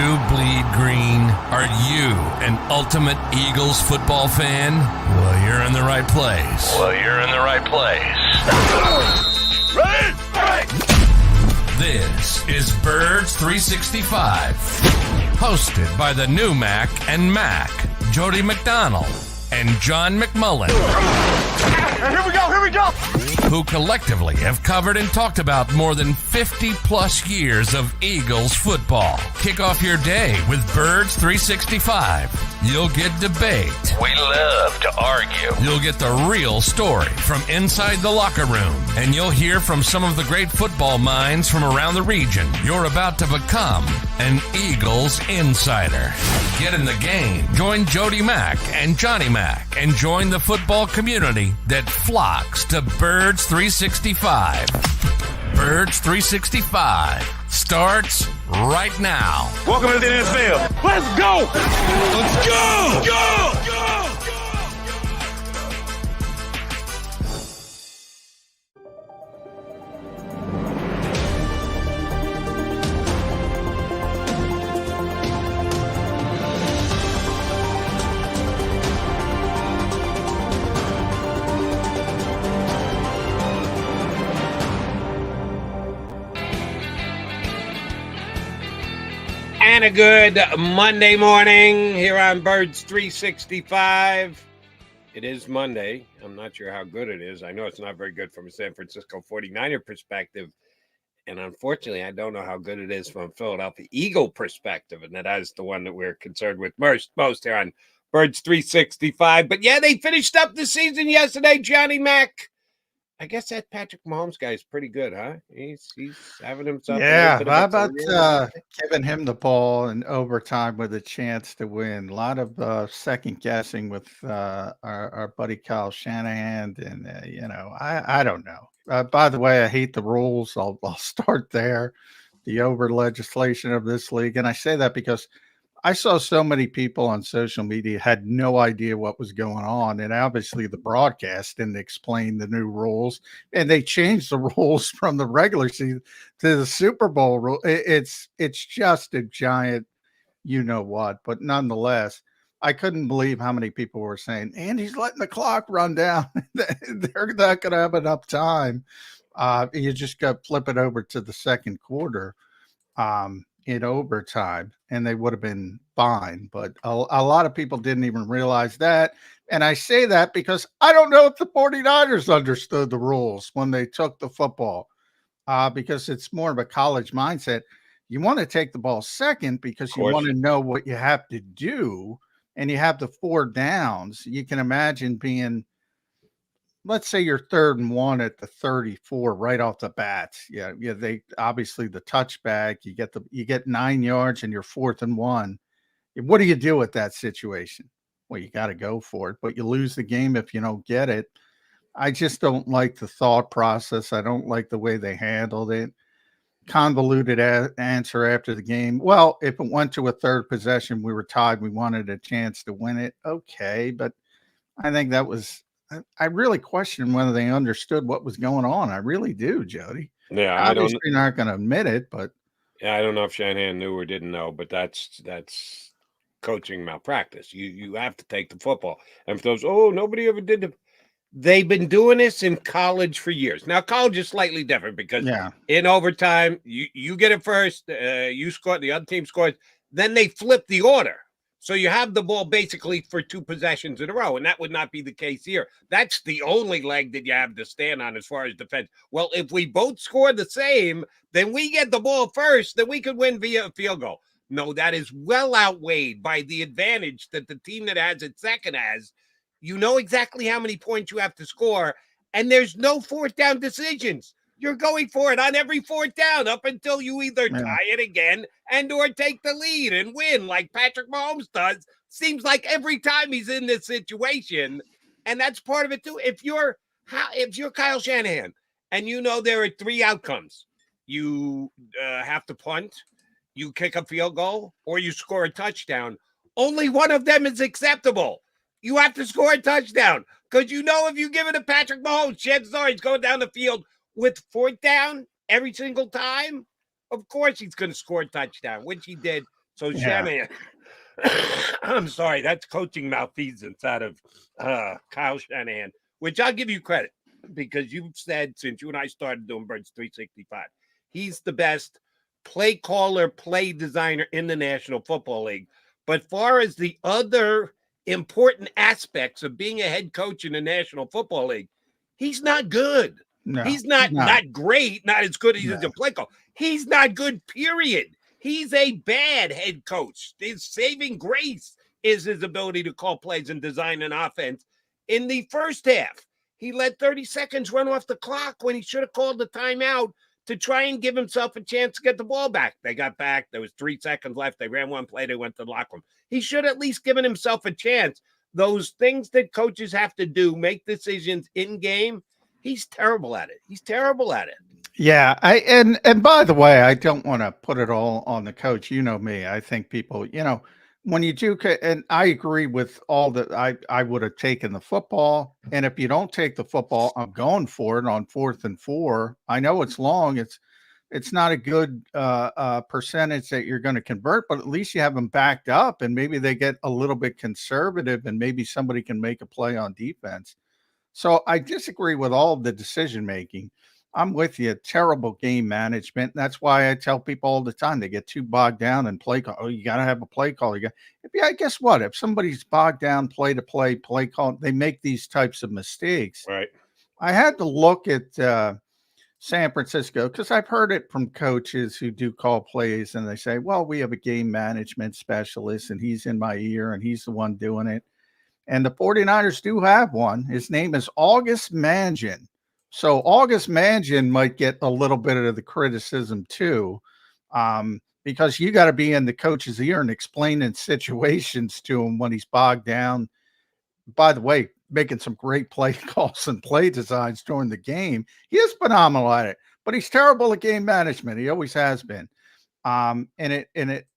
you bleed green? Are you an ultimate Eagles football fan? Well, you're in the right place. This is Birds 365, hosted by the new Mac and Mac, Jody McDonald and John McMullen. Here we go. Who collectively have covered and talked about more than 50 plus years of Eagles football. Kick off your day with Birds 365. You'll get debate. We love to argue. You'll get the real story from inside the locker room. And you'll hear from some of the great football minds from around the region. You're about to become an Eagles insider. Get in the game. Join Jody Mack and Johnny Mack and join the football community that flocks to Birds 365. Birds 365 starts right now. Welcome to the NFL. Let's go! Go! And a good Monday morning here on Birds 365. It is Monday. I'm not sure how good it is. I know it's not very good from a San Francisco 49er perspective. And unfortunately, I don't know how good it is from a Philadelphia Eagle perspective. And that is the one that we're concerned with most here on Birds 365. But yeah, they finished up the season yesterday, Johnny Mack. I guess that Patrick Mahomes guy is pretty good, huh? He's having himself. Yeah, how about giving him the ball in overtime with a chance to win? A lot of second guessing with our buddy Kyle Shanahan, and I don't know. By the way, I hate the rules. I'll start there. The over legislation of this league, and I say that because I saw so many people on social media had no idea what was going on. And obviously the broadcast didn't explain the new rules, and they changed the rules from the regular season to the Super Bowl rule. It's just a giant, you know what, but nonetheless, I couldn't believe how many people were saying, and he's letting the clock run down. They're not going to have enough time. You just got to flip it over to the second quarter. In overtime, and they would have been fine. But a lot of people didn't even realize that. And I say that because I don't know if the 49ers understood the rules when they took the football, because it's more of a college mindset. You want to take the ball second because you want to know what you have to do, and you have the 4 downs. You can imagine being, let's say you're 3rd and 1 at the 34 right off the bat. Yeah. They obviously the touchback, you get 9 yards and you're 4th and 1. What do you do with that situation? Well, you got to go for it, but you lose the game if you don't get it. I just don't like the thought process. I don't like the way they handled it. Convoluted answer after the game. Well, if it went to a third possession, we were tied. We wanted a chance to win it. Okay. But I think that was, I really question whether they understood what was going on. I really do, Jody. Yeah, obviously you're not going to admit it, but yeah, I don't know if Shanahan knew or didn't know, but that's coaching malpractice. You have to take the football. And for those, nobody ever did they've been doing this in college for years. Now, college is slightly different because in overtime, you get it first, you score, the other team scores, then they flip the order. So you have the ball basically for 2 possessions in a row, and that would not be the case here. That's the only leg that you have to stand on as far as defense. Well, if we both score the same, then we get the ball first, then we could win via a field goal. No, that is well outweighed by the advantage that the team that has it second has. You know exactly how many points you have to score, and there's no 4th down decisions. You're going for it on every 4th down up until you either tie it again and or take the lead and win like Patrick Mahomes does. Seems like every time he's in this situation. And that's part of it too. If you're Kyle Shanahan and you know there are 3 outcomes, you have to punt, you kick a field goal, or you score a touchdown. Only one of them is acceptable. You have to score a touchdown because you know if you give it to Patrick Mahomes, chances are he's going down the field with 4th down every single time. Of course he's going to score a touchdown, which he did So Yeah. Shanahan, I'm sorry, that's coaching malfeasance out of Kyle Shanahan, which I'll give you credit because you've said since you and I started doing Birds 365, he's the best play caller, play designer in the National Football League. But far as the other important aspects of being a head coach in the National Football League, he's not good. No, he's not great, not as good as he's a play call. He's not good, period. He's a bad head coach. His saving grace is his ability to call plays and design an offense. In the first half, he let 30 seconds run off the clock when he should have called the timeout to try and give himself a chance to get the ball back. They got back. There was 3 seconds left. They ran one play. They went to the locker room. He should at least given himself a chance. Those things that coaches have to do, make decisions in game, he's terrible at it. He's terrible at it. Yeah, and by the way, I don't want to put it all on the coach. You know me. I think people, when you do, and I agree with all that. I would have taken the football, and if you don't take the football, I'm going for it on 4th and 4. I know it's long. It's not a good percentage that you're going to convert, but at least you have them backed up, and maybe they get a little bit conservative, and maybe somebody can make a play on defense. So I disagree with all of the decision making. I'm with you. Terrible game management. That's why I tell people all the time they get too bogged down in play call. Oh, you got to have a play call. Guess what? If somebody's bogged down play to play call, they make these types of mistakes. Right. I had to look at San Francisco because I've heard it from coaches who do call plays, and they say, well, we have a game management specialist, and he's in my ear, and he's the one doing it. And the 49ers do have one. His name is August Mangin. So August Mangin might get a little bit of the criticism too, because you got to be in the coach's ear and explaining situations to him when he's bogged down. By the way, making some great play calls and play designs during the game. He is phenomenal at it, but he's terrible at game management. He always has been. And it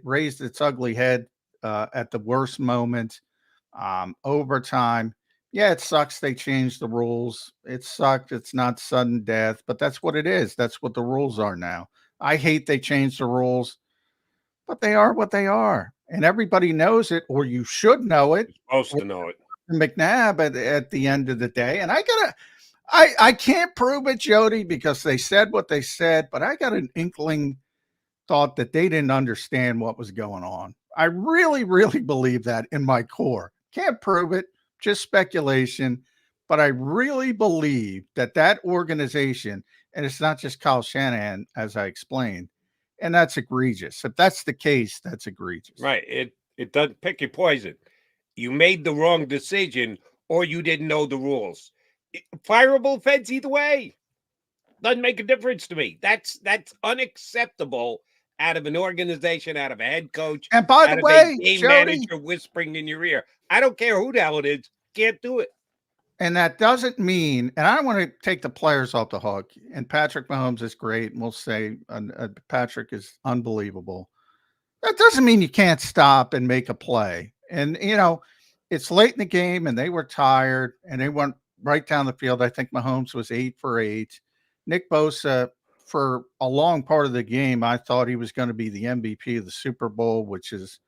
raised its ugly head at the worst moment. Overtime. Yeah, it sucks they changed the rules. It sucked. It's not sudden death, but that's what it is. That's what the rules are now. I hate they changed the rules, but they are what they are. And everybody knows it, or you should know it. You're supposed to know it. McNabb at the end of the day. And I can't prove it, Jody, because they said what they said, but I got an inkling thought that they didn't understand what was going on. I really, really believe that in my core. Can't prove it. Just speculation, but I really believe that organization, and it's not just Kyle Shanahan, as I explained, and that's egregious. If that's the case, that's egregious. Right. It doesn't pick your poison. You made the wrong decision, or you didn't know the rules. Fireable offense either way. Doesn't make a difference to me. That's unacceptable out of an organization, out of a head coach, and by the way, a game Jody, manager whispering in your ear. I don't care who the hell it is. Can't do it. And that doesn't mean, and I don't want to take the players off the hook, and Patrick Mahomes is great, and we'll say Patrick is unbelievable. That doesn't mean you can't stop and make a play. And, it's late in the game, and they were tired, and they went right down the field. I think Mahomes was 8 for 8. Nick Bosa, for a long part of the game, I thought he was going to be the MVP of the Super Bowl, which is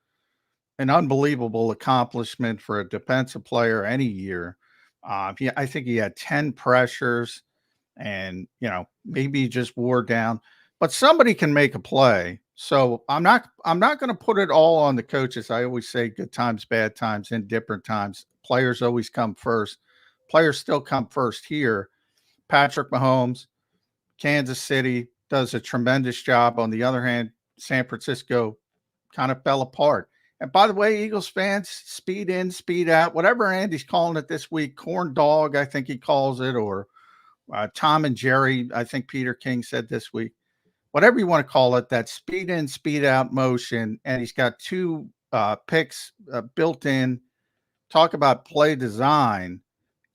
an unbelievable accomplishment for a defensive player any year. I think he had 10 pressures and, maybe he just wore down, but somebody can make a play. So I'm not going to put it all on the coaches. I always say good times, bad times, indifferent times. Players always come first. Players still come first here. Patrick Mahomes, Kansas City does a tremendous job. On the other hand, San Francisco kind of fell apart. And by the way, Eagles fans, speed in, speed out, whatever Andy's calling it this week, corn dog, I think he calls it, or Tom and Jerry, I think Peter King said this week, whatever you want to call it, that speed in, speed out motion. And he's got 2 picks built in. Talk about play design.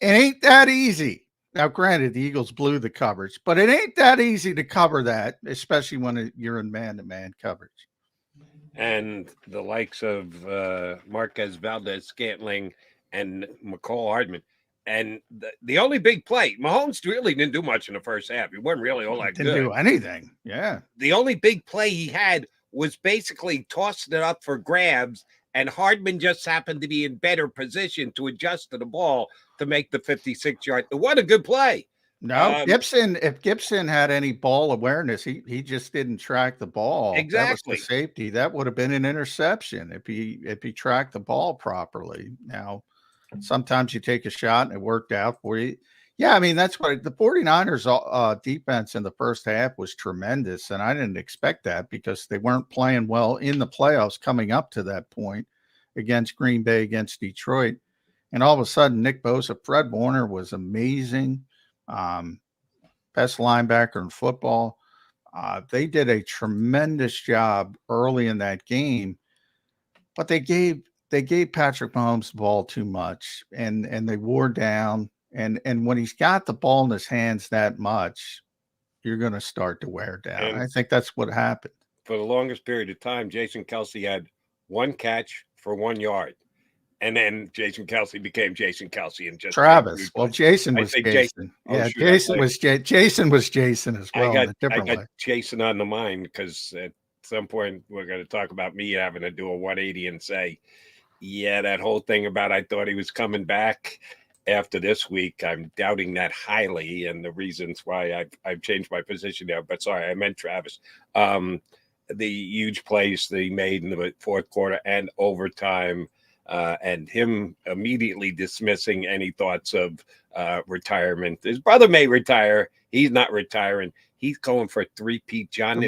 It ain't that easy. Now, granted, the Eagles blew the coverage, but it ain't that easy to cover that, especially when you're in man-to-man coverage. And the likes of Marquez Valdez-Scantling and McCall Hardman. And the only big play, Mahomes really didn't do much in the first half. He wasn't really all that good. Didn't do anything. Yeah. The only big play he had was basically tossing it up for grabs, and Hardman just happened to be in better position to adjust to the ball to make the 56-yard. What a good play. No, Gibson, if Gibson had any ball awareness, he just didn't track the ball. That was the Exactly. safety. That would have been an interception if he tracked the ball properly. Now, sometimes you take a shot and it worked out for you. Yeah, I mean, that's what the 49ers defense in the first half was tremendous, and I didn't expect that because they weren't playing well in the playoffs coming up to that point against Green Bay, against Detroit. And all of a sudden, Nick Bosa, Fred Warner was amazing. Best linebacker in football. They did a tremendous job early in that game, but they gave Patrick Mahomes the ball too much, and they wore down. And when he's got the ball in his hands that much, you're going to start to wear down. And I think that's what happened. For the longest period of time, Jason Kelce had one catch for 1 yard. And then Jason Kelce became Jason Kelce and just Travis. Well, Jason was Jason. Yeah, Jason was Jason as well. I got Jason on the mind because at some point we're going to talk about me having to do a 180 and say, yeah, that whole thing about I thought he was coming back after this week, I'm doubting that highly, and the reasons why I've changed my position there. But sorry, I meant Travis. The huge plays that he made in the fourth quarter and overtime. And him immediately dismissing any thoughts of retirement. His brother may retire. He's not retiring. He's going for a three-peat, John.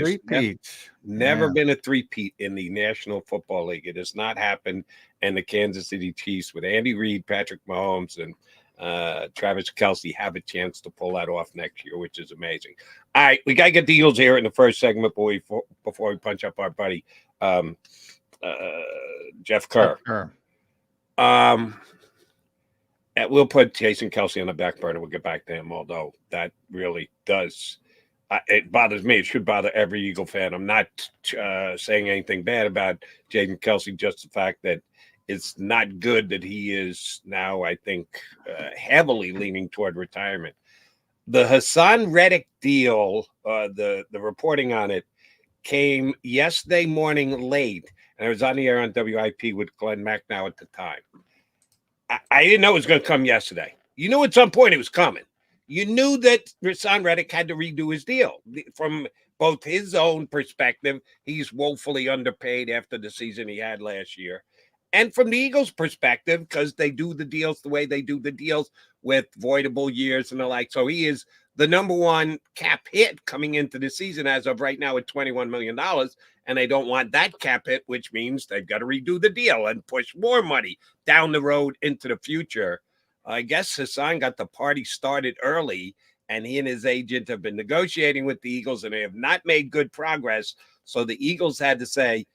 Never been a three-peat in the National Football League. It has not happened. And the Kansas City Chiefs with Andy Reid, Patrick Mahomes, and Travis Kelce have a chance to pull that off next year, which is amazing. All right, we got to get the Eagles here in the first segment before we punch up our buddy Jeff Kerr. We'll put Jason Kelce on the back burner. We'll get back to him, although that really does. It bothers me. It should bother every Eagle fan. I'm not saying anything bad about Jason Kelce, just the fact that it's not good that he is now, I think, heavily leaning toward retirement. The Hassan Reddick deal, the reporting on it, came yesterday morning late. And I was on the air on WIP with Glenn McNow at the time. I didn't know it was going to come yesterday. You knew at some point it was coming. You knew that Hassan Reddick had to redo his deal. From both his own perspective, he's woefully underpaid after the season he had last year. And from the Eagles' perspective, because they do the deals the way they do the deals with voidable years and the like. So he is the number one cap hit coming into the season as of right now at $21 million. And they don't want that cap hit, which means they've got to redo the deal and push more money down the road into the future. I guess Hassan got the party started early, and he and his agent have been negotiating with the Eagles, and they have not made good progress. So the Eagles had to say,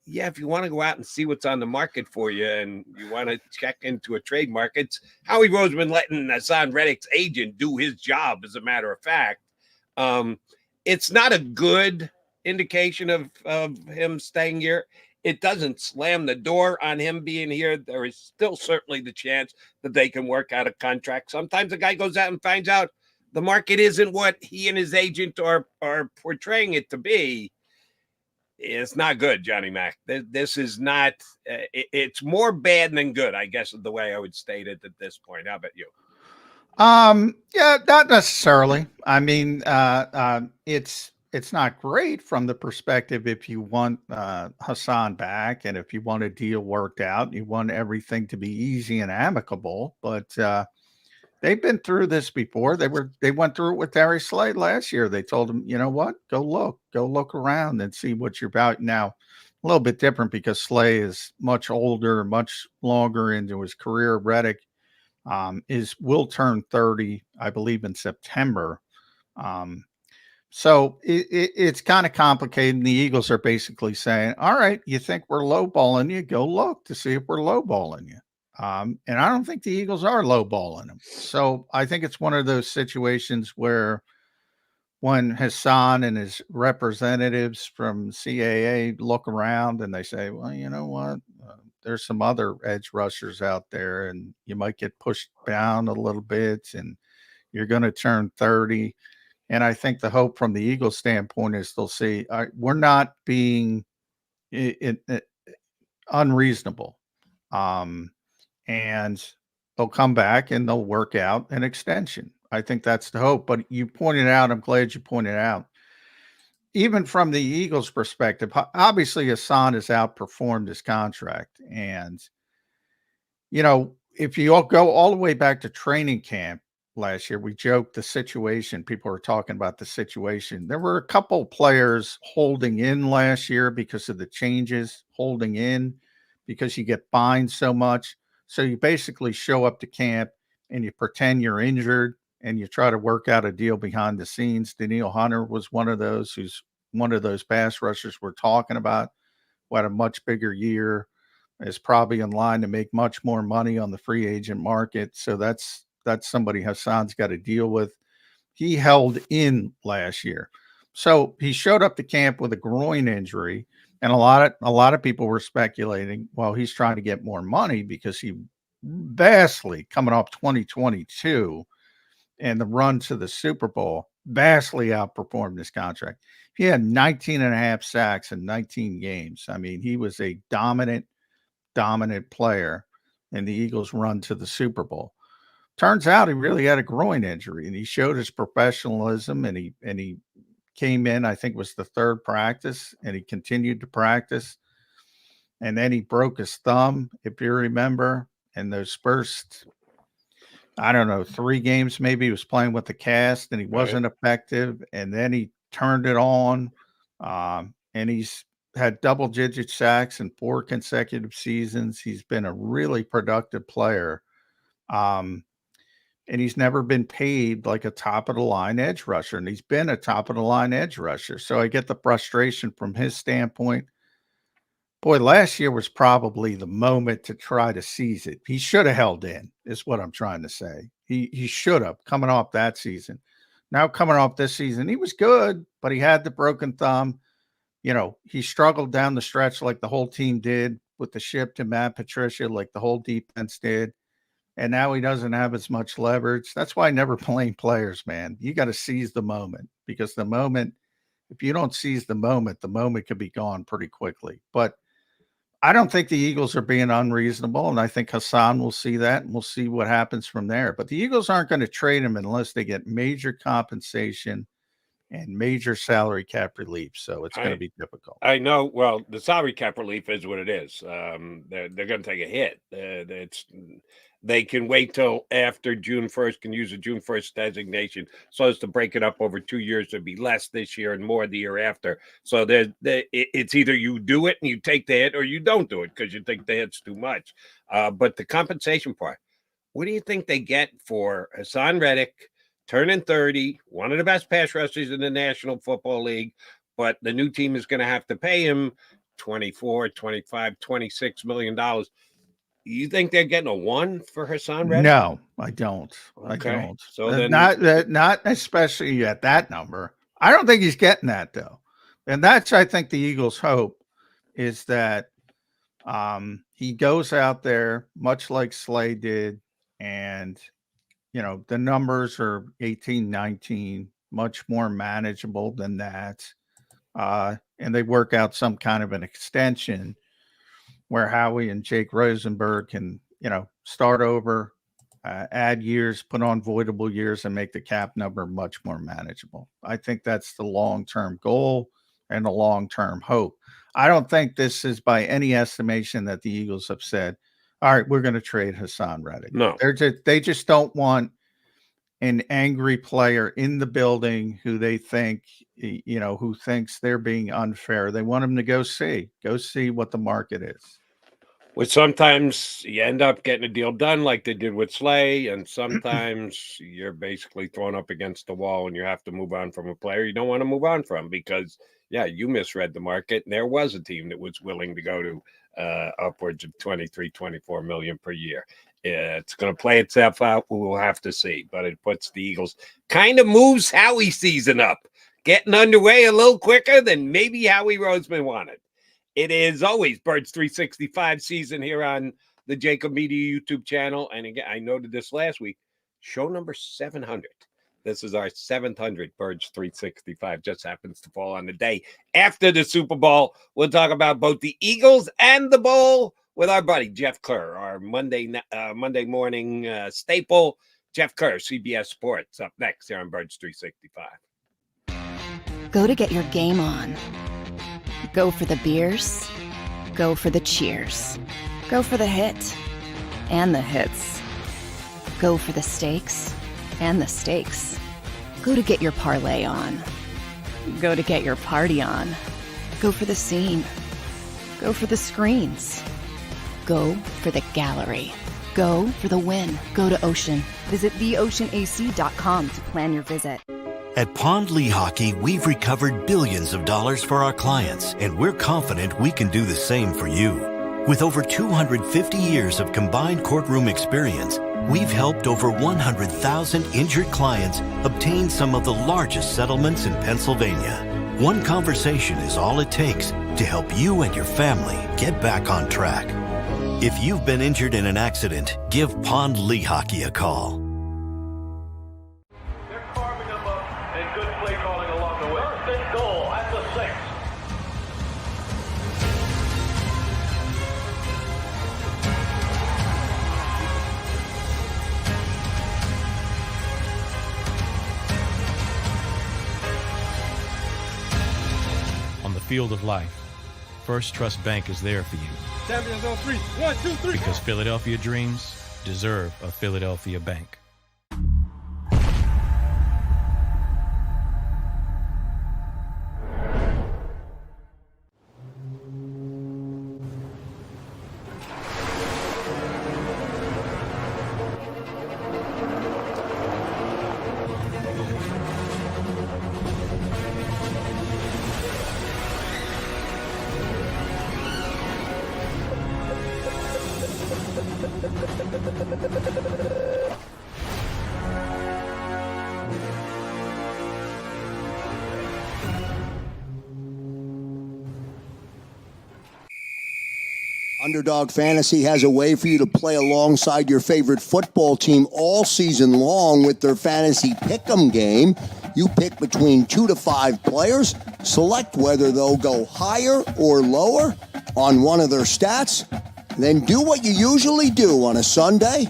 yeah, if you want to go out and see what's on the market for you and you want to check into a trade market, Howie Roseman letting Hassan Reddick's agent do his job, as a matter of fact. It's not a good indication of him staying here. It doesn't slam the door on him being here. There is still certainly the chance that they can work out a contract. Sometimes a guy goes out and finds out the market isn't what he and his agent are portraying it to be. It's not good, Johnny Mac. This is not it's more bad than good, I guess, is the way I would state it at this point. How about you? Yeah, not necessarily. I mean, it's not great from the perspective if you want Hassan back and if you want a deal worked out, you want everything to be easy and amicable. But they've been through this before. They went through it with Darius Slay last year. They told him, you know what, go look around and see what you're about. Now, a little bit different because Slay is much older, much longer into his career. Reddick will turn 30, I believe, in September. So it's kind of complicated. And the Eagles are basically saying, all right, you think we're lowballing you, go look to see if we're lowballing you. And I don't think the Eagles are lowballing them. So I think it's one of those situations where when Hassan and his representatives from CAA look around and they say, well, you know what, there's some other edge rushers out there and you might get pushed down a little bit and you're going to turn 30. And I think the hope from the Eagles standpoint is they'll see we're not being unreasonable. And they'll come back and they'll work out an extension. I think that's the hope. But you pointed out, I'm glad you pointed out, even from the Eagles' perspective, obviously Hassan has outperformed his contract. And, if you all go all the way back to training camp last year, we joked the situation. People were talking about the situation. There were a couple players holding in last year because of the changes, holding in because you get fined so much. So you basically show up to camp and you pretend you're injured and you try to work out a deal behind the scenes. Daniil Hunter was one of those, who's one of those pass rushers we're talking about, who had a much bigger year, is probably in line to make much more money on the free agent market. So that's somebody Hassan's got to deal with. He held in last year. So he showed up to camp with a groin injury. And a lot of people were speculating, well, he's trying to get more money because he vastly, coming off 2022 and the run to the Super Bowl, vastly outperformed his contract. He had 19 and a half sacks in 19 games. I mean, he was a dominant player in the Eagles' run to the Super Bowl. Turns out he really had a groin injury, and he showed his professionalism, and he came in, I think it was the third practice, and he continued to practice. And then he broke his thumb, if you remember, in those first, I don't know, 3 games maybe. He was playing with the cast, and he wasn't effective. And then he turned it on, and he's had double-digit sacks in 4 consecutive seasons. He's been a really productive player. And he's never been paid like a top-of-the-line edge rusher, and he's been a top-of-the-line edge rusher. So I get the frustration from his standpoint. Boy, last year was probably the moment to try to seize it. He should have held in, is what I'm trying to say. He should have, coming off that season. Now coming off this season, he was good, but he had the broken thumb. He struggled down the stretch like the whole team did with the ship to Matt Patricia, like the whole defense did. And now he doesn't have as much leverage. That's why I never blame players, man. You got to seize the moment, because the moment, if you don't seize the moment could be gone pretty quickly. But I don't think the Eagles are being unreasonable, and I think Hassan will see that, and we'll see what happens from there. But the Eagles aren't going to trade him unless they get major compensation and major salary cap relief. So it's going to be difficult. I know. Well, the salary cap relief is what it is. They're going to take a hit. They can wait till after June 1st, can use a June 1st designation so as to break it up over 2 years. It'd be less this year and more the year after. So it's either you do it and you take the hit, or you don't do it because you think the hit's too much. But the compensation part, what do you think they get for Hassan Reddick, turning 30, one of the best pass rushers in the National Football League, but the new team is going to have to pay him $24, $25, $26 million. You think they're getting a 1 for Hassan Reddick? No, I don't. Okay. I don't. So then, not especially at that number. I don't think he's getting that, though. And that's, I think, the Eagles' hope, is that he goes out there much like Slay did, and the numbers are 18, 19, much more manageable than that. And they work out some kind of an extension where Howie and Jake Rosenberg can, start over, add years, put on voidable years, and make the cap number much more manageable. I think that's the long-term goal and the long-term hope. I don't think this is by any estimation that the Eagles have said, all right, we're going to trade Hassan Reddick. No. They just don't want an angry player in the building who they think, who thinks they're being unfair. They want him to go see what the market is. Well, sometimes you end up getting a deal done like they did with Slay, and sometimes you're basically thrown up against the wall and you have to move on from a player you don't want to move on from because, you misread the market, and there was a team that was willing to go to upwards of 23, 24 million per year. It's going to play itself out. We will have to see, but it puts the Eagles, kind of moves Howie season up, getting underway a little quicker than maybe Howie Roseman wanted. It is always Birds 365 season here on the JAKIB Media YouTube channel. And again, I noted this last week, show number 700. This is our 700 Birds 365. Just happens to fall on the day after the Super Bowl. We'll talk about both the Eagles and the Bowl with our buddy Jeff Kerr, our Monday morning staple. Jeff Kerr, CBS Sports, up next here on Birds 365. Go to get your game on. Go for the beers. Go for the cheers. Go for the hit and the hits. Go for the stakes and the stakes. Go to get your parlay on. Go to get your party on. Go for the scene. Go for the screens. Go for the gallery. Go for the win. Go to Ocean. Visit theoceanac.com to plan your visit. At Pond Lehocky, we've recovered billions of dollars for our clients, and we're confident we can do the same for you. With over 250 years of combined courtroom experience, we've helped over 100,000 injured clients obtain some of the largest settlements in Pennsylvania. One conversation is all it takes to help you and your family get back on track. If you've been injured in an accident, give Pond Lehocky a call. They're carving them up and good play calling along the way. First and goal at the 6. On the field of life, First Trust Bank is there for you. Champions on 3. 1, 2, 3. Because Philadelphia dreams deserve a Philadelphia bank. Underdog Fantasy has a way for you to play alongside your favorite football team all season long with their fantasy pick'em game. You pick between 2 to 5 players, select whether they'll go higher or lower on one of their stats, then do what you usually do on a Sunday,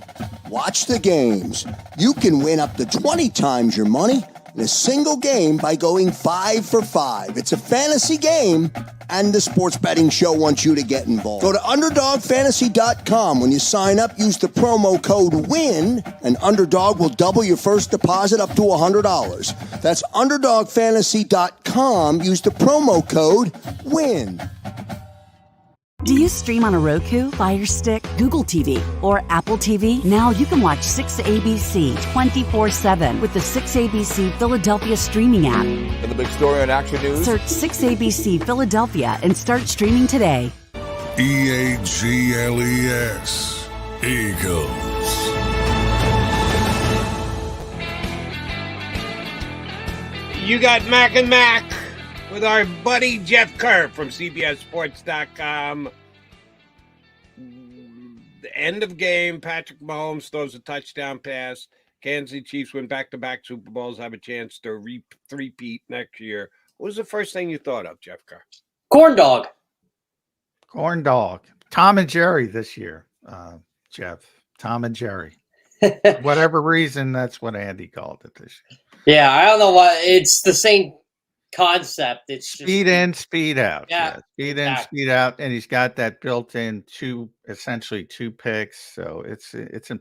watch the games. You can win up to 20 times your money in a single game by going 5 for 5. It's a fantasy game, and the Sports Betting Show wants you to get involved. Go to UnderdogFantasy.com. When you sign up, use the promo code WIN, and Underdog will double your first deposit up to $100. That's UnderdogFantasy.com. Use the promo code WIN. Do you stream on a Roku, Fire Stick, Google TV, or Apple TV? Now you can watch 6ABC 24/7 with the 6ABC Philadelphia streaming app. And the big story on Action News? Search 6ABC Philadelphia and start streaming today. EAGLES, Eagles. You got Mac and Mac with our buddy Jeff Kerr from CBSSports.com. The end of game, Patrick Mahomes throws a touchdown pass. Kansas City Chiefs win back-to-back Super Bowls, have a chance to repeat next year. What was the first thing you thought of, Jeff Kerr? Corn dog. Corn dog. Tom and Jerry this year, Jeff. Tom and Jerry. Whatever reason, that's what Andy called it this year. Yeah, I don't know why. It's the same concept. It's just speed in, speed out. Yeah, speed in, speed out, and he's got that built-in essentially two picks. So it's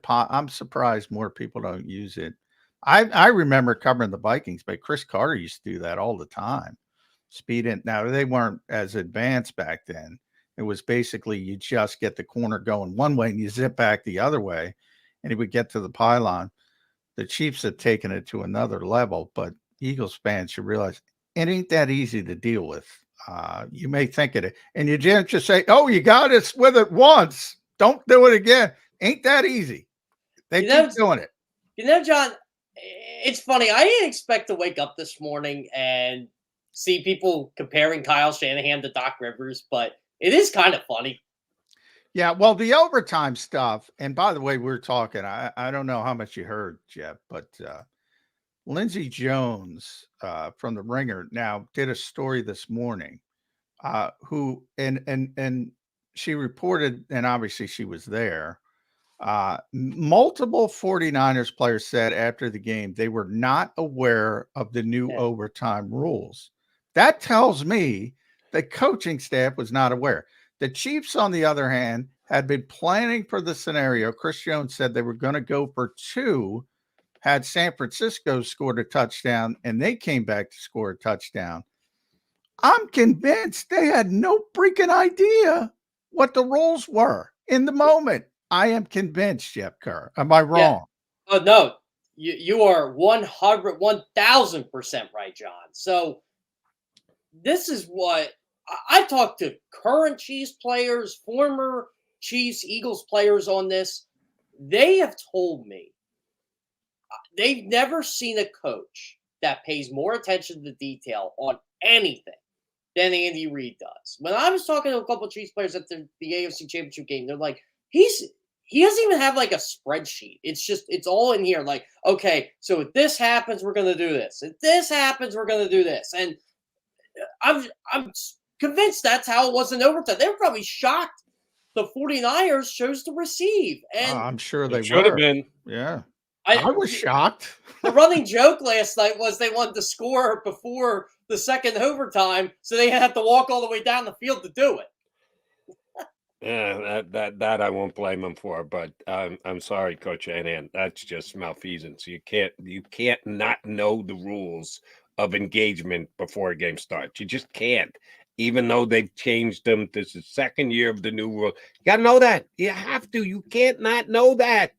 I'm surprised more people don't use it. I remember covering the Vikings, but Chris Carter used to do that all the time. Speed in. Now they weren't as advanced back then. It was basically you just get the corner going one way and you zip back the other way, and he would get to the pylon. The Chiefs have taken it to another level, but Eagles fans should realize it ain't that easy to deal with. You may think it, and you just say, "Oh, you got us with it once. Don't do it again." Ain't that easy? They keep doing it. You know, John, it's funny. I didn't expect to wake up this morning and see people comparing Kyle Shanahan to Doc Rivers, but it is kind of funny. Yeah, well, the overtime stuff, and by the way, we're talking, I don't know how much you heard, Jeff, but Lindsey Jones from the Ringer now did a story this morning. Who and she reported, and obviously she was there. Multiple 49ers players said after the game they were not aware of the new overtime rules. That tells me the coaching staff was not aware. The Chiefs, on the other hand, had been planning for the scenario. Chris Jones said they were going to go for 2 had San Francisco scored a touchdown, and they came back to score a touchdown. I'm convinced they had no freaking idea what the rules were in the moment. I am convinced, Jeff Kerr. Am I wrong? Yeah. Oh, no. You are 1,000% right, John. So this is what I talked to current Chiefs players, former Chiefs, Eagles players on this. They have told me they've never seen a coach that pays more attention to detail on anything than Andy Reid does. When I was talking to a couple of Chiefs players at the AFC Championship game, they're like, he doesn't even have like a spreadsheet. It's all in here. Like, okay, so if this happens, we're going to do this. If this happens, we're going to do this. And I'm convinced that's how it was in overtime. They were probably shocked the 49ers chose to receive. And I'm sure they should have been. Yeah. I was shocked. The running joke last night was they wanted to score before the second overtime, so they had to walk all the way down the field to do it. Yeah, that I won't blame them for, but I'm sorry, Coach Shanahan. That's just malfeasance. You can't not know the rules of engagement before a game starts. You just can't. Even though they've changed them, this is the second year of the new rule. You got to know that. You have to. You can't not know that.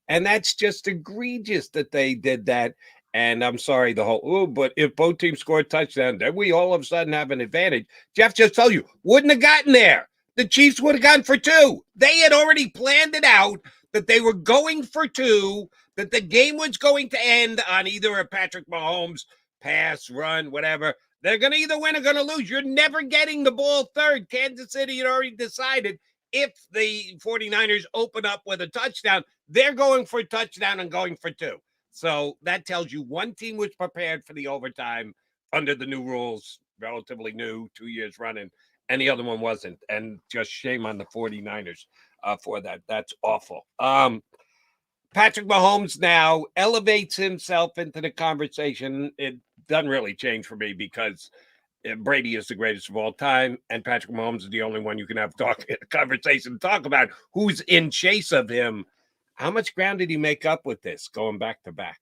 And that's just egregious that they did that. And I'm sorry, but if both teams score a touchdown, then we all of a sudden have an advantage. Jeff just told you, wouldn't have gotten there. The Chiefs would have gone for 2. They had already planned it out that they were going for 2, that the game was going to end on either a Patrick Mahomes pass, run, whatever. They're going to either win or going to lose. You're never getting the ball third. Kansas City had already decided if the 49ers open up with a touchdown, they're going for a touchdown and going for 2. So that tells you one team was prepared for the overtime under the new rules, relatively new, 2 years running, and the other one wasn't. And just shame on the 49ers for that. That's awful. Patrick Mahomes now elevates himself into the conversation. It doesn't really change for me because Brady is the greatest of all time, and Patrick Mahomes is the only one you can have conversation to talk about who's in chase of him. How much ground did he make up with this going back to back?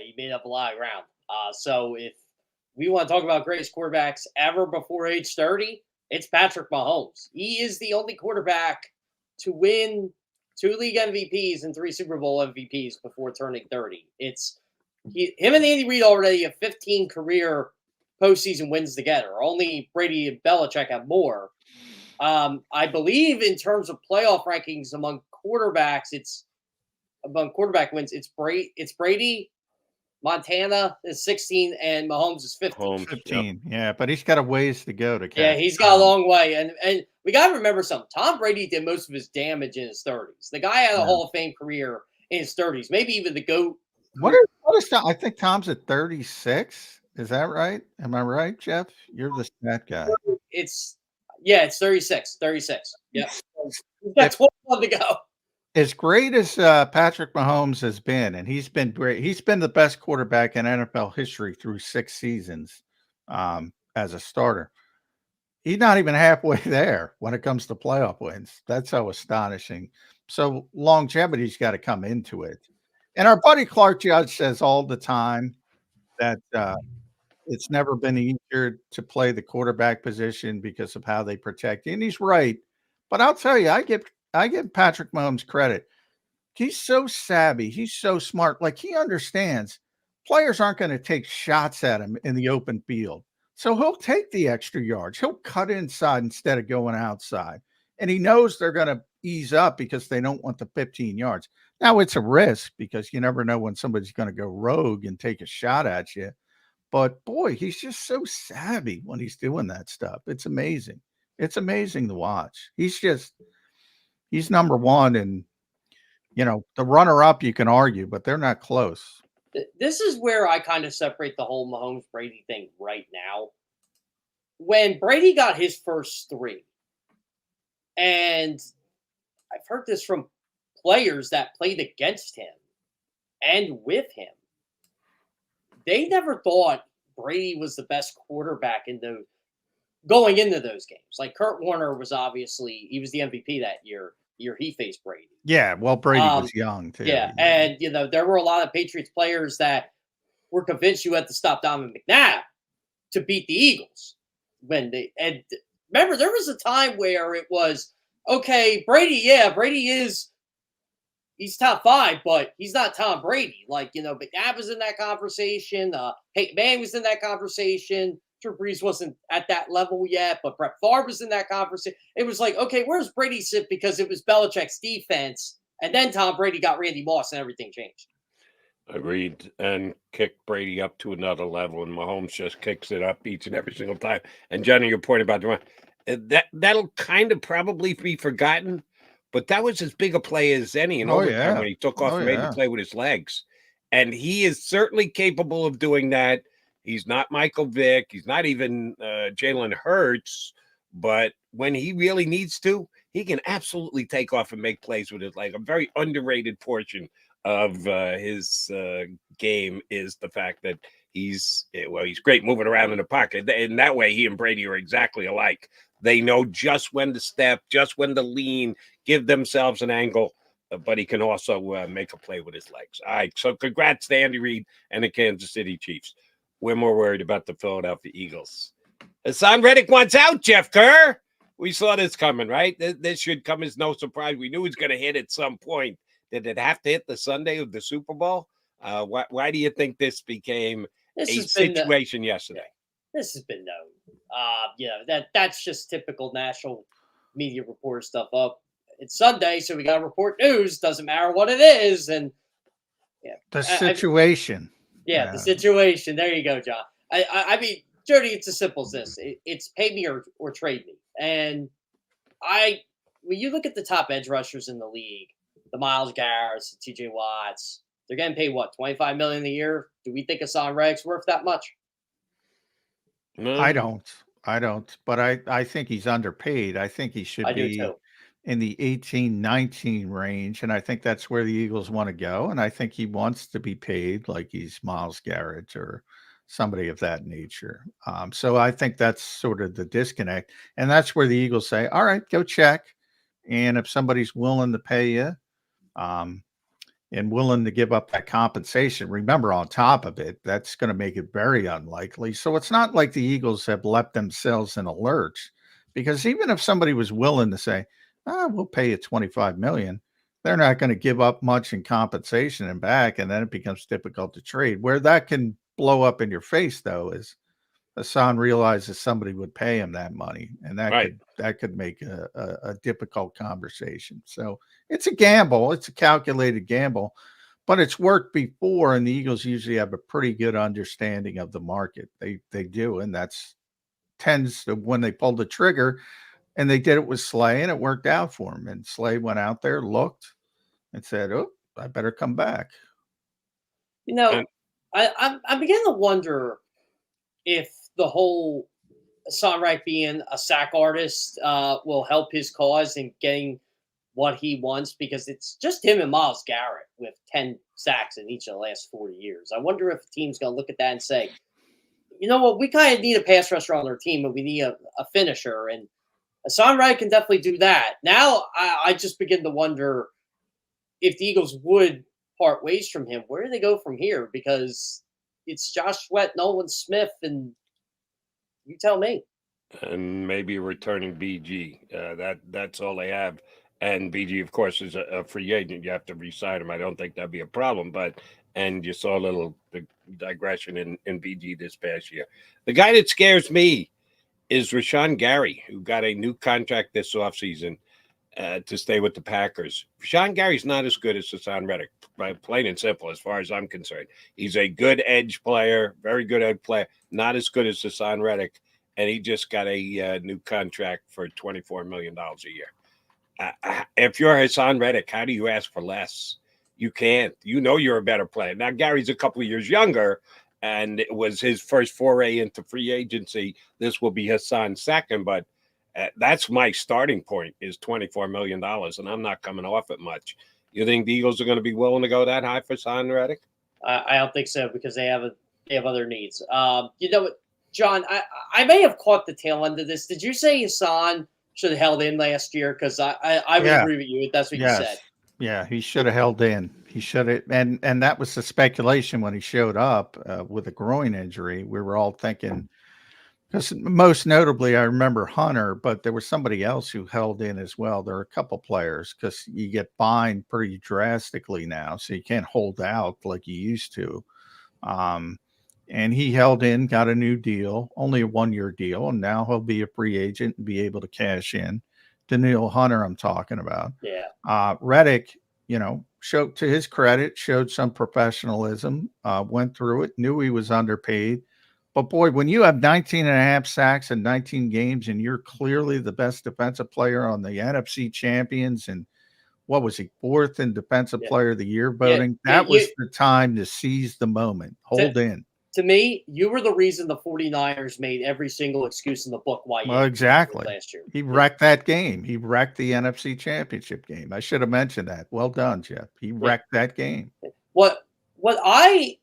He made up a lot of ground. So if we want to talk about greatest quarterbacks ever before age 30, it's Patrick Mahomes. He is the only quarterback to win 2 league MVPs and 3 Super Bowl MVPs before turning 30. It's him and Andy Reid already have 15 career postseason wins together. Only Brady and Belichick have more. I believe in terms of playoff rankings among quarterbacks, among quarterback wins, it's Brady, Montana is 16, and Mahomes is 15. 15, yeah, but he's got a ways to go to catch. Yeah, he's got a long way, and we got to remember something. Tom Brady did most of his damage in his 30s. The guy had a Hall of Fame career in his 30s, maybe even the GOAT. What is Tom? I think Tom's at 36. Is that right? Am I right, Jeff? You're the stat guy. It's 36. 36. Yeah, that's 21 to go. As great as Patrick Mahomes has been, and he's been great. He's been the best quarterback in NFL history through 6 seasons as a starter. He's not even halfway there when it comes to playoff wins. That's so astonishing. So longevity's got to come into it. And our buddy Clark Judge says all the time that it's never been easier to play the quarterback position because of how they protect you. And he's right. But I'll tell you, I give Patrick Mahomes credit. He's so savvy. He's so smart. Like, he understands players aren't going to take shots at him in the open field. So he'll take the extra yards. He'll cut inside instead of going outside. And he knows they're going to ease up because they don't want the 15 yards. Now, it's a risk because you never know when somebody's going to go rogue and take a shot at you. But, boy, he's just so savvy when he's doing that stuff. It's amazing. It's amazing to watch. He's number one. And, the runner-up you can argue, but they're not close. This is where I kind of separate the whole Mahomes Brady thing right now. When Brady got his first 3, and I've heard this from players that played against him and with him, they never thought Brady was the best quarterback going into those games. Like Kurt Warner was he was the MVP that year he faced Brady. Yeah, well, Brady was young too. Yeah, and there were a lot of Patriots players that were convinced you had to stop Donovan McNabb to beat the Eagles. And remember, there was a time where it was okay. Brady he's top 5, but he's not Tom Brady. Like McNabb was in that conversation. Peyton Manning was in that conversation. Drew Brees wasn't at that level yet, but Brett Favre was in that conversation. It was like, okay, where's Brady sit? Because it was Belichick's defense, and then Tom Brady got Randy Moss, and everything changed. Agreed, and kicked Brady up to another level, and Mahomes just kicks it up each and every single time. And Johnny, your point about that'll kind of probably be forgotten, but that was as big a play as any in overtime when he took off and made the play with his legs. And he is certainly capable of doing that. He's not Michael Vick. He's not even Jalen Hurts. But when he really needs to, he can absolutely take off and make plays with his leg. A very underrated portion of his game is the fact that he's great moving around in the pocket. And that way, he and Brady are exactly alike. They know just when to step, just when to lean, give themselves an angle. But he can also make a play with his legs. All right, so congrats to Andy Reid and the Kansas City Chiefs. We're more worried about the Philadelphia Eagles. Hassan Reddick wants out, Jeff Kerr. We saw this coming, right? This should come as no surprise. We knew he was going to hit at some point. Did it have to hit the Sunday of the Super Bowl? Why do you think this became a situation yesterday? This has been known. That's just typical national media reporter stuff up. It's Sunday, so we got to report news. Doesn't matter what it is. And the situation. The situation. There you go, John. I mean, Jody, it's as simple as this. It's pay me or trade me. And when you look at the top edge rushers in the league, the Myles Garretts, the TJ Watts, they're getting paid what, $25 million a year? Do we think Hassan Reddick's worth that much? No. I don't. But I think he's underpaid. I think he should be in the 18-19 range, and I think that's where the Eagles want to go. And I think he wants to be paid like he's Myles Garrett or somebody of that nature. So I think that's sort of the disconnect, and that's where the Eagles say, "All right, go check." And if somebody's willing to pay you, and willing to give up that compensation, remember, on top of it, that's going to make it very unlikely. So it's not like the Eagles have left themselves in a lurch, because even if somebody was willing to say, we'll pay you $25 million, they're not going to give up much in compensation and back, and then it becomes difficult to trade. Where that can blow up in your face, though, is Hassan realizes somebody would pay him that money, and that could make a difficult conversation. So it's a gamble. It's a calculated gamble, but it's worked before, and the Eagles usually have a pretty good understanding of the market. They do, and that's tends to when they pulled the trigger. And they did it with Slay, and it worked out for him. And Slay went out there, looked, and said, "Oh, I better come back." I began to wonder if the whole Hassan Reddick being a sack artist will help his cause in getting what he wants, because it's just him and Myles Garrett with 10 sacks in each of the last 4 years. I wonder if the team's going to look at that and say, you know what, we kind of need a pass rusher on our team, and we need a finisher. And Hassan Reddick can definitely do that. Now, I just begin to wonder if the Eagles would part ways from him. Where do they go from here? Because it's Josh Sweat, Nolan Smith, and you tell me. And maybe returning BG. That's all they have. And BG, of course, is a free agent. You have to re-sign him. I don't think that'd be a problem. And you saw a little digression in BG this past year. The guy that scares me is Rashawn Gary, who got a new contract this offseason to stay with the Packers. Rashawn Gary's not as good as Hassan Reddick, plain and simple, as far as I'm concerned. He's a good edge player, very good edge player, not as good as Hassan Reddick, and he just got a new contract for $24 million a year. If you're Hassan Reddick, how do you ask for less? You can't. You know you're a better player. Now, Gary's a couple of years younger, and it was his first foray into free agency. This will be Hassan's second, but that's my starting point is $24 million, and I'm not coming off it much. You think the Eagles are going to be willing to go that high for Hassan Reddick? I don't think so because they have other needs. You know what, John? I may have caught the tail end of this. Did you say Hassan should have held in last year? Because I would agree with you if that's what you said. Yeah, he should have held in. He should have, and that was the speculation when he showed up with a groin injury. We were all thinking, because most notably, I remember Hunter, but there was somebody else who held in as well. There are a couple players because you get fined pretty drastically now, so you can't hold out like you used to. And he held in, got a new deal, only a 1-year deal, and now he'll be a free agent and be able to cash in. Daniil Hunter, I'm talking about. Yeah. Reddick, showed, to his credit, showed some professionalism, went through it, knew he was underpaid. But boy, when you have 19 and a half sacks in 19 games and you're clearly the best defensive player on the NFC champions, and what was he, 4th in defensive player of the year voting? That was the time to seize the moment. Hold in. To me, you were the reason the 49ers made every single excuse in the book why you exactly last year. He wrecked that game. He wrecked the NFC Championship game. I should have mentioned that. Well done, Jeff. He wrecked that game. What I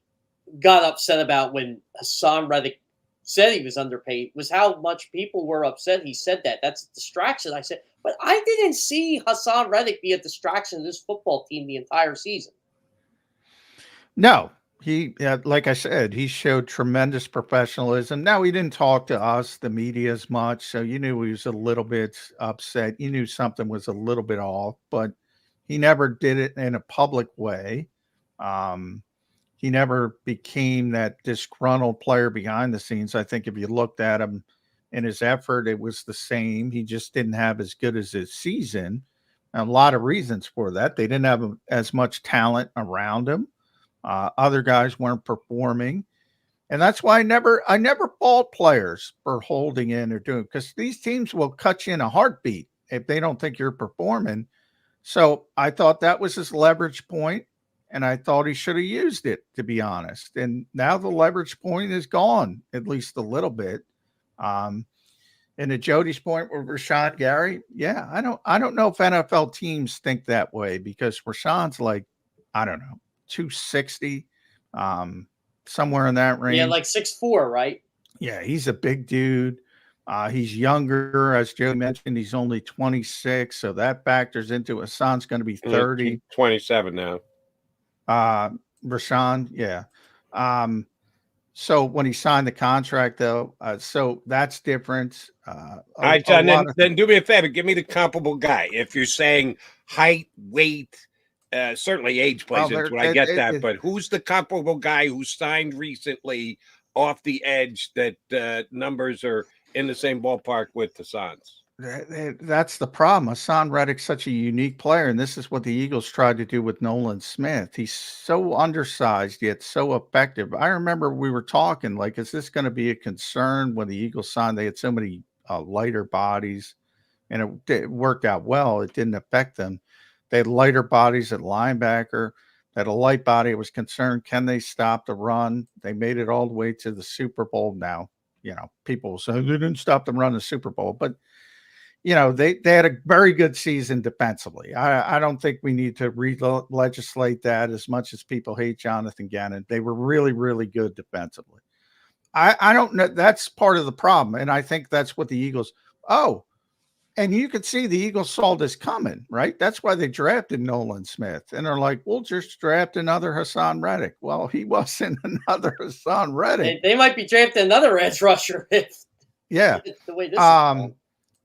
got upset about when Hassan Reddick said he was underpaid was how much people were upset he said that. That's a distraction. I said, but I didn't see Hassan Reddick be a distraction to this football team the entire season. No. He, like I said, he showed tremendous professionalism. Now, he didn't talk to us, the media, as much, so you knew he was a little bit upset. You knew something was a little bit off, but he never did it in a public way. He never became that disgruntled player behind the scenes. I think if you looked at him in his effort, it was the same. He just didn't have as good as his season. A lot of reasons for that. They didn't have as much talent around him. Other guys weren't performing. And that's why I never fault players for holding in or doing, because these teams will cut you in a heartbeat if they don't think you're performing. So I thought that was his leverage point, and I thought he should have used it, to be honest. And now the leverage point is gone, at least a little bit. And to Jody's point with Rashawn Gary, yeah, I don't know if NFL teams think that way, because Rashawn's like, I don't know, 260, somewhere in that range. Yeah, like 6'4", right? Yeah, he's a big dude. He's younger, as Joe mentioned. He's only 26, so that factors into Hassan's going to be 30. He's 27 now. Rashawn, yeah. So when he signed the contract, though, so that's different. All right, John, then do me a favor. Give me the comparable guy. If you're saying height, weight, certainly age plays into it. I get that. But who's the comparable guy who signed recently off the edge that numbers are in the same ballpark with Hassan's? That's the problem. Hassan Reddick's such a unique player, and this is what the Eagles tried to do with Nolan Smith. He's so undersized, yet so effective. I remember we were talking, like, is this going to be a concern when the Eagles signed? They had so many lighter bodies, and it worked out well. It didn't affect them. They had lighter bodies at linebacker. That a light body was concerned, can they stop the run? They made it all the way to the Super Bowl. Now, people say they didn't stop them run the Super Bowl, but they had a very good season defensively. I don't think we need to legislate that as much as people hate Jonathan Gannon. They were really, really good defensively. I don't know. That's part of the problem. And I think that's what the Eagles, and you could see the Eagles saw this coming, right? That's why they drafted Nolan Smith. And they're like, we'll just draft another Hassan Reddick. Well, he wasn't another Hassan Reddick. They might be drafting another edge rusher. The way this is going.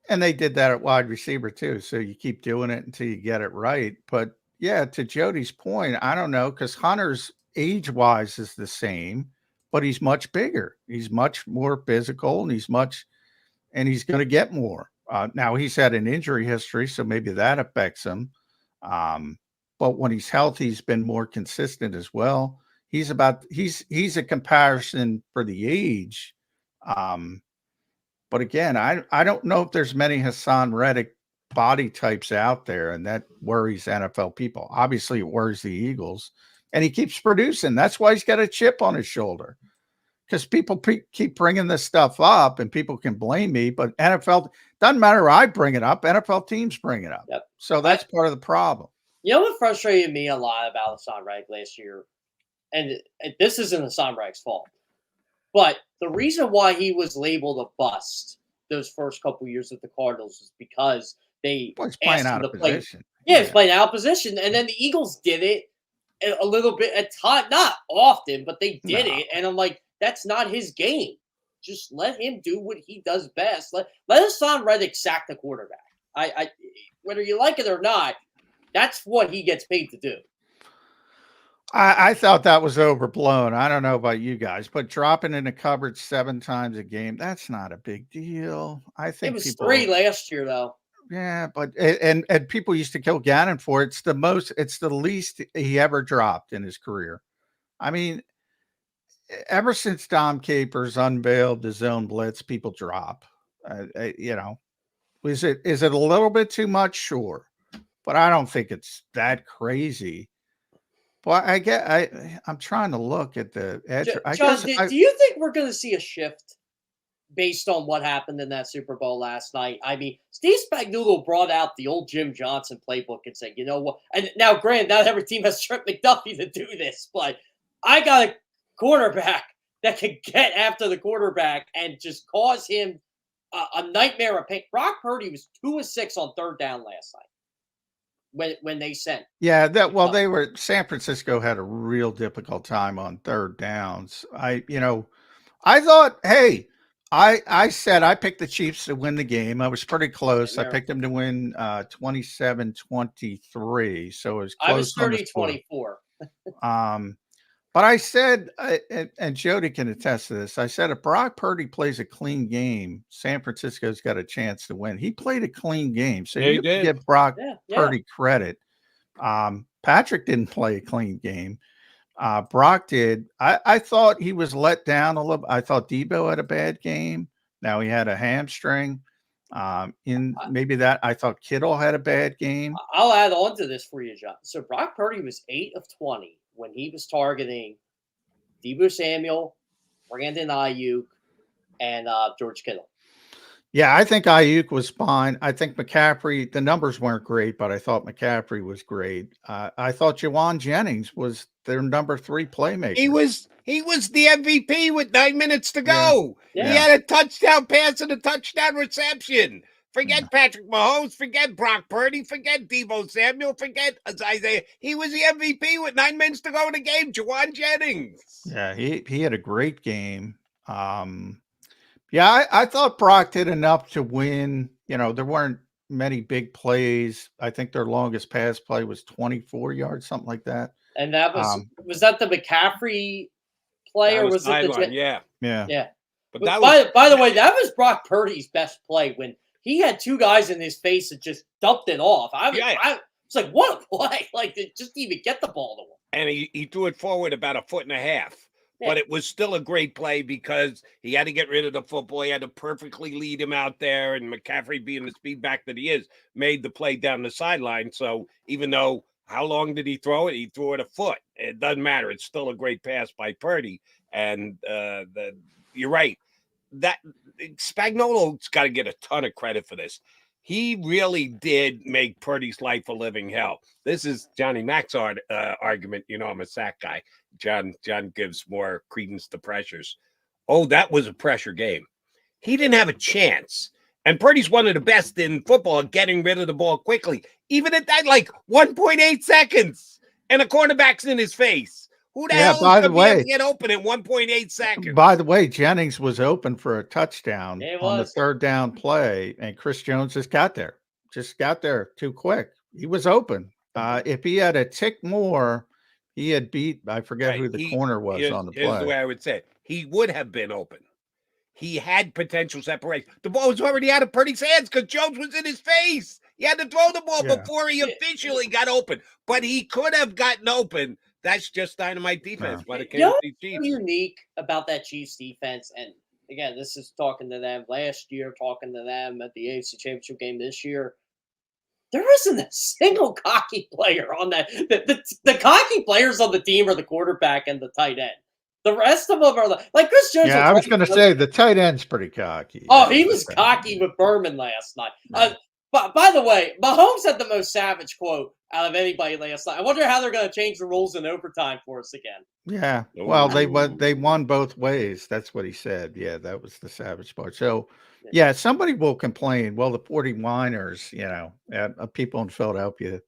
And they did that at wide receiver too. So you keep doing it until you get it right. But yeah, to Jody's point, I don't know, because Hunter's age-wise is the same, but he's much bigger. He's much more physical, and he's going to get more. Now he's had an injury history, so maybe that affects him. But when he's healthy, he's been more consistent as well. He's a comparison for the age. But again, I don't know if there's many Hassan Reddick body types out there, and that worries NFL people. Obviously, it worries the Eagles, and he keeps producing. That's why he's got a chip on his shoulder, because people keep bringing this stuff up, and people can blame me, but NFL doesn't matter. I bring it up. NFL teams bring it up. Yep. So that's part of the problem. You know what frustrated me a lot about Hassan Reddick last year, and this isn't Hassan Reddick's fault, but the reason why he was labeled a bust those first couple years with the Cardinals is because they he's playing asked him out of to play. position. Yeah, he's playing out of position, and then the Eagles did it a little bit at time, not often, but they did it, and I'm like, that's not his game. Just let him do what he does best. Let Hassan Reddick sack the quarterback. I whether you like it or not, that's what he gets paid to do. I thought that was overblown. I don't know about you guys, but dropping in the cupboard 7 times a game, that's not a big deal. I think it was 3 last year, though. Yeah, but and people used to kill Gannon for it. It's the least he ever dropped in his career. I mean, ever since Dom Capers unveiled the zone blitz, people drop. You know, is it a little bit too much? Sure, but I don't think it's that crazy. Well, I'm trying to look at the edge. John, do you think we're going to see a shift based on what happened in that Super Bowl last night? I mean, Steve Spagnuolo brought out the old Jim Johnson playbook and said, you know what? And now, granted, not every team has Trent McDuffie to do this, but I got a cornerback that can get after the quarterback and just cause him a nightmare of pain. Brock Purdy was 2 of 6 on 3rd down last night. When they sent. Yeah, San Francisco had a real difficult time on 3rd downs. I thought, hey, I said I picked the Chiefs to win the game. I was pretty close. I picked them to win 27-23. So it was close. I was 30-24. But I said, and Jody can attest to this, I said if Brock Purdy plays a clean game, San Francisco's got a chance to win. He played a clean game. So you can give Brock Purdy credit. Patrick didn't play a clean game. Brock did. I thought he was let down a little. I thought Debo had a bad game. Now he had a hamstring. I thought Kittle had a bad game. I'll add on to this for you, John. So Brock Purdy was 8 of 20 when he was targeting Debo Samuel, Brandon Ayuk, and George Kittle. Yeah, I think Ayuk was fine. I think McCaffrey, the numbers weren't great, but I thought McCaffrey was great. I thought Jawan Jennings was their number 3 playmaker. He was the MVP with 9 minutes to go. Yeah. He had a touchdown pass and a touchdown reception. Forget Patrick Mahomes, forget Brock Purdy, forget Debo Samuel, forget Isaiah. He was the MVP with 9 minutes to go in the game. Jawan Jennings. Yeah, he had a great game. I thought Brock did enough to win. You know, there weren't many big plays. I think their longest pass play was 24 yards, something like that. And that was that the McCaffrey play, or was it the Yeah. But by the way, that was Brock Purdy's best play when he had 2 guys in his face and just dumped it off. I was like, what a play! Like, to just even get the ball to him. And he threw it forward about 1.5 feet. Yeah. But it was still a great play because he had to get rid of the football. He had to perfectly lead him out there. And McCaffrey, being the speed back that he is, made the play down the sideline. So even though, how long did he throw it? He threw it a foot. It doesn't matter. It's still a great pass by Purdy. And you're right. That Spagnuolo's got to get a ton of credit for this. He really did make Purdy's life a living hell. This is Johnny Mac's argument. You know, I'm a sack guy. John gives more credence to pressures. Oh, that was a pressure game. He didn't have a chance. And Purdy's one of the best in football at getting rid of the ball quickly. Even at that, 1.8 seconds. And a cornerback's in his face. Who the hell is going to be able to get open in 1.8 seconds? By the way, Jennings was open for a touchdown on the 3rd down play, and Chris Jones just got there too quick. He was open. If he had a tick more, he had beat, I forget who the corner was on the play. Here's the way I would say it. He would have been open. He had potential separation. The ball was already out of Purdy's hands because Jones was in his face. He had to throw the ball before he officially got open. But he could have gotten open. That's just dynamite defense. But it can't be Chiefs. What's unique about that Chiefs defense, and again, this is talking to them last year, talking to them at the AFC Championship game this year. there isn't a single cocky player on that. The cocky players on the team are the quarterback and the tight end. The rest of them are like Chris Jones. Yeah, I was going to say the tight end's pretty cocky. Oh, he was cocky with Berman last night. But by the way, Mahomes had the most savage quote out of anybody last night. I wonder how they're going to change the rules in overtime for us again. Yeah, well, they won both ways. That's what he said. Yeah, that was the savage part. So, yeah, somebody will complain. Well, the 49ers, people in Philadelphia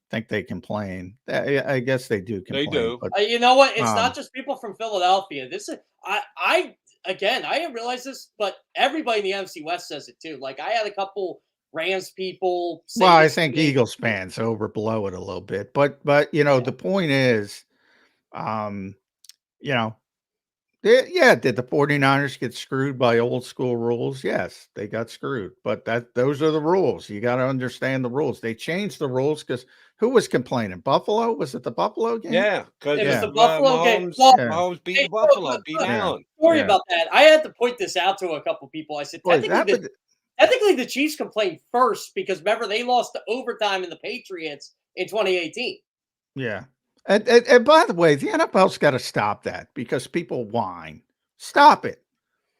think they complain. I guess they do complain. They do. But, you know what? It's not just people from Philadelphia. This is I didn't realize this, but everybody in the NFC West says it too. Like I had a couple Rams people say well, I think Eagles fans overblow it a little bit. But the point is, did the 49ers get screwed by old school rules? Yes, they got screwed. But those are the rules. You got to understand the rules. They changed the rules because who was complaining? Buffalo? Was it the Buffalo game? Yeah, because it was the Buffalo game. Mahomes beat Buffalo, beat Allen. Sorry about that. I had to point this out to a couple people. I said, technically the Chiefs complained first because remember they lost to overtime in the Patriots in 2018. Yeah. And by the way, the NFL's got to stop that because people whine. Stop it.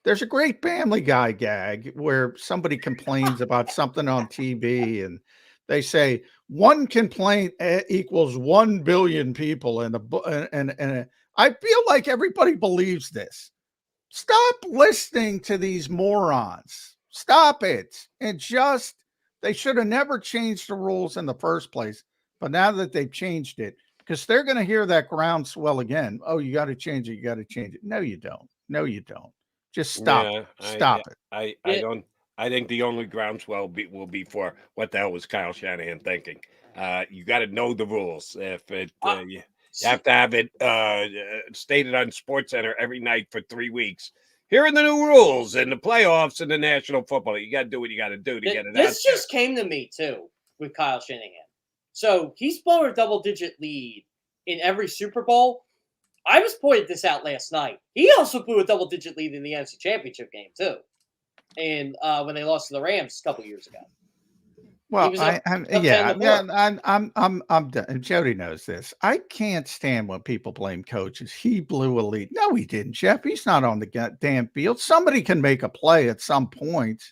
There's a great Family Guy gag where somebody complains about something on TV and they say one complaint equals 1 billion people. And I feel like everybody believes this. Stop listening to these morons. Stop it. And they should have never changed the rules in the first place. But now that they've changed it, because they're going to hear that groundswell again. Oh, you got to change it. You got to change it. No, you don't. No, you don't. Just stop. Stop it. I don't. I think the only groundswell will be for what the hell was Kyle Shanahan thinking. You got to know the rules. If it you have to have it stated on SportsCenter every night for 3 weeks. Here are the new rules in the playoffs and the National Football League. You got to do what you got to do to get it out. This just came to me too with Kyle Shanahan. So he's blown a double-digit lead in every Super Bowl. I was pointed this out last night. He also blew a double-digit lead in the NFC Championship game too, and when they lost to the Rams a couple years ago. Well, I'm done. And Jody knows this. I can't stand when people blame coaches. He blew a lead. No, he didn't, Jeff. He's not on the damn field. Somebody can make a play at some point.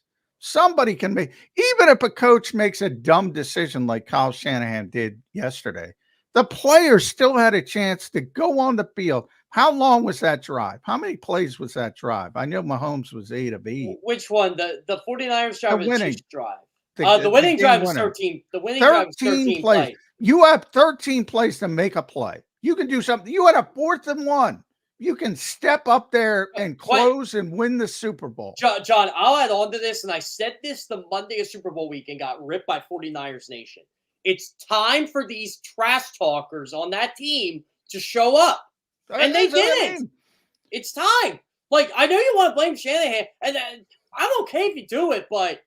Somebody can make, even if a coach makes a dumb decision like Kyle Shanahan did yesterday, the players still had a chance to go on the field. How long was that drive? How many plays was that drive? I know Mahomes was 8 of 8. Which one? The 49ers drive or the Chiefs drive? The winning drive was 13. The winning drive was 13 plays. You have 13 plays to make a play. You can do something. You had a 4th and 1. You can step up there and close and win the Super Bowl. John, I'll add on to this, and I said this the Monday of Super Bowl week and got ripped by 49ers Nation. It's time for these trash talkers on that team to show up. And they didn't. It's time. Like, I know you want to blame Shanahan, and I'm okay if you do it, but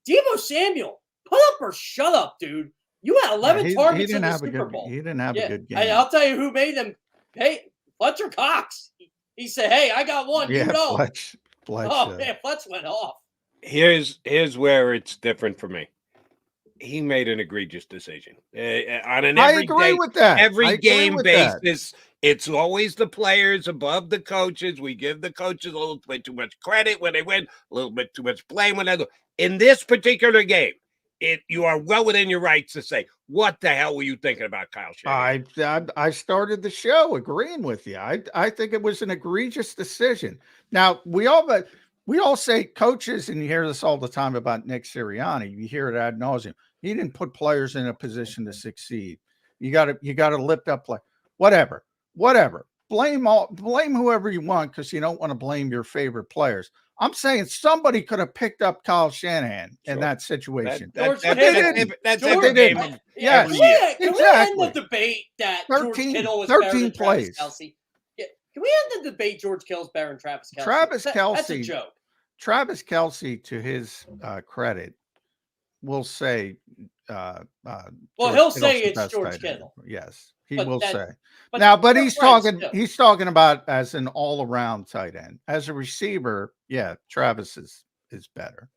Deebo Samuel, put up or shut up, dude. You had 11 targets in the Super Bowl. He didn't have a good game. And I'll tell you who made them pay. Fletcher Cox. He said, "Hey, I got one. Yeah, you know." Fletch, man, Fletch went off. Here's where it's different for me. He made an egregious decision on an every game basis. It's always the players above the coaches. We give the coaches a little bit too much credit when they win, a little bit too much blame when they do. In this particular game, you are well within your rights to say, what the hell were you thinking about, Kyle Shanahan? I started the show agreeing with you. I think it was an egregious decision. Now, we all say coaches, and you hear this all the time about Nick Sirianni. You hear it ad nauseum. He didn't put players in a position to succeed. You got to lift up play. Whatever. Blame whoever you want because you don't want to blame your favorite players. I'm saying somebody could have picked up Kyle Shanahan in that situation. That's every game. Can we end the debate that 13, George Kittle was 13 plays. Travis Kelce? Yeah. Can we end the debate George Kittle's better than Travis Kelce? That's a joke. Travis Kelce, to his credit, will say he'll say it's George Kittle. Yes, he will say. But he's talking about as an all-around tight end. As a receiver, yeah, Travis is better.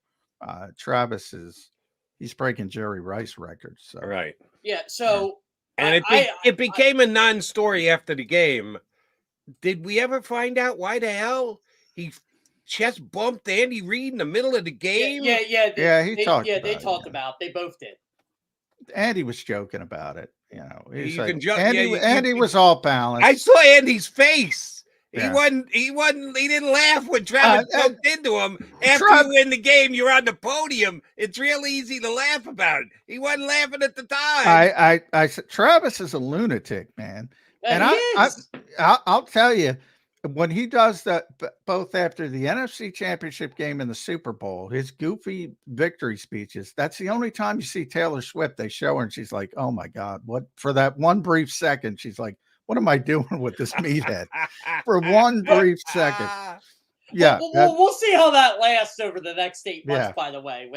Travis is he's breaking Jerry Rice records. So. Right. Yeah. So, and it became a non-story after the game. Did we ever find out why the hell he chest bumped Andy Reid in the middle of the game? Yeah. They talked about. They both did. Andy was joking about it. You know, he's like, Andy, Andy was all balanced. I saw Andy's face. Yeah. He didn't laugh when Travis bumped into him. After you win the game, you're on the podium. It's real easy to laugh about it. He wasn't laughing at the time. I said Travis is a lunatic, man. And he is. I'll tell you, when he does that, both after the NFC Championship game and the Super Bowl, his goofy victory speeches, that's the only time you see Taylor Swift. They show her and she's like, oh my God, what? For that one brief second, she's like, what am I doing with this meathead? For one brief second. Yeah. We'll see how that lasts over the next 8 months, by the way,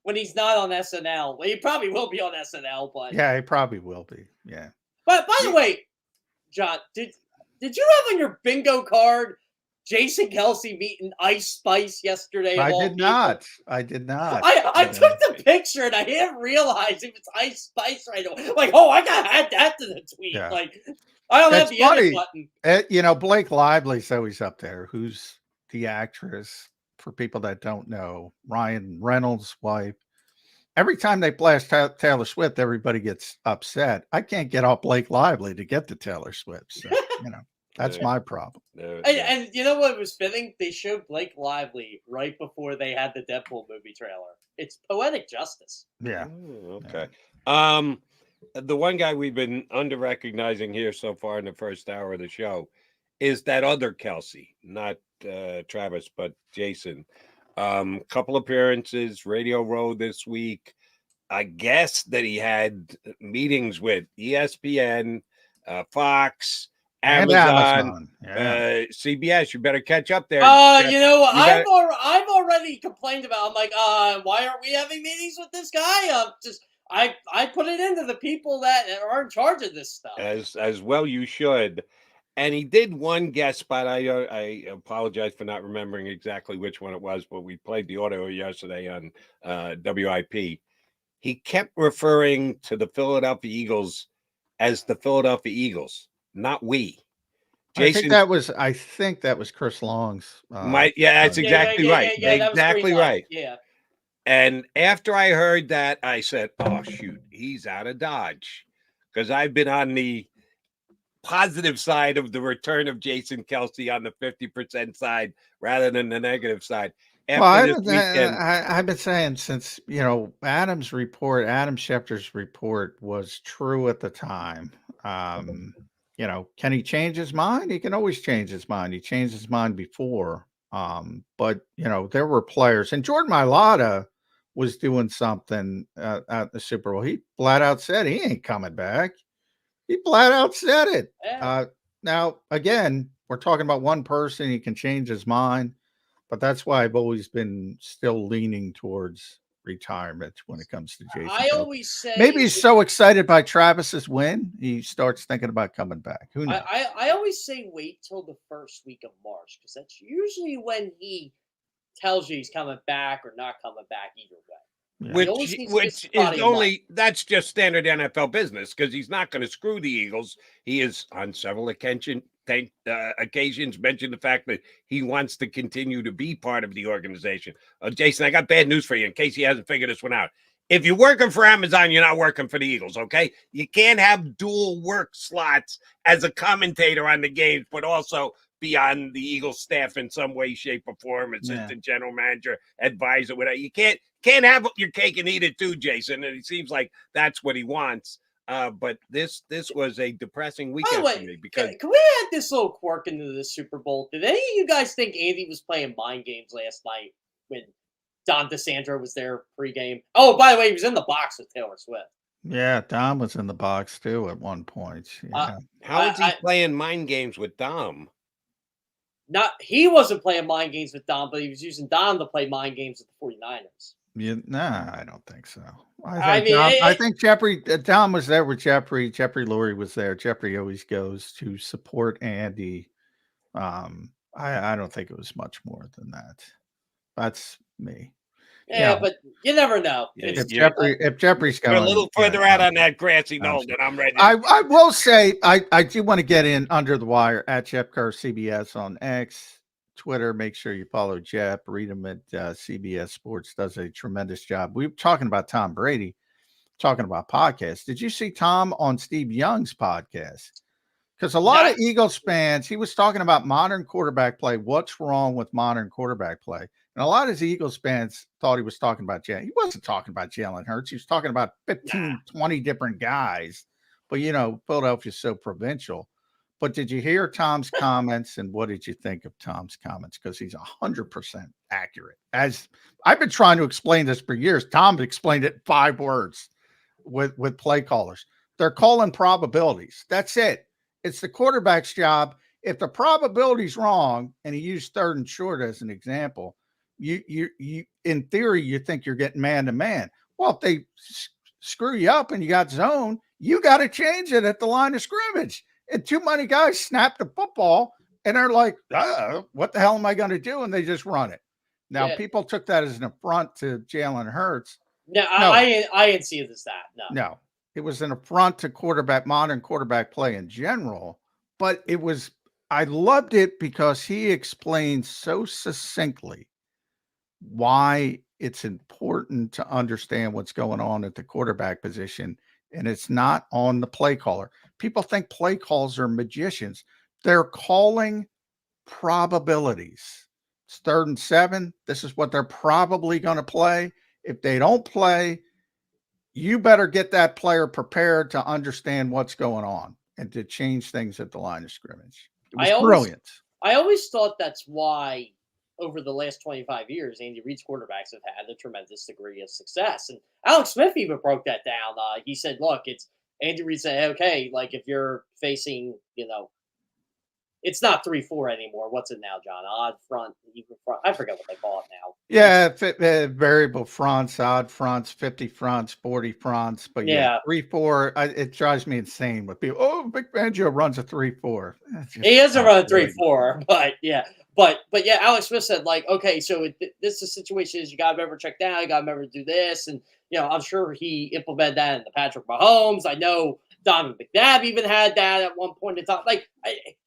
when he's not on SNL. Well, he probably will be on SNL, but yeah, he probably will be. Yeah. But by the way, John, did you have on your bingo card Jason Kelce meeting Ice Spice yesterday? I did not. I I took the picture and I didn't realize it was Ice Spice right away. Like, oh, I gotta add that to the tweet. Yeah. Like, I don't have the edit button. You know, Blake Lively's always up there. Who's the actress? For people that don't know, Ryan Reynolds' wife. Every time they blast Taylor Swift, everybody gets upset. I can't get off Blake Lively to get to Taylor Swift. So, you know, that's my problem. And you know what was fitting? They showed Blake Lively right before they had the Deadpool movie trailer. It's poetic justice. Yeah. Okay. The one guy we've been under-recognizing here so far in the first hour of the show is that other Kelce, not Travis, but Jason. Couple appearances, Radio Row this week. I guess that he had meetings with ESPN, Fox, Amazon, CBS. You better catch up there. You know, I've already complained about. I'm like, why aren't we having meetings with this guy? I put it into the people that are in charge of this stuff. As well, you should. And he did one guest spot. I apologize for not remembering exactly which one it was, but we played the audio yesterday on WIP. He kept referring to the Philadelphia Eagles as the Philadelphia Eagles, not we. Jason, I think that was Chris Long's. That's exactly right. Exactly right. Yeah. And after I heard that, I said, "Oh shoot, he's out of Dodge," because I've been on the positive side of the return of Jason Kelce on the 50% side rather than the negative side. I've been saying since, you know, Adam Schefter's report was true at the time. You know, can he change his mind? He can always change his mind. He changed his mind before. But, you know, there were players, and Jordan Mailata was doing something at the Super Bowl. He flat out said he ain't coming back. He flat out said it. Yeah. Now, again, we're talking about one person. He can change his mind, but that's why I've always been still leaning towards retirement when it comes to Jason. I always say maybe he's so excited by Travis's win, he starts thinking about coming back. Who knows? I always say wait till the first week of March, because that's usually when he tells you he's coming back or not coming back either way. Which is only that's just standard NFL business, because he's not going to screw the Eagles. He is on several occasions mentioned the fact that he wants to continue to be part of the organization. Jason, I got bad news for you in case he hasn't figured this one out. If you're working for Amazon, you're not working for the Eagles, okay? You can't have dual work slots as a commentator on the games, but also be on the Eagles staff in some way, shape, or form, assistant general manager, advisor, whatever. You can't have your cake and eat it too, Jason. And it seems like that's what he wants. But this was a depressing weekend for me, because can we add this little quirk into the Super Bowl? Did any of you guys think Andy was playing mind games last night when Don DeSandro was there pregame? Oh, by the way, he was in the box with Taylor Swift. Yeah, Dom was in the box too at one point. Yeah. How is he playing mind games with Dom? He wasn't playing mind games with Dom, but he was using Dom to play mind games with the 49ers. I don't think so. I think Dom was there with Jeffrey. Jeffrey Lurie was there. Jeffrey always goes to support Andy. I don't think it was much more than that. That's me. Yeah, but you never know. If Jeffrey's You're a going little further out on that grassy knoll than I'm ready. I will say I do want to get in under the wire at Jeff Kerr CBS on X, Twitter. Make sure you follow Jeff. Read him at CBS Sports. Does a tremendous job. We were talking about Tom Brady, talking about podcasts. Did you see Tom on Steve Young's podcast? Because a lot of Eagles fans, he was talking about modern quarterback play. What's wrong with modern quarterback play? And a lot of his Eagles fans thought he was talking about Jalen. He wasn't talking about Jalen Hurts. He was talking about 15, 20 different guys. But, Philadelphia's so provincial. But did you hear Tom's comments, and what did you think of Tom's comments? Because he's 100% accurate. As I've been trying to explain this for years, Tom explained it in 5 words with play callers. They're calling probabilities. That's it. It's the quarterback's job. If the probability's wrong, and he used 3rd and short as an example, you in theory, you think you're getting man to man. Well, if they screw you up and you got zone, you got to change it at the line of scrimmage. And too many guys snap the football and they're like, what the hell am I going to do? And they just run it. Now, people took that as an affront to Jalen Hurts. No, I didn't see it as that. No, it was an affront to modern quarterback play in general. But I loved it because he explained so succinctly why it's important to understand what's going on at the quarterback position. And it's not on the play caller. People think play calls are magicians. They're calling probabilities. It's 3rd and 7. This is what they're probably going to play. If they don't play, you better get that player prepared to understand what's going on and to change things at the line of scrimmage. It was brilliant. I always thought that's why over the last 25 years, Andy Reid's quarterbacks have had a tremendous degree of success. And Alex Smith even broke that down. He said, look, it's Andy Reid said, okay, like if you're facing, it's not 3-4 anymore. What's it now, John? Odd front, even front. I forget what they call it now. Yeah, variable fronts, odd fronts, 50 fronts, 40 fronts. But 3-4, it drives me insane with people. Oh, Vic Fangio runs a 3-4. He doesn't run a 3-4, but yeah. But yeah, Alex Smith said, like, okay, so this is situation is you got to remember check down, you got to remember to do this. And, I'm sure he implemented that in the Patrick Mahomes. I know Donovan McNabb even had that at one point in time. Like,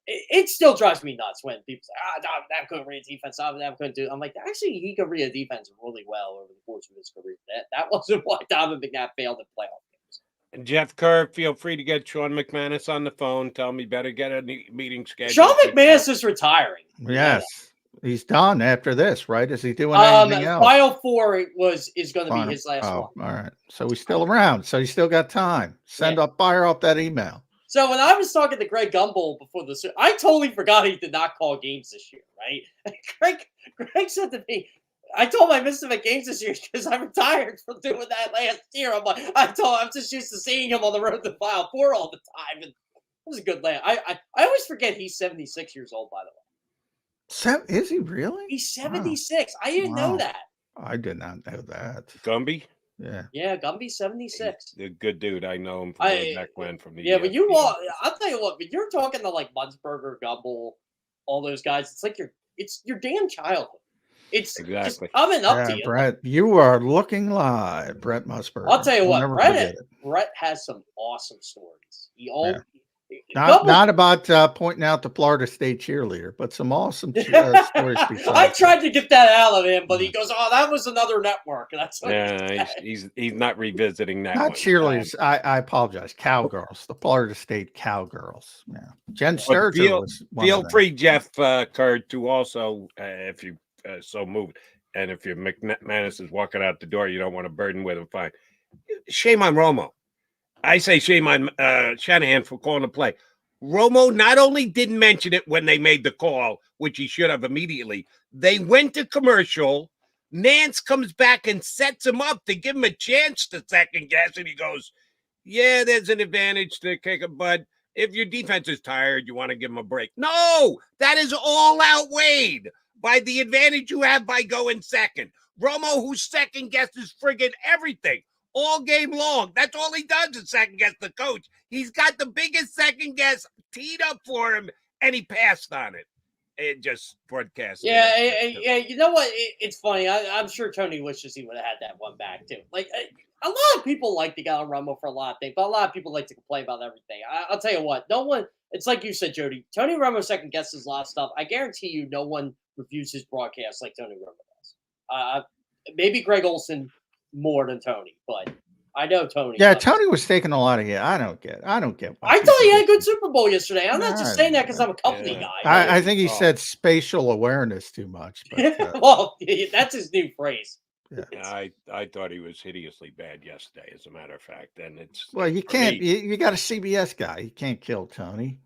it still drives me nuts when people say, Donovan McNabb couldn't read a defense, Donovan McNabb couldn't do it. I'm like, actually, he could read a defense really well over the course of his career. That wasn't why Donovan McNabb failed in playoff games. And Jeff Kerr, feel free to get Sean McManus on the phone. Tell me better get a meeting scheduled. Sean McManus is retiring. Yes. He's done after this, right? Is he doing anything else? Final 4 is going to be his last one. All right. So he's still around. So he's still got time. Fire up that email. So when I was talking to Greg Gumbel before this, I totally forgot he did not call games this year, right? Greg said to me, I told him I missed him at games this year because I retired from doing that last year. I'm like, I'm just used to seeing him on the road to Final 4 all the time. And it was a good laugh. I always forget he's 76 years old, by the way. Is he really? He's 76. Wow. I didn't know that. I did not know that. Gumby? Yeah, Gumby's 76. He's a good dude. I know him from way back when from the but I'll tell you what, when you're talking to like Munzberger, Gumbel, all those guys, it's like it's your damn childhood. It's exactly coming up to you. Brett, you are looking live, Brett Musburger. I'll tell you what, Brett has some awesome stories. Not about pointing out the Florida State cheerleader, but some awesome stories. I tried to get that out of him, but he goes, "Oh, that was another network." That's what he's not revisiting that. Not cheerleaders. I apologize. Cowgirls, the Florida State Cowgirls. Yeah, Jen Sturgill was feel free, Jeff Kerr, to also, if you so moved, and if your McManus is walking out the door, you don't want to burden with him. Fine. Shame on Romo. I say shame on Shanahan for calling the play. Romo not only didn't mention it when they made the call, which he should have immediately, they went to commercial. Nance comes back and sets him up to give him a chance to second guess, and he goes, yeah, there's an advantage to kick a but if your defense is tired, you want to give him a break. No, that is all outweighed by the advantage you have by going second. Romo, who second guesses friggin' everything all game long. That's all he does is second guess the coach. He's got the biggest second guess teed up for him, and he passed on it. it just broadcast. Yeah, you know what? It's funny. I'm sure Tony wishes he would have had that one back too. Like a lot of people like to get on Romo for a lot of things, but a lot of people like to complain about everything. I'll tell you what. No one. It's like you said, Jody. Tony Romo second guesses a lot of stuff. I guarantee you, no one reviews his broadcast like Tony Romo does. Maybe Greg Olson more than Tony, but I know Tony. Yeah, Tony was taking a lot of hit. I don't get. I thought he had a good Super Bowl yesterday. I'm not just saying that because I'm a company guy. I think he said spatial awareness too much. But, well, that's his new phrase. Yeah. I thought he was hideously bad yesterday, as a matter of fact. And it's you can't. You got a CBS guy. You can't kill Tony.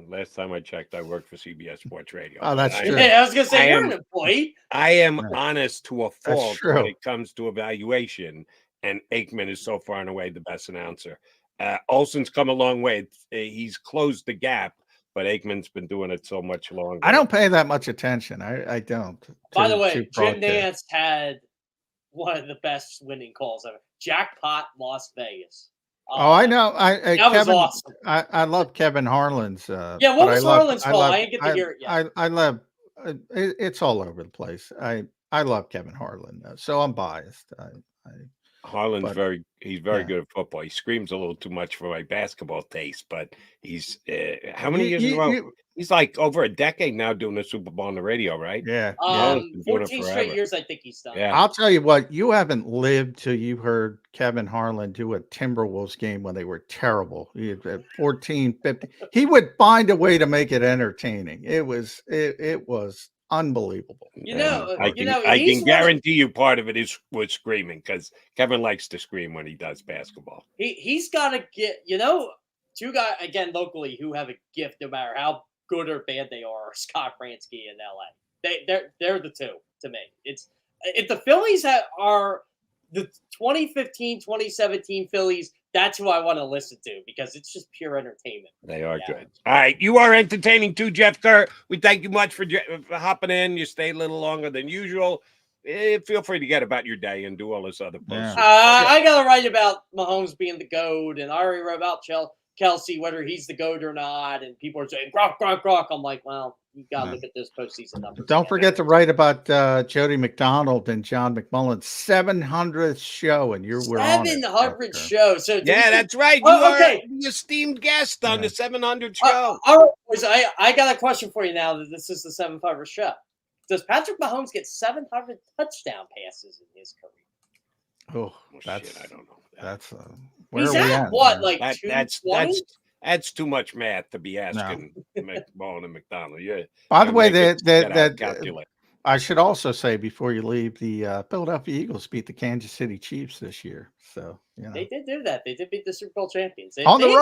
Last time I checked, I worked for CBS Sports Radio. Oh, that's true. I was gonna say you're an employee. I am honest to a fault when it comes to evaluation, and Aikman is so far and away the best announcer. Olson's come a long way. He's closed the gap, but Aikman's been doing it so much longer. I don't pay that much attention. I don't. By the way, Jim Nantz had one of the best winning calls ever. Jackpot Las Vegas. I know. That Kevin, was awesome. I love Kevin Harlan's. What was Harlan's call? I didn't get to hear it yet. I love. It's all over the place. I love Kevin Harlan, so I'm biased. Harlan's very good at football. He screams a little too much for my basketball taste, but he's how many years in a row? He's like over a decade now doing the Super Bowl on the radio, right? Yeah. 14 straight years, I think he's done. Yeah. I'll tell you what, you haven't lived till you heard Kevin Harlan do a Timberwolves game when they were terrible. He had 14, 15. He would find a way to make it entertaining. It was unbelievable. I can guarantee you part of it was screaming, because Kevin likes to scream when he does basketball. He's got to get, two guys, again, locally, who have a gift no matter how good or bad they are Scott Fransky in LA. They're the two to me. If the Phillies are the 2015, 2017 Phillies, that's who I want to listen to, because it's just pure entertainment. They are good. All right. You are entertaining too, Jeff Kerr. We thank you much for hopping in. You stayed a little longer than usual. Feel free to get about your day and do all this other posts. I got to write about Mahomes being the GOAT, and I already wrote about Kelsey, whether he's the GOAT or not, and people are saying, "Grok, grok, grok." I'm like, well, you got to look at this postseason numbers. Don't forget to write about Jody McDonald and John McMullen's 700th show, and you're 700th show. So that's right. You are the esteemed guest on the 700th show. All right, boys, I got a question for you now that this is the 700th show. Does Patrick Mahomes get 700 touchdown passes in his career? Oh, I don't know. That's where he's at what, like that's too much math to be asking McMullen and McDonald. Yeah. By the way, I should also say before you leave, the Philadelphia Eagles beat the Kansas City Chiefs this year. So they did do that. They did beat the Super Bowl champions on the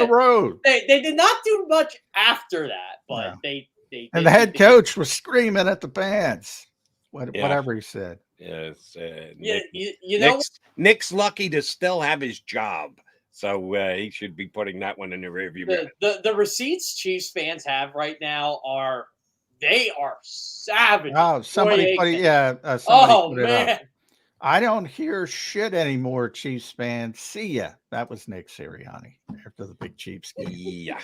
road. They did not do much after that, but they and the head coach was screaming at the fans, whatever he said. Yes, Nick's lucky to still have his job, so he should be putting that one in the rearview mirror. The receipts Chiefs fans have right now are savage. Oh, somebody put it up. I don't hear shit anymore, Chiefs fans. See ya. That was Nick Sirianni after the big Chiefs game. Yeah.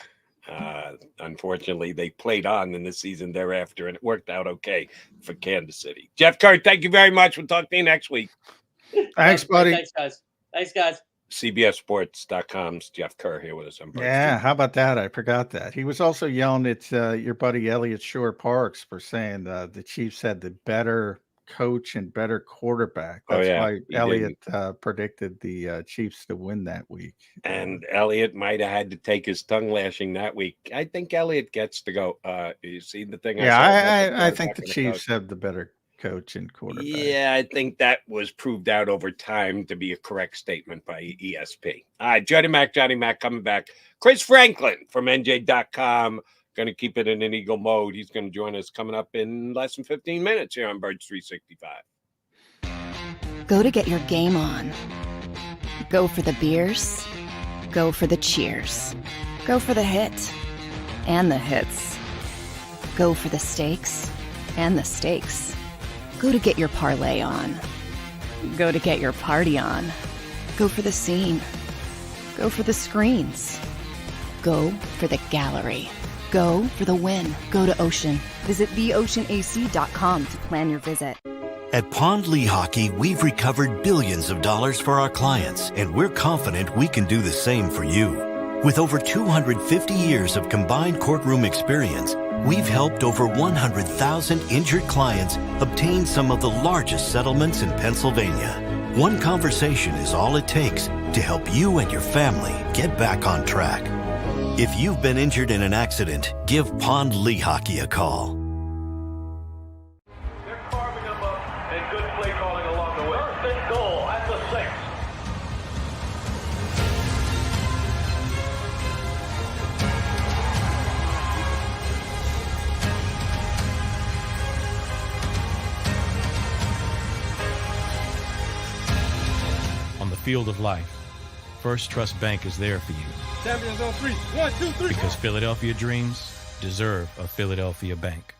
Unfortunately, they played on in the season thereafter, and it worked out okay for Kansas City. Jeff Kerr, thank you very much. We'll talk to you next week. Thanks, buddy. Thanks, guys. CBSSports.com's Jeff Kerr here with us. How about that? I forgot that. He was also yelling at your buddy Elliott Shore-Parks for saying the Chiefs had the better coach and better quarterback. That's why Elliott predicted the Chiefs to win that week. And Elliott might have had to take his tongue lashing that week. I think Elliott gets to go. You see the thing? I think the Chiefs have the better coach and quarterback. Yeah, I think that was proved out over time to be a correct statement by ESP. All right, Johnny Mac coming back. Chris Franklin from NJ.com. Going to keep it in an Eagle mode. He's going to join us coming up in less than 15 minutes here on Birds 365. Go to get your game on. Go for the beers. Go for the cheers. Go for the hit and the hits. Go for the stakes and the stakes. Go to get your parlay on. Go to get your party on. Go for the scene. Go for the screens. Go for the gallery. Go for the win. Go to Ocean. Visit theoceanac.com to plan your visit. At Pond Lehocky, we've recovered billions of dollars for our clients, and we're confident we can do the same for you. With over 250 years of combined courtroom experience, we've helped over 100,000 injured clients obtain some of the largest settlements in Pennsylvania. One conversation is all it takes to help you and your family get back on track. If you've been injured in an accident, give Pond Lehocky a call. They're carving them up and good play calling along the way. First and goal at the 6. On the field of life, First Trust Bank is there for you. Champions on 3. 1, 2, 3. Because Philadelphia dreams deserve a Philadelphia bank.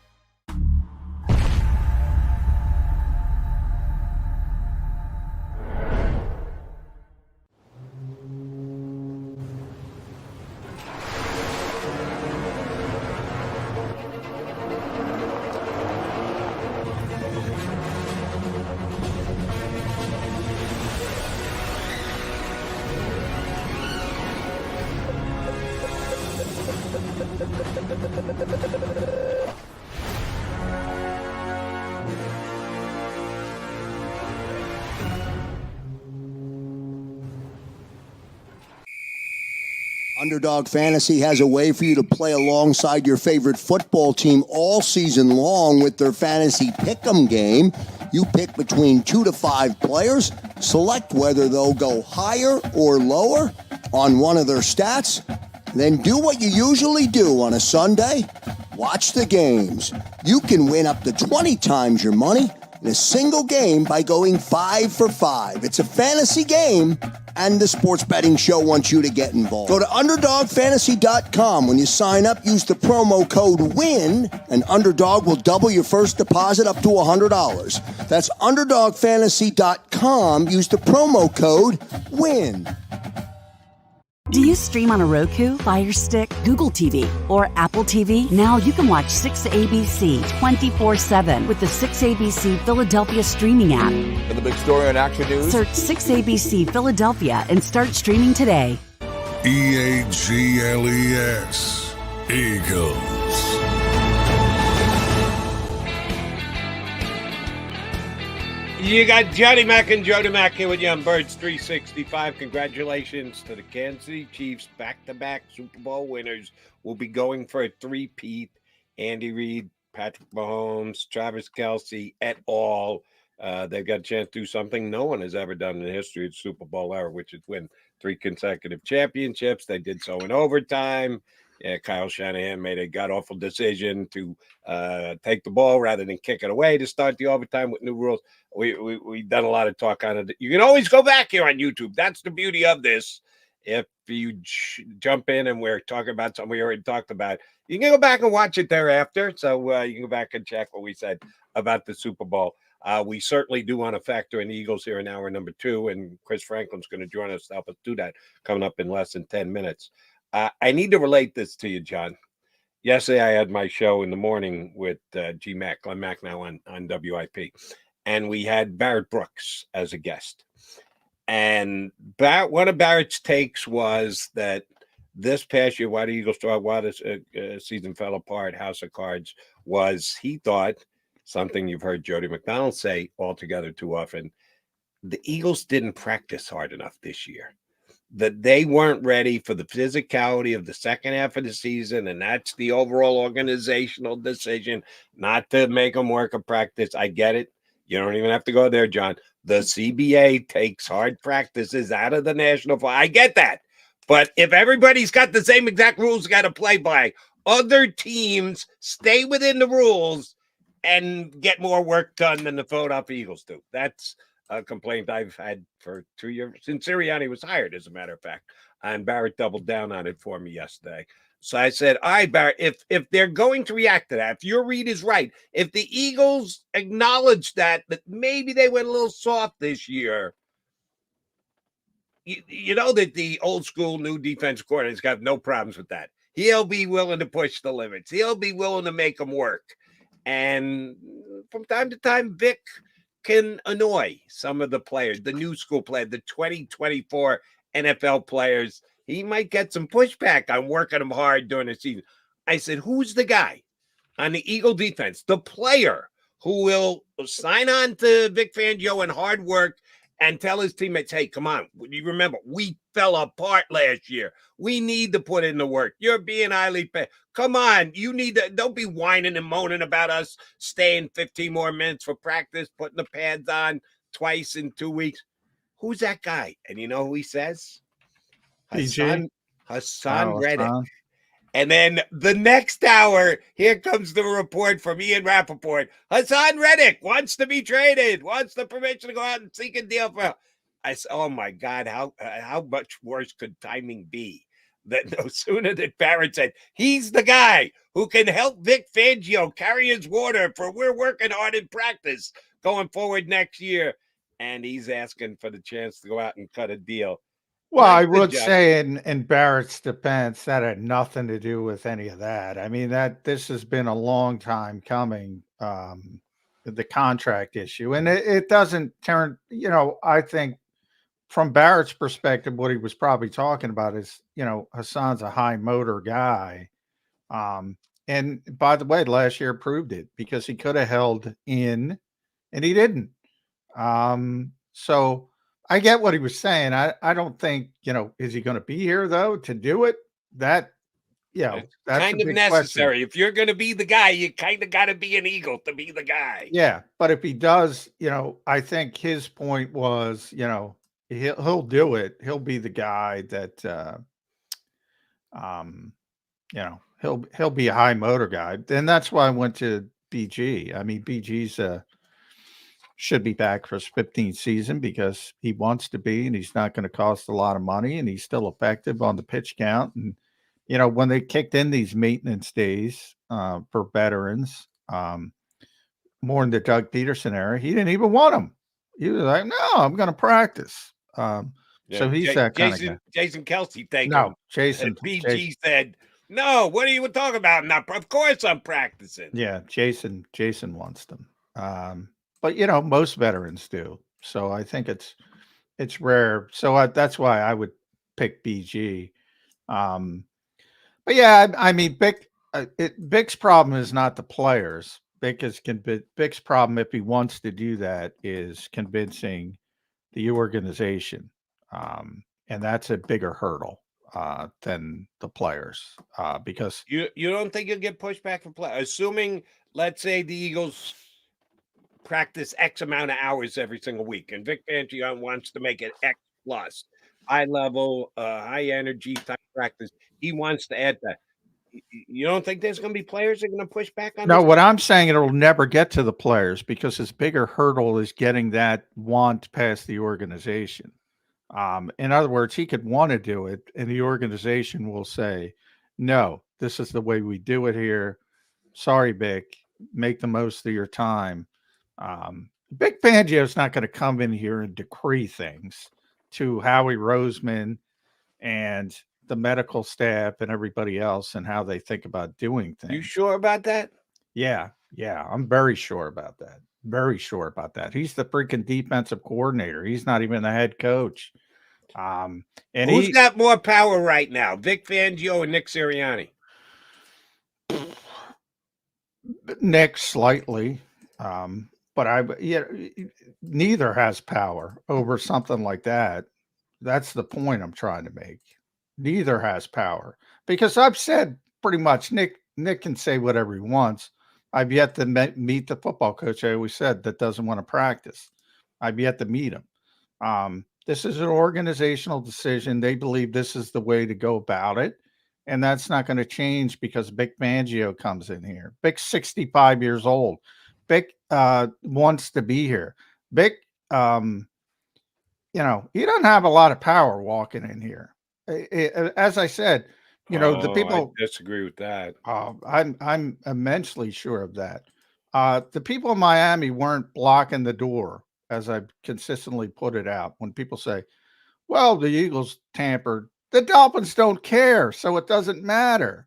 Underdog Fantasy has a way for you to play alongside your favorite football team all season long with their fantasy pick'em game. You pick between 2 to 5 players, select whether they'll go higher or lower on one of their stats, then do what you usually do on a Sunday, watch the games. You can win up to 20 times your money in a single game by going 5 for 5. It's a fantasy game, and the Sports Betting Show wants you to get involved. Go to UnderdogFantasy.com. When you sign up, use the promo code WIN, and Underdog will double your first deposit up to $100. That's UnderdogFantasy.com. Use the promo code WIN. Do you stream on a Roku, Fire Stick, Google TV, or Apple TV? Now you can watch 6ABC 24/7 with the 6ABC Philadelphia streaming app. For the big story on Action News, search 6ABC Philadelphia and start streaming today. EAGLES, Eagles. You got Johnny Mac and Jody Mac here with you on Birds 365. Congratulations to the Kansas City Chiefs, back-to-back Super Bowl winners. Will be going for a three-peat. Andy Reid, Patrick Mahomes, Travis Kelce, et al. They've got a chance to do something no one has ever done in the history of the Super Bowl era, which is win 3 consecutive championships. They did so in overtime. Yeah, Kyle Shanahan made a god-awful decision to take the ball rather than kick it away to start the overtime with new rules. We've done a lot of talk on it. You can always go back here on YouTube. That's the beauty of this. If you jump in and we're talking about something we already talked about, you can go back and watch it thereafter. So you can go back and check what we said about the Super Bowl. We certainly do want to factor in the Eagles here in hour number 2, and Chris Franklin's going to join us to help us do that coming up in less than 10 minutes. I need to relate this to you, John. Yesterday, I had my show in the morning with Glenn Mack now on WIP, and we had Barrett Brooks as a guest. And one of Barrett's takes was that this past year, why the Eagles thought why this season fell apart, house of cards, was he thought something you've heard Jody McDonald say altogether too often. The Eagles didn't practice hard enough this year. That they weren't ready for the physicality of the second half of the season, and that's the overall organizational decision not to make them work a practice. I get it. You don't even have to go there, John. The CBA takes hard practices out of the national football. I get that. But if everybody's got the same exact rules got to play by, other teams stay within the rules and get more work done than the Philadelphia Eagles do. That's a complaint I've had for 2 years since Sirianni was hired, as a matter of fact. And Barrett doubled down on it for me yesterday. So I said, all right, Barrett, if they're going to react to that, if your read is right, if the Eagles acknowledge that maybe they went a little soft this year, you know that the old school new defense coordinator's got no problems with that. He'll be willing to push the limits. He'll be willing to make them work. And from time to time, Vic can annoy some of the players, the new school players, the 2024 NFL players. He might get some pushback on working them hard during the season. I said, who's the guy on the Eagle defense, the player who will sign on to Vic Fangio and hard work and tell his teammates, hey, come on, you remember, we fell apart last year. We need to put in the work. You're being highly paid. Come on, you need to, don't be whining and moaning about us staying 15 more minutes for practice, putting the pads on twice in 2 weeks. Who's that guy? And you know who he says? Hassan Reddick. Hassan. And then the next hour, here comes the report from Ian Rappaport. Hassan Reddick wants to be traded, wants the permission to go out and seek a deal for. I said, oh my God, how much worse could timing be? That no sooner than Barrett said, he's the guy who can help Vic Fangio carry his water for we're working hard in practice going forward next year. And he's asking for the chance to go out and cut a deal. Well, I would say in Barrett's defense, that had nothing to do with any of that. I mean, this has been a long time coming, the contract issue. And it doesn't turn, I think from Barrett's perspective, what he was probably talking about is, Hassan's a high motor guy. And by the way, last year proved it because he could have held in and he didn't. So I get what he was saying. I don't think, is he going to be here though to do it? That's kind of necessary. Question. If you're going to be the guy, you kind of got to be an Eagle to be the guy. Yeah. But if he does, I think his point was, he'll do it. He'll be the guy that, he'll be a high motor guy. And that's why I went to BG. I mean, BG's should be back for his 15th season because he wants to be, and he's not going to cost a lot of money, and he's still effective on the pitch count. And, when they kicked in these maintenance days for veterans, more in the Doug Peterson era, he didn't even want them. He was like, no, I'm going to practice. So he's that kind of guy. Jason Kelsey, Jason BG said, no, what are you talking about? Now, of course I'm practicing. Yeah, Jason wants them. But most veterans do. So I think it's rare. So that's why I would pick BG. But yeah, I mean, Vic's problem is not the players. Vic's problem, if he wants to do that, is convincing the organization, and that's a bigger hurdle than the players. Because you don't think you'll get pushback from players, assuming, let's say, the Eagles practice X amount of hours every single week, and Vic Fangio wants to make it X plus, high level, high energy type practice. He wants to add that. You don't think there's going to be players that are going to push back on? No, what I'm saying, it'll never get to the players because his bigger hurdle is getting that want past the organization. In other words, he could want to do it, and the organization will say, "No, this is the way we do it here. Sorry, Vic, make the most of your time." Vic Fangio is not going to come in here and decree things to Howie Roseman and the medical staff and everybody else and how they think about doing things. You sure about that? Yeah, I'm very sure about that. Very sure about that. He's the freaking defensive coordinator. He's not even the head coach. And who's got more power right now, Vic Fangio or Nick Sirianni? Nick slightly. But neither has power over something like that. That's the point I'm trying to make. Neither has power because I've said pretty much Nick can say whatever he wants. I've yet to meet the football coach I always said that doesn't want to practice. I've yet to meet him. This is an organizational decision. They believe this is the way to go about it. And that's not going to change because Vic Fangio comes in here. Vic's 65 years old. Vic wants to be here. Vic, he doesn't have a lot of power walking in here. As I said, the people. I disagree with that. I'm immensely sure of that. The people in Miami weren't blocking the door, as I've consistently put it out. When people say, "Well, the Eagles tampered," the Dolphins don't care, so it doesn't matter.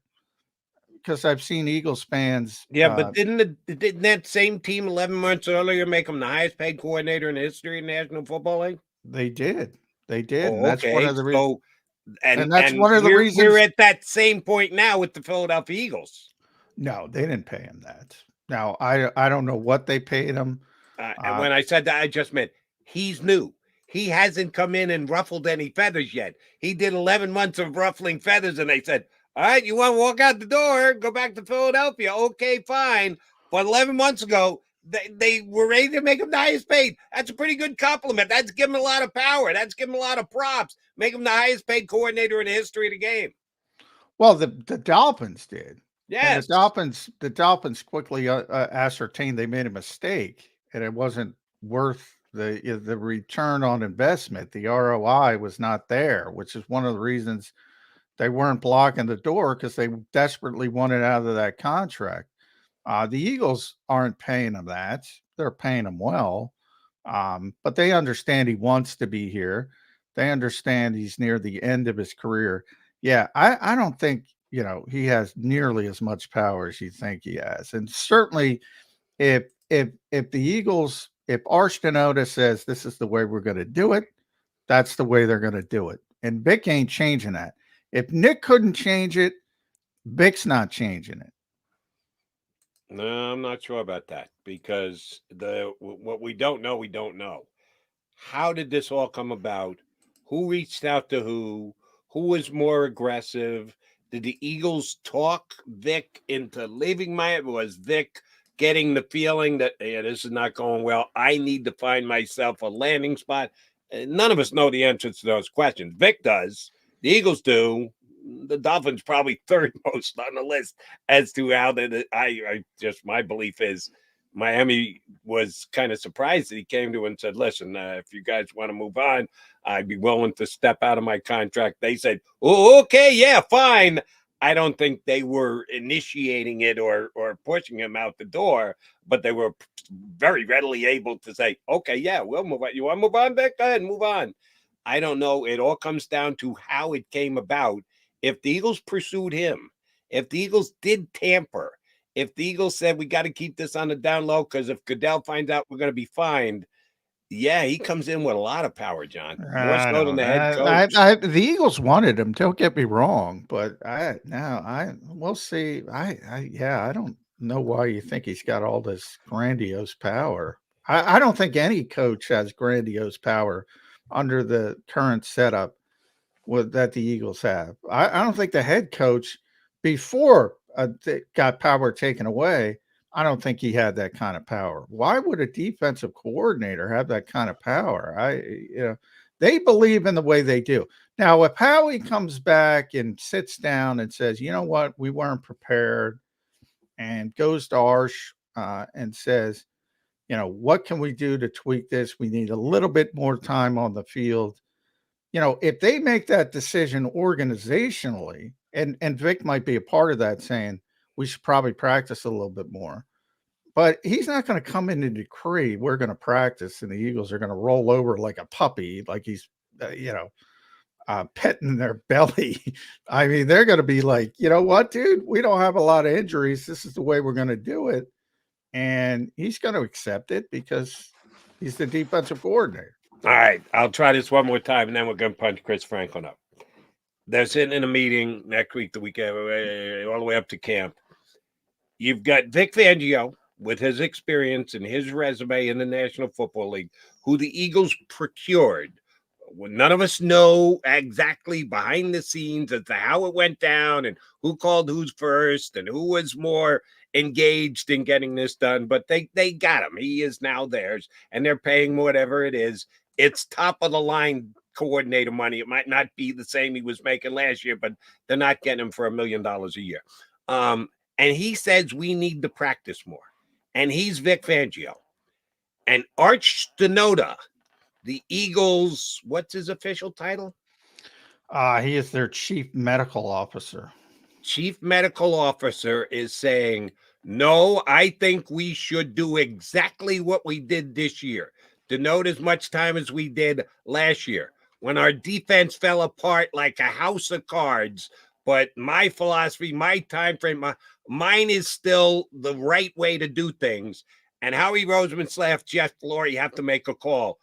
Because I've seen Eagles fans. Yeah, but didn't that same team 11 months earlier make him the highest paid coordinator in the history of the National Football League? They did. They did. And Oh, that's one okay. of the reasons. So, and that's one of the we're reasons. at that same point now with the Philadelphia Eagles. No, they didn't pay him that. Now, I don't know what they paid him. And when I said that, I just meant he's new. He hasn't come in and ruffled any feathers yet. He did 11 months of ruffling feathers, and they said, all right, you want to walk out the door, go back to Philadelphia. Okay, fine. But 11 months ago, they were ready to make him the highest paid. That's a pretty good compliment. That's giving him a lot of power. That's giving him a lot of props. Make him the highest paid coordinator in the history of the game. Well, the Dolphins did. Yes. And the Dolphins quickly ascertained they made a mistake, and it wasn't worth the return on investment. The ROI was not there, which is one of the reasons they weren't blocking the door, because they desperately wanted out of that contract. The Eagles aren't paying him that. They're paying him well, but they understand he wants to be here. They understand he's near the end of his career. Yeah, I don't think he has nearly as much power as you think he has. And certainly, if the Eagles, if Arshton says this is the way we're going to do it, that's the way they're going to do it. And Vic ain't changing that. If Nick couldn't change it, Vic's not changing it. No, I'm not sure about that, because what we don't know, we don't know. How did this all come about? Who reached out to who? Who was more aggressive? Did the Eagles talk Vic into leaving Was Vic getting the feeling that, hey, this is not going well, I need to find myself a landing spot? None of us know the answers to those questions. Vic does. The Eagles do. The Dolphins probably third most on the list as to how my belief is Miami was kind of surprised that he came to and said, listen, if you guys want to move on, I'd be willing to step out of my contract. They said, oh, okay, yeah, fine. I don't think they were initiating it or pushing him out the door, but they were very readily able to say, okay, yeah, we'll move on. You want to move on, Vic? Go ahead and move on. I don't know. It all comes down to how it came about. If the Eagles pursued him, if the Eagles did tamper, if the Eagles said we got to keep this on the down low because if Goodell finds out we're going to be fined, yeah, he comes in with a lot of power, John. More so than the head coach. The Eagles wanted him. Don't get me wrong, but we'll see. I don't know why you think he's got all this grandiose power. I don't think any coach has grandiose power under the current setup that the Eagles have. I don't think the head coach before got power taken away. I don't think he had that kind of power. Why would a defensive coordinator have that kind of power? They believe in the way they do. Now, if Howie comes back and sits down and says, you know what, we weren't prepared, and goes to Arsh and says, what can we do to tweak this? We need a little bit more time on the field. If they make that decision organizationally, and Vic might be a part of that, saying we should probably practice a little bit more, but he's not going to come in and decree we're going to practice and the Eagles are going to roll over like a puppy, like he's, petting their belly. I mean, they're going to be like, you know what, dude, we don't have a lot of injuries. This is the way we're going to do it. And he's going to accept it because he's the defensive coordinator. All right, I'll try this one more time, and then we're going to punch Chris Franklin up. They're sitting in a meeting next week, the weekend, all the way up to camp. You've got Vic Fangio with his experience and his resume in the National Football League, who the Eagles procured. None of us know exactly behind the scenes as to how it went down and who called who's first and who was more engaged in getting this done, but they got him. He is now theirs, and they're paying whatever it is. It's top of the line coordinator money. It might not be the same he was making last year, but they're not getting him for $1 million a year. And he says we need to practice more. And he's Vic Fangio. And Arch Stenoda, the Eagles, what's his official title? He is their chief medical officer. Chief medical officer is saying, no, I think we should do exactly what we did this year. Denote as much time as we did last year. when our defense fell apart like a house of cards. But my philosophy, my time frame, mine is still the right way to do things. And Howie Roseman / Jeff Lurie have to make a call.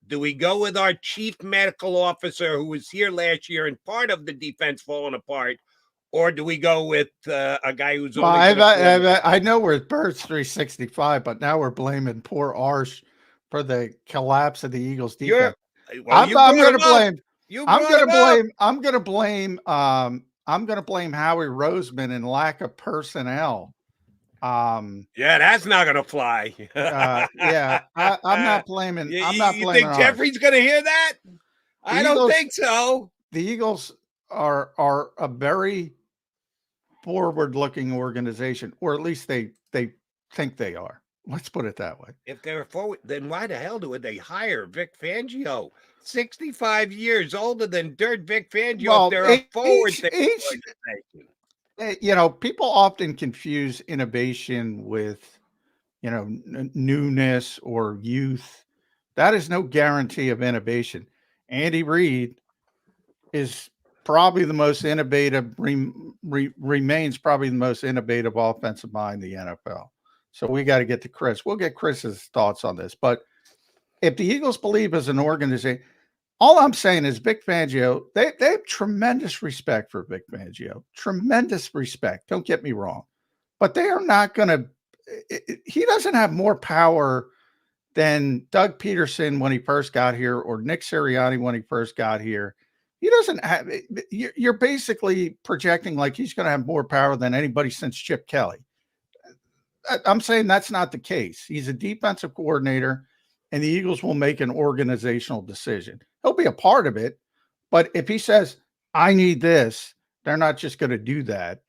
Do we go with our chief medical officer who was here last year and part of the defense falling apart, or do we go with a guy who's well, I know we're at Birds 365, but now we're blaming poor Arsh for the collapse of the Eagles defense. I'm going to blame Howie Roseman and lack of personnel. Yeah, that's not going to fly. I'm not blaming. You blaming think Jeffrey's going to hear that? I don't think so. The Eagles are a very forward-looking organization, or at least they think they are. Let's put it that way. If they're forward, then why the hell would they hire Vic Fangio? 65 years older than dirt Vic Fangio. Well, they're a forward organization. People often confuse innovation with, newness or youth. That is no guarantee of innovation. Andy Reid is probably the most innovative, remains probably the most innovative offensive mind in the NFL. So we got to get to Chris. We'll get Chris's thoughts on this. But if the Eagles believe as an organization, all I'm saying is Vic Fangio, they have tremendous respect for Vic Fangio. Tremendous respect. Don't get me wrong. But they are not going to – he doesn't have more power than Doug Peterson when he first got here or Nick Sirianni when he first got here. He doesn't have – you're basically projecting like he's going to have more power than anybody since Chip Kelly. I'm saying that's not the case. He's a defensive coordinator, and the Eagles will make an organizational decision. He'll be a part of it, but if he says, I need this, they're not just going to do that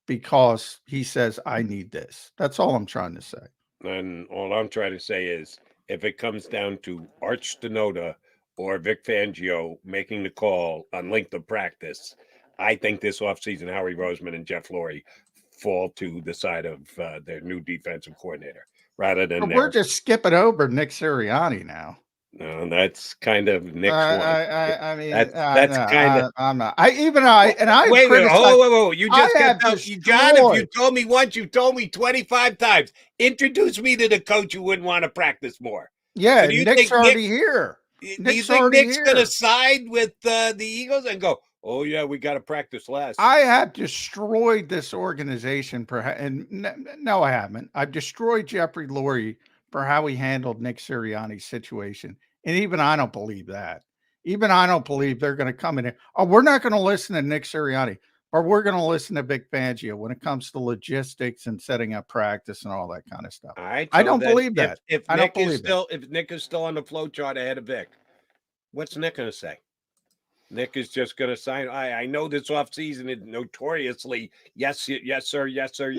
because he says, I need this. That's all I'm trying to say. And all I'm trying to say is if it comes down to Arch Stenoda or Vic Fangio making the call on length of practice, I think this offseason, Howie Roseman and Jeff Lurie fall to the side of their new defensive coordinator rather than we're just skipping over Nick Sirianni now. No, that's kind of Nick's one. I mean, that's kind of. I'm not. Wait, you just got out. John, if you told me once, you told me 25 times. Introduce me to the coach who wouldn't want to practice more. Yeah, so Nick's already here. Do you think Nick's going to side with the Eagles and go, oh, yeah, we got to practice less? I have destroyed this organization. And no, I haven't. I've destroyed Jeffrey Lurie for how he handled Nick Sirianni's situation. And even I don't believe that. Even I don't believe they're going to come in. Oh, we're not going to listen to Nick Sirianni, or we're going to listen to Vic Fangio when it comes to logistics and setting up practice and all that kind of stuff. All right, I don't believe that. If Nick is still on the flow chart ahead of Vic, what's Nick going to say? Nick is just going to sign. I know this offseason is notoriously yes, sir, yes, sir.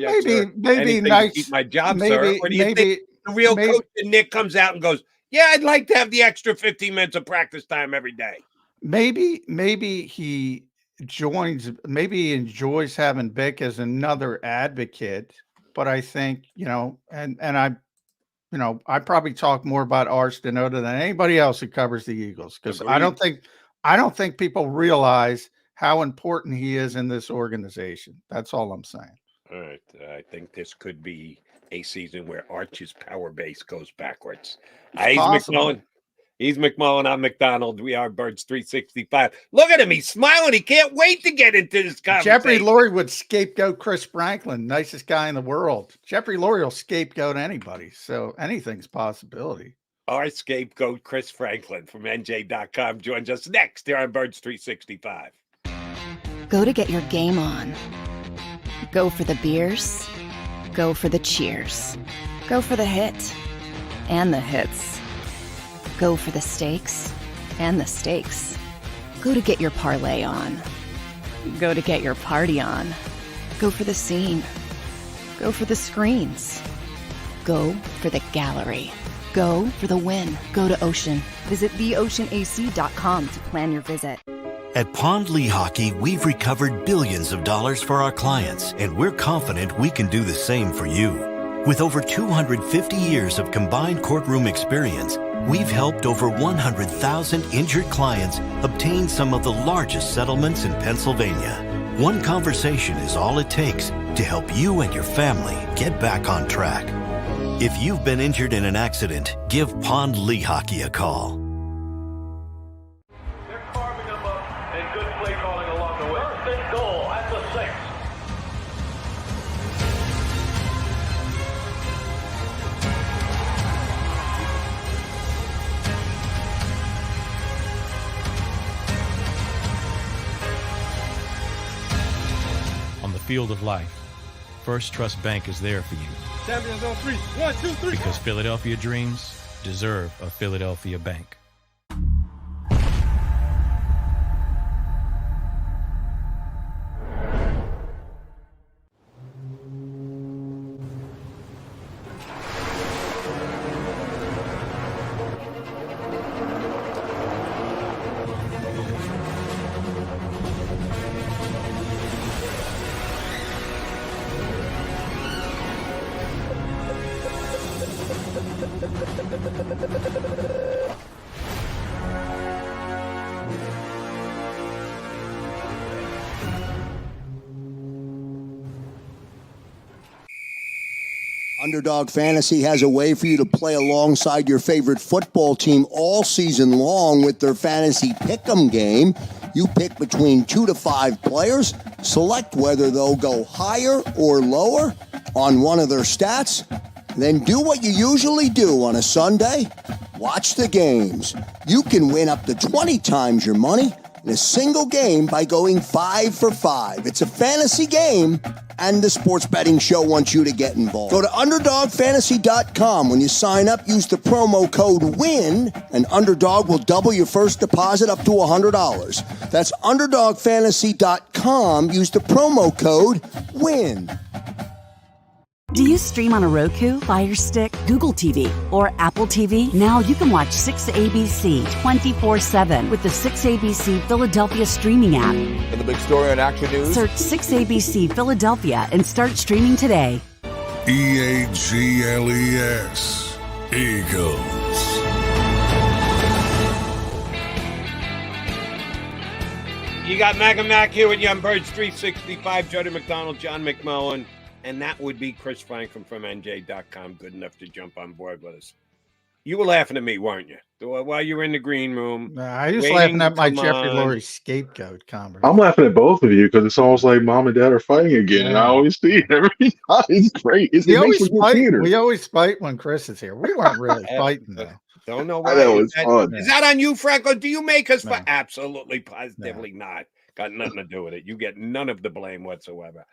Maybe nice. To keep my job, sir. Or do you think the real coach and Nick comes out and goes, yeah, I'd like to have the extra 15 minutes of practice time every day. Maybe he enjoys having Vic as another advocate, but I think, I probably talk more about Arch Stenoda than anybody else who covers the Eagles, because I don't think people realize how important he is in this organization. That's all I'm saying. All right. I think this could be a season where Arch's power base goes backwards. He's McMullen. He's McMullen. I'm McDonald. We are Birds 365. Look at him. He's smiling. He can't wait to get into this conversation. Jeffrey Lurie would scapegoat Chris Franklin, nicest guy in the world. Jeffrey Lurie will scapegoat anybody. So anything's a possibility. Our scapegoat, Chris Franklin from NJ.com, joins us next here on Birds 365. Go to get your game on. Go for the beers. Go for the cheers. Go for the hit and the hits. Go for the stakes and the stakes. Go to get your parlay on. Go to get your party on. Go for the scene. Go for the screens. Go for the gallery. Go for the win. Go to Ocean. Visit theoceanac.com to plan your visit. At Pond Lehocky, we've recovered billions of dollars for our clients, and we're confident we can do the same for you. With over 250 years of combined courtroom experience, we've helped over 100,000 injured clients obtain some of the largest settlements in Pennsylvania. One conversation is all it takes to help you and your family get back on track. If you've been injured in an accident, give Pond Lehocky a call. They're carving them up and good play calling along the way. First and goal at the 6. On the field of life, First Trust Bank is there for you. Champions on 3. 1, 2, 3. Because Philadelphia dreams deserve a Philadelphia bank. Underdog Fantasy has a way for you to play alongside your favorite football team all season long with their fantasy pick'em game. You pick between 2 to 5 players, select whether they'll go higher or lower on one of their stats, then do what you usually do on a Sunday, watch the games. You can win up to 20 times your money in a single game by going 5 for 5. It's a fantasy game, and the Sports Betting Show wants you to get involved. Go to UnderdogFantasy.com. When you sign up, use the promo code WIN, and Underdog will double your first deposit up to $100. That's UnderdogFantasy.com. Use the promo code WIN. Do you stream on a Roku, Fire Stick, Google TV, or Apple TV? Now you can watch 6ABC 24/7 with the 6ABC Philadelphia streaming app. And the big story on Action News? Search 6ABC Philadelphia and start streaming today. EAGLES. Eagles. You got Mac and Mac here with you on Birds 365, Jody McDonald, John McMullen, and that would be Chris Franklin from NJ.com, good enough to jump on board with us. You were laughing at me, weren't you? While you were in the green room. I was laughing at my Jeffrey Lurie scapegoat conversation. I'm laughing at both of you because it's almost like mom and dad are fighting again, and I always see it every time. It's great. We always fight when Chris is here. We weren't really fighting, though. Don't know why. Is that on you, Franco? Do you make us fight? Absolutely, positively not. Got nothing to do with it. You get none of the blame whatsoever.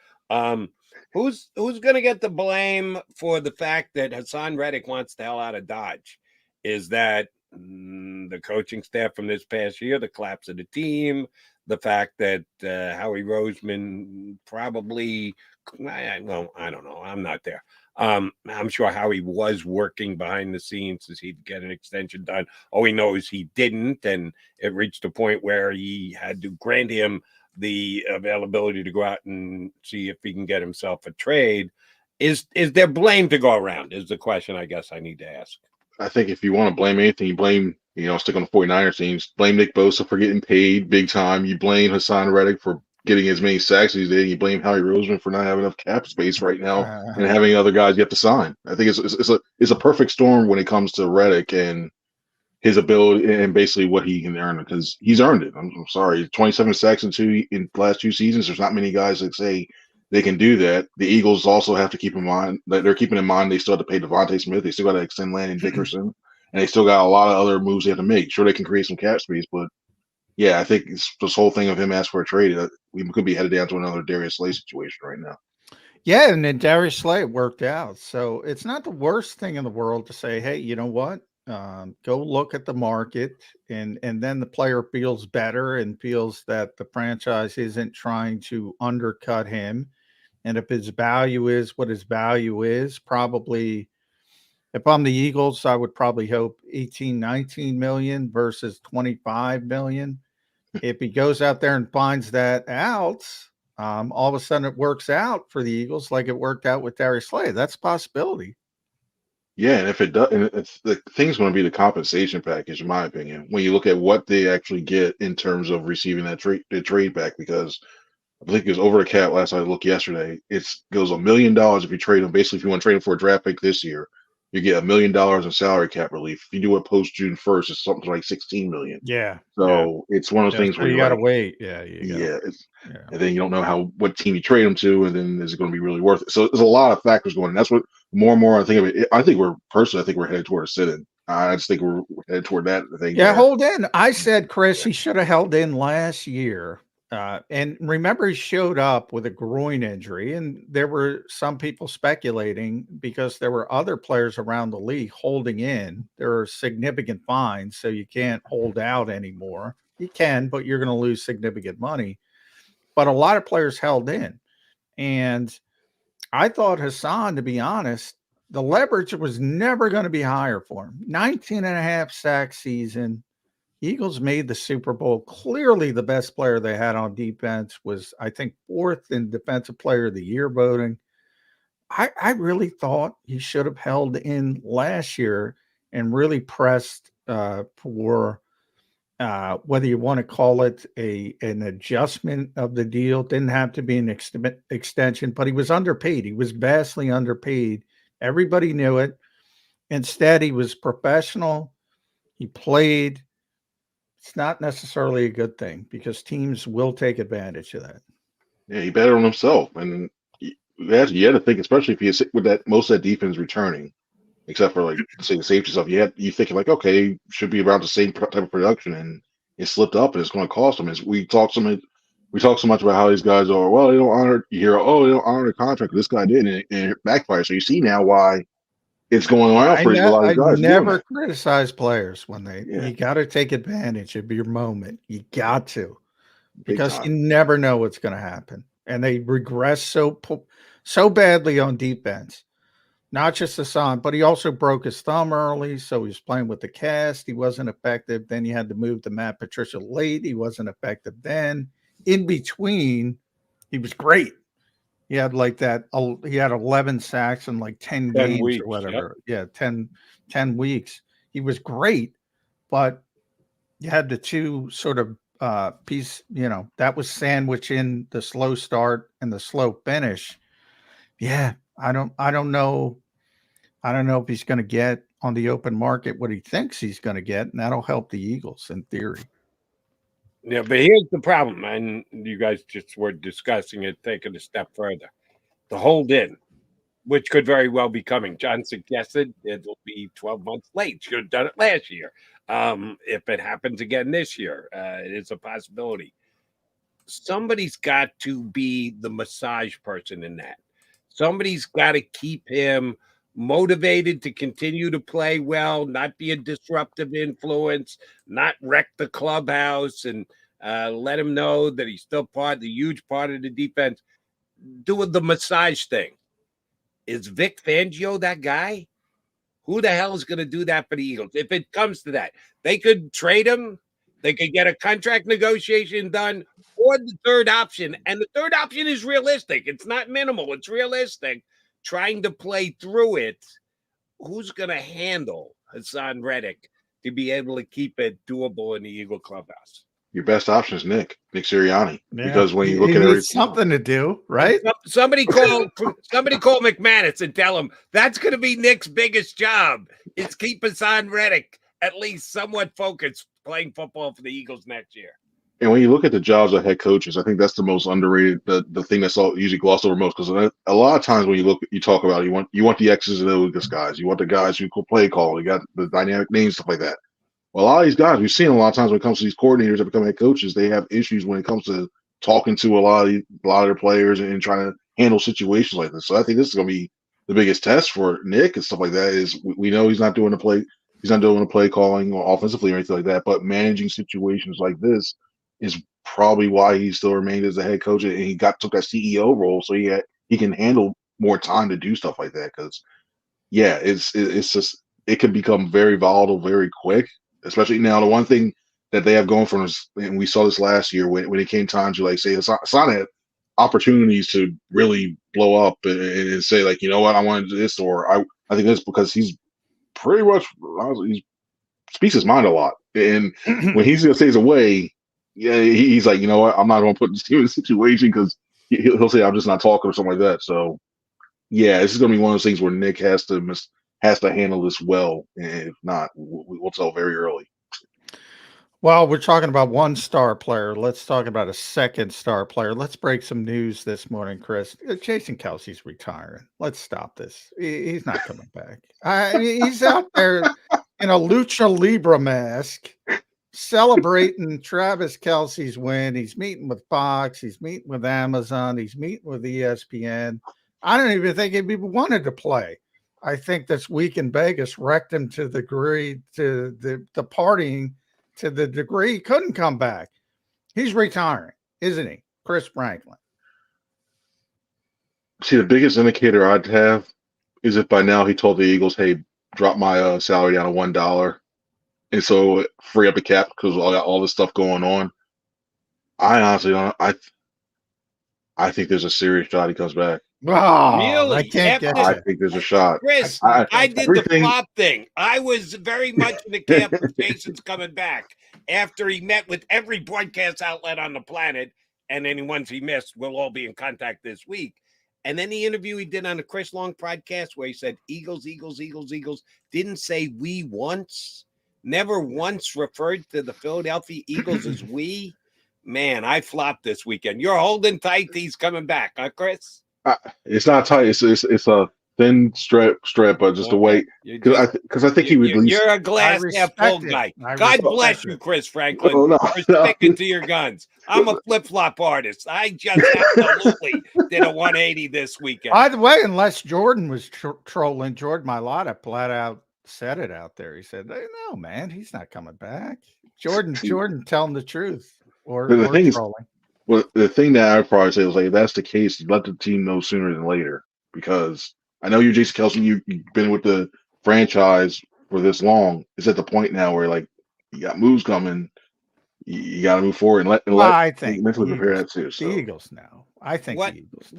Who's going to get the blame for the fact that Hassan Reddick wants the hell out of Dodge? Is that the coaching staff from this past year, the collapse of the team, the fact that Howie Roseman probably, I don't know. I'm not there. I'm sure Howie was working behind the scenes as he'd get an extension done. All he knows he didn't, and it reached a point where he had to grant him the availability to go out and see if he can get himself a trade. Is there blame to go around is the question I guess I need to ask. I think if you want to blame anything, you blame, stick on the 49ers teams. Blame Nick Bosa for getting paid big time. You blame Hassan Reddick for getting as many sacks as he did. You blame Howie Roseman for not having enough cap space right now and having other guys you have to sign. I think it's a perfect storm when it comes to Reddick and his ability and basically what he can earn, because he's earned it. I'm sorry, 27 sacks in the last 2 seasons. There's not many guys that say they can do that. The Eagles also have to keep in mind that they're keeping in mind they still have to pay Devontae Smith. They still got to extend Landon Dickerson, and they still got a lot of other moves they have to make. Sure, they can create some cap space, but yeah, I think it's this whole thing of him asking for a trade. We could be headed down to another Darius Slay situation right now. Yeah, and then Darius Slay worked out, so it's not the worst thing in the world to say, hey, you know what? Go look at the market, and then the player feels better and feels that the franchise isn't trying to undercut him. And if his value is what his value is, probably if I'm the Eagles, I would probably hope 18, 19 million versus 25 million. If he goes out there and finds that out, all of a sudden it works out for the Eagles like it worked out with Darius Slay. That's a possibility. Yeah, and if it does, and it's the thing's going to be the compensation package, in my opinion. When you look at what they actually get in terms of receiving that trade back, because I think it was over the cap last I looked yesterday. It goes $1 million if you trade them. Basically, if you want to trade them for a draft pick this year, you get $1 million in salary cap relief. If you do it post June 1st, it's something like 16 million. Yeah. So it's one of those things So where you you're got to like, wait. Yeah. You gotta, and then you don't know what team you trade them to, and then is it going to be really worth it? So there's a lot of factors going in. That's what more and more I think of it. I think we're headed toward a sit-in. I just think we're headed toward that thing. Yeah, hold in. I said, Chris, he should have held in last year. And remember, he showed up with a groin injury, and there were some people speculating because there were other players around the league holding in. There are significant fines, so you can't hold out anymore. You can, but you're going to lose significant money. But a lot of players held in. And I thought Hassan, to be honest, the leverage was never going to be higher for him. 19.5 sack season. Eagles made the Super Bowl. Clearly the best player they had on defense was, I think, 4th in Defensive Player of the Year voting. I really thought he should have held in last year and really pressed for whether you want to call it an adjustment of the deal. Didn't have to be an extension, but he was underpaid. He was vastly underpaid. Everybody knew it. Instead, he was professional. He played. It's not necessarily a good thing because teams will take advantage of that. Yeah, he betted on himself, and you had to think, especially if you sit with that most of that defense returning, except for like say the safety stuff. You thinking like, okay, should be around the same type of production, and it slipped up, and it's going to cost them. As we talk so much about how these guys are. Well, they don't honor. You hear, oh, they don't honor the contract. This guy did, and it backfired. So you see now why it's going on for a lot of guys. I never criticize players when you got to take advantage of your moment. You got to, because you never know what's going to happen. And they regress so badly on defense. Not just Hassan, but he also broke his thumb early, so he was playing with the cast. He wasn't effective. Then you had to move to Matt Patricia late. He wasn't effective then. In between, he was great. He had he had 11 sacks in like 10 games weeks, or whatever. Yep. Yeah, 10 weeks. He was great, but you had the two sort of that was sandwiched in the slow start and the slow finish. Yeah, I don't know. I don't know if he's going to get on the open market what he thinks he's going to get, and that'll help the Eagles in theory. Yeah, but here's the problem, and you guys just were discussing it, taking a step further. The hold in, which could very well be coming. John suggested it'll be 12 months late. Should have done it last year. If it happens again this year, it is a possibility. Somebody's got to be the massage person in that. Somebody's got to keep him motivated to continue to play well, not be a disruptive influence, not wreck the clubhouse, and let him know that he's still the huge part of the defense. Doing the massage thing. Is Vic Fangio that guy? Who the hell is going to do that for the Eagles? If it comes to that, they could trade him. They could get a contract negotiation done, or the third option. And the third option is realistic. It's not minimal. It's realistic. Trying to play through it. Who's going to handle Hassan Reddick to be able to keep it doable in the Eagle clubhouse? Your best option is Nick Sirianni, because when you look at everything, something to do, right? Somebody call McManus and tell him that's going to be Nick's biggest job is keep Hassan Reddick at least somewhat focused playing football for the Eagles next year. And when you look at the jobs of head coaches, I think that's the most underrated, the thing that's usually glossed over most. Because a lot of times when you talk about it, you want the X's and O's guys, you want the guys who can play call, you got the dynamic names, stuff like that. Well, a lot of these guys, we've seen a lot of times when it comes to these coordinators that become head coaches, they have issues when it comes to talking to a lot of their players and trying to handle situations like this. So I think this is going to be the biggest test for Nick and stuff like that. Is we know he's not doing the play calling or offensively or anything like that, but managing situations like this is probably why he still remained as a head coach, and he took that CEO role, so he can handle more time to do stuff like that. Because it's just it can become very volatile very quick. Especially now, the one thing that they have going for them is, and we saw this last year when it came time to say Hassan had opportunities to really blow up and say you know what, I want to do this, or I think this, because he's pretty much he speaks his mind a lot. And when he's going to say he's away, yeah, he's like, you know what? I'm not going to put this team in a situation because he'll say I'm just not talking or something like that. So, yeah, this is going to be one of those things where Nick has to handle this well. And if not, we'll tell very early. Well, we're talking about one star player. Let's talk about a second star player. Let's break some news this morning, Chris. Jason Kelsey's retiring. Let's stop this. He's not coming back. He's out there in a lucha libre mask celebrating Travis Kelsey's win. He's meeting with Fox. He's meeting with Amazon. He's meeting with ESPN. I don't even think he wanted to play. I think this week in Vegas wrecked him to the degree to the partying to the degree he couldn't come back. He's retiring, isn't he, Chris Franklin? See, the biggest indicator I'd have is if by now he told the Eagles, "Hey, drop my salary down to $1," and so free up the cap because all this stuff going on. I honestly don't. I think there's a serious shot he comes back. Oh, really? I can't get I think there's a shot. Chris, I did the flop thing. I was very much in the camp of Jason's coming back after he met with every broadcast outlet on the planet, and any ones he missed will all be in contact this week. And then the interview he did on the Chris Long podcast where he said, Eagles, Eagles, Eagles, Eagles, didn't say we once, never once referred to the Philadelphia Eagles as we. Man, I flopped this weekend. You're holding tight. He's coming back, huh, Chris? It's not tight. It's a thin strip, but just a wait. Because I think he would. You're a glass half full guy. God bless you, Chris Franklin, for sticking to your guns. I'm a flip flop artist. I just absolutely did a 180 this weekend. By the way, unless Jordan was trolling, Jordan Mailata flat out said it out there. He said, "No, man, he's not coming back." Jordan, telling the truth or trolling. Well, the thing that I would probably say is like, if that's the case, you let the team know sooner than later. Because I know you're Jason Kelsey, you've been with the franchise for this long. It's at the point now where like you got moves coming, you got to move forward and I think mentally prepare that too. The Eagles now. I think the Eagles.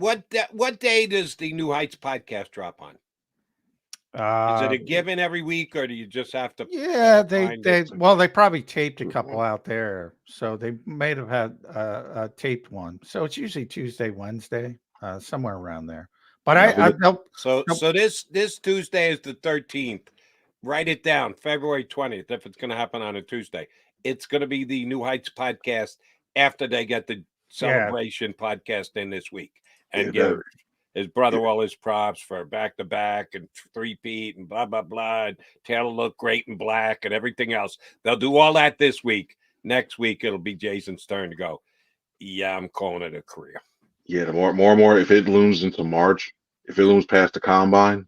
What day does the New Heights podcast drop on? Is it a given every week, or do you just have to? Yeah, they probably taped a couple out there, so they may have had a taped one. So it's usually Tuesday, Wednesday, somewhere around there. But So this Tuesday is the 13th. Write it down, February 20th. If it's going to happen on a Tuesday, it's going to be the New Heights podcast after they get the celebration podcast in this week and give his brother all his props for back-to-back and three-peat and blah, blah, blah. And Taylor looked great in black and everything else. They'll do all that this week. Next week, it'll be Jason's turn to go, yeah, I'm calling it a career. Yeah, the more and more, if it looms into March, if it looms past the combine,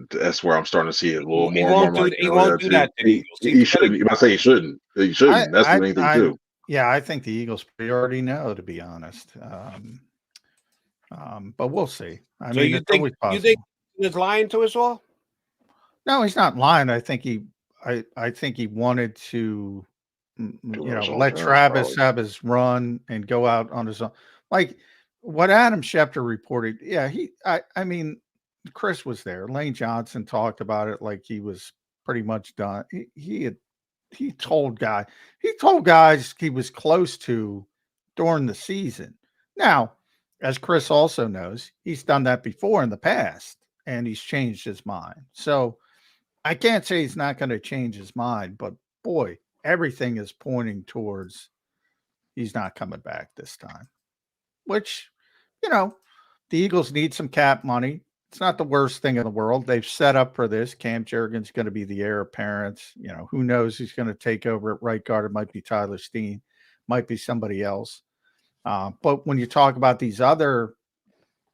that's where I'm starting to see it a little more. He won't do that to the Eagles. He shouldn't. You might say he shouldn't. He shouldn't. That's the main thing, too. Yeah, I think the Eagles already know, to be honest. But we'll see. I mean, you think he's lying to us all? No, he's not lying. I think he wanted to, let Travis have his run and go out on his own. Like what Adam Schefter reported. Yeah, I mean, Chris was there. Lane Johnson talked about it like he was pretty much done. He told guys he was close to during the season. Now, as Chris also knows, he's done that before in the past, and he's changed his mind. So I can't say he's not going to change his mind, but boy, everything is pointing towards he's not coming back this time. Which, the Eagles need some cap money. It's not the worst thing in the world. They've set up for this. Cam Jurgens going to be the heir apparent. Who knows who's going to take over at right guard? It might be Tyler Steen, might be somebody else. But when you talk about these other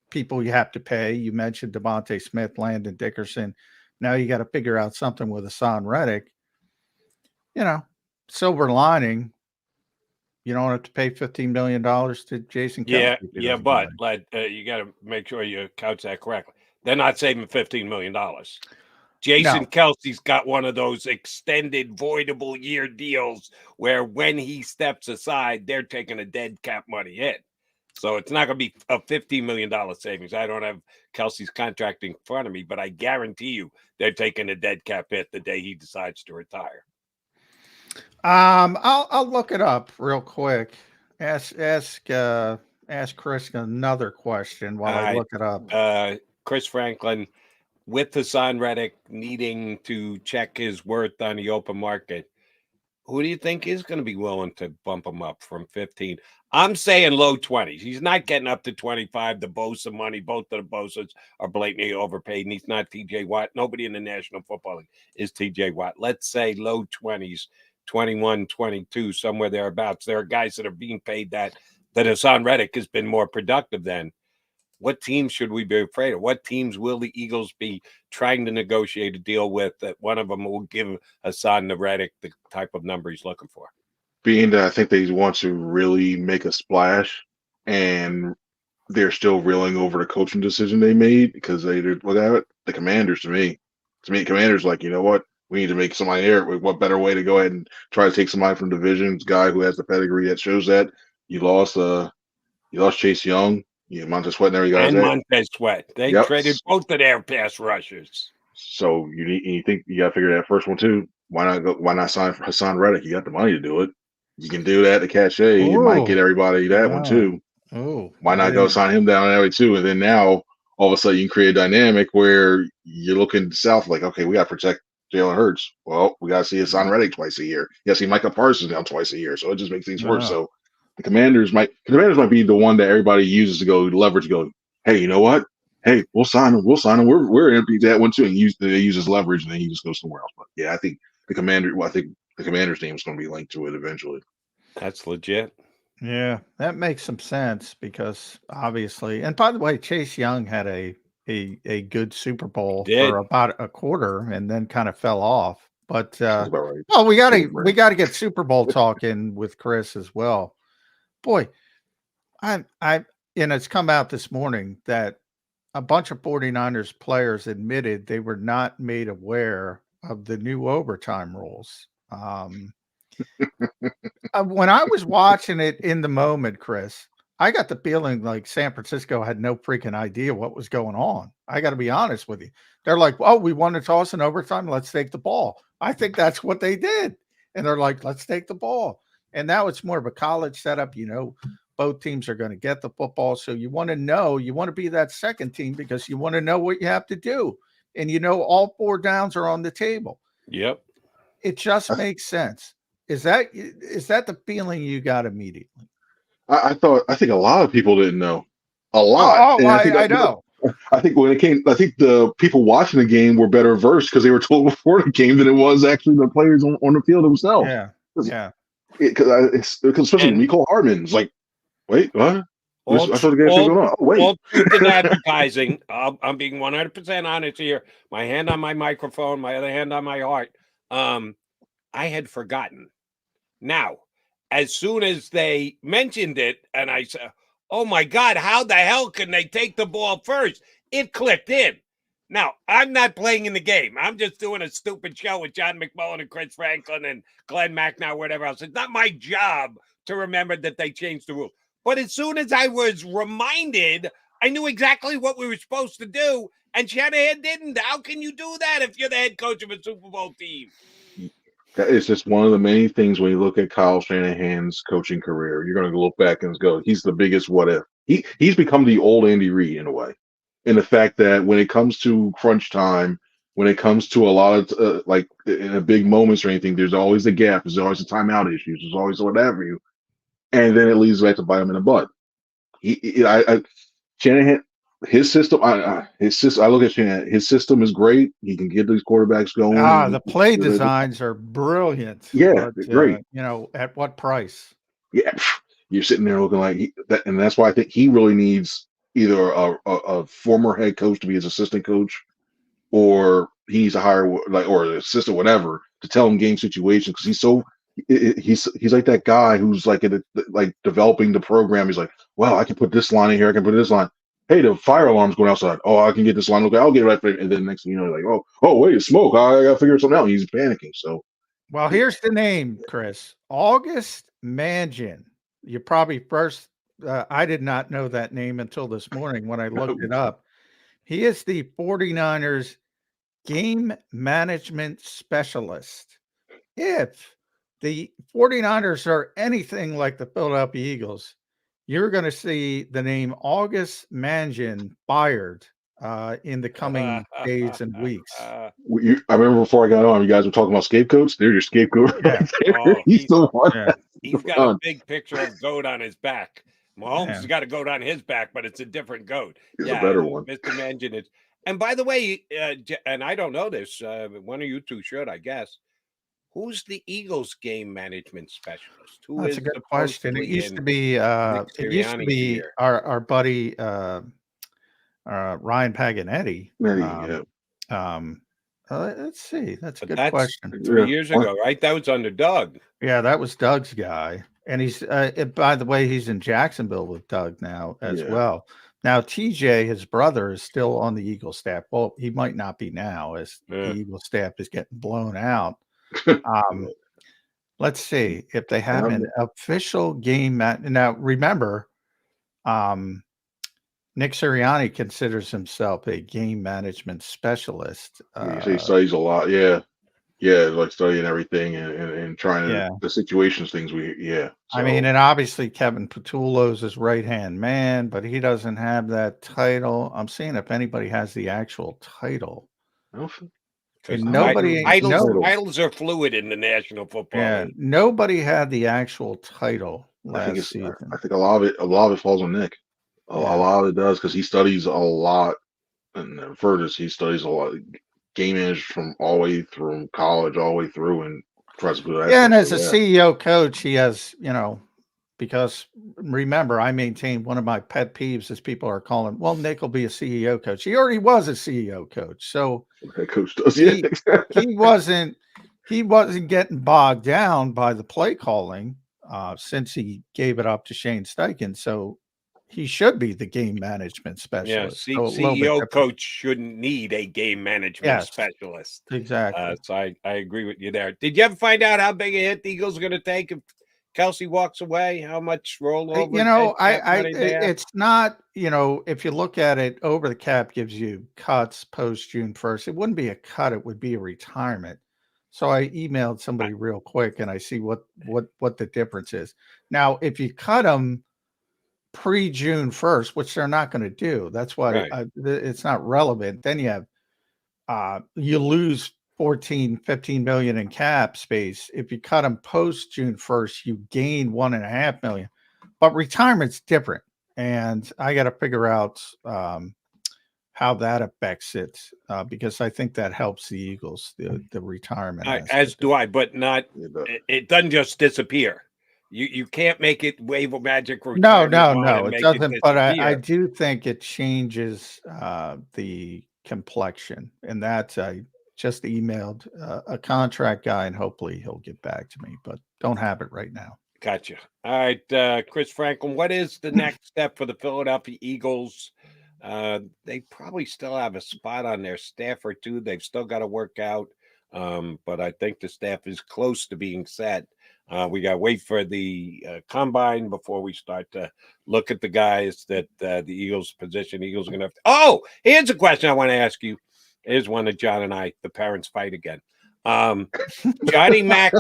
people you have to pay, you mentioned Devontae Smith, Landon Dickerson. Now you got to figure out something with Hassan Reddick. Silver lining, you don't have to pay $15 million to Jason Kelsey. Yeah, but you got to make sure you couch that correctly. They're not saving $15 million. Jason Kelsey's got one of those extended voidable year deals where when he steps aside, they're taking a dead cap money hit. So it's not going to be a $15 million savings. I don't have Kelsey's contract in front of me, but I guarantee you they're taking a dead cap hit the day he decides to retire. I'll look it up real quick. Ask Chris another question while I look it up. Chris Franklin, with Hassan Reddick needing to check his worth on the open market, who do you think is going to be willing to bump him up from 15? I'm saying low 20s. He's not getting up to 25. The Bosa money, both of the Bosas are blatantly overpaid, and he's not TJ Watt. Nobody in the National Football League is TJ Watt. Let's say low 20s, 21, 22, somewhere thereabouts. There are guys that are being paid that Hassan Reddick has been more productive than. What teams should we be afraid of? What teams will the Eagles be trying to negotiate a deal with that one of them will give Hassan Reddick the type of number he's looking for? Being that I think they want to really make a splash, and they're still reeling over the coaching decision they made because they did look at it. The Commanders, to me, Commanders like, you know what? We need to make somebody here. What better way to go ahead and try to take somebody from divisions, guy who has the pedigree that shows that you lost Chase Young. Yeah, Montez Sweat and every guy. And Montez Sweat. They traded both of their pass rushers. So you think you got to figure that first one too. Why not sign for Hassan Reddick? You got the money to do it. You can do that to cachet. You might get everybody that one too. Oh, why not go sign him down that way too? And then now all of a sudden you can create a dynamic where you're looking south like, okay, we got to protect Jalen Hurts. Well, we got to see Hassan Reddick twice a year. You got to see Micah Parsons down twice a year. So it just makes things worse. So the Commanders might be the one that everybody uses to go leverage. Go, hey, you know what? Hey, we'll sign him. We're empty that one too, and they use his leverage, and then he just goes somewhere else. But yeah, I think the Commanders name is going to be linked to it eventually. That's legit. Yeah, that makes some sense because obviously, and by the way, Chase Young had a good Super Bowl for about a quarter, and then kind of fell off. But well, we gotta get Super Bowl talking with Chris as well. Boy, it's come out this morning that a bunch of 49ers players admitted they were not made aware of the new overtime rules. When I was watching it in the moment, Chris, I got the feeling like San Francisco had no freaking idea what was going on. I got to be honest with you. They're like, oh, we won a toss in overtime. Let's take the ball. I think that's what they did. And they're like, let's take the ball. And now it's more of a college setup. Both teams are going to get the football. So you want to be that second team because you want to know what you have to do. And all 4 downs are on the table. Yep. It just makes sense. Is that the feeling you got immediately? I think a lot of people didn't know. A lot. I know. I think the people watching the game were better versed because they were told before the game than it was actually the players on the field themselves. Yeah. Because especially Mecole Hardman's like, wait, what? I thought the game was going on. Oh, wait. All truth in advertising. I'm being 100% honest here. My hand on my microphone, my other hand on my heart. I had forgotten. Now, as soon as they mentioned it, and I said, oh my God, how the hell can they take the ball first? It clicked in. Now, I'm not playing in the game. I'm just doing a stupid show with John McMullen and Chris Franklin and Glenn Macnow, whatever else. It's not my job to remember that they changed the rules. But as soon as I was reminded, I knew exactly what we were supposed to do, and Shanahan didn't. How can you do that if you're the head coach of a Super Bowl team? That is just one of the many things when you look at Kyle Shanahan's coaching career. You're going to look back and go, he's the biggest what if. He's become the old Andy Reid in a way. In the fact that when it comes to crunch time, when it comes to a lot of like in a big moments or anything, there's always a gap. There's always a timeout issues. There's always whatever you. And then it leads back to bite him in the butt. Shanahan, his system. I look at Shanahan. His system is great. He can get these quarterbacks going. The play designs are brilliant. Yeah, but, great. At what price? Yeah, you're sitting there looking like that, and that's why I think he really needs either a former head coach to be his assistant coach, or he needs to hire or an assistant, whatever, to tell him game situations because he's like that guy who's like developing the program. He's like, well, I can put this line in here. I can put this line. Hey, the fire alarm's going outside. Oh, I can get this line. Okay, I'll get it right for you. And then next thing you know, like, oh, wait, it's smoke. I got to figure something out. He's panicking. So, well, here's the name, Chris. August Mangin. You probably first I did not know that name until this morning when I looked it up. He is the 49ers game management specialist. If the 49ers are anything like the Philadelphia Eagles, you're going to see the name August Mangin fired in the coming days and weeks. I remember before I got on, you guys were talking about scapegoats. They're your scapegoat right there. Oh, He's the one. He's got a big picture of goat on his back. Mahomes has Yeah. got a goat on his back, but it's a different goat. He's a better one. Mr. Mangin is. And by the way, and I don't know this, one of you two should, I guess. Who's the Eagles game management specialist? Who That's is a good question. It supposedly used in to be Nick Sirianni's ear? our buddy Ryan Paganetti. Let's see. That's a good question. 3 years ago, right? That was under Doug. Yeah, that was Doug's guy. And he's by the way, he's in Jacksonville with Doug now as well. Now, TJ, his brother, is still on the Eagles staff. Well, he might not be now as the Eagles staff is getting blown out. Let's see if they have an official game. Now, remember, Nick Sirianni considers himself a game management specialist. He studies a lot. Yeah, like studying everything and trying to the situations things So. I mean, and obviously Kevin Patullo's his right-hand man, but he doesn't have that title. I'm seeing if anybody has the actual title. And titles are fluid in the National Football League. Nobody had the actual title last season. I think a lot of it falls on Nick. A lot of it does because he studies a lot, and he studies a lot. Game managers from all the way through college, all the way through, and tries to do that. And as a CEO coach, he has, because remember, I maintain one of my pet peeves is people are calling, well, Nick will be a CEO coach. He already was a CEO coach. So that coach does, he wasn't getting bogged down by the play calling since he gave it up to Shane Steichen. So he should be the game management specialist. Yeah, CEO coach shouldn't need a game management specialist. Exactly. So I agree with you there. Did you ever find out how big a hit the Eagles are going to take if Kelsey walks away? How much rollover? It's not, if you look at it, over the cap gives you cuts post June 1st. It wouldn't be a cut. It would be a retirement. So I emailed somebody real quick and I see what the difference is. Now, if you cut them pre-June 1st, which they're not going to do, that's why it's not relevant. Then you have you lose 15 million in cap space. If you cut them post June 1st, you gain 1.5 million. But retirement's different, and I got to figure out how that affects it because I think that helps the Eagles, the retirement. As do I, but not. It doesn't just disappear. You can't make it wave a magic. No, it doesn't. But I do think it changes the complexion, and that I just emailed a contract guy, and hopefully he'll get back to me. But don't have it right now. Gotcha. All right, Chris Franklin, what is the next step for the Philadelphia Eagles? They probably still have a spot on their staff or two. They've still got to work out, but I think the staff is close to being set. We got to wait for the combine before we start to look at the guys that the Eagles position. Eagles are going to have to. Oh, here's a question I want to ask you. Here's one that John and I, the parents, fight again. Johnny Mac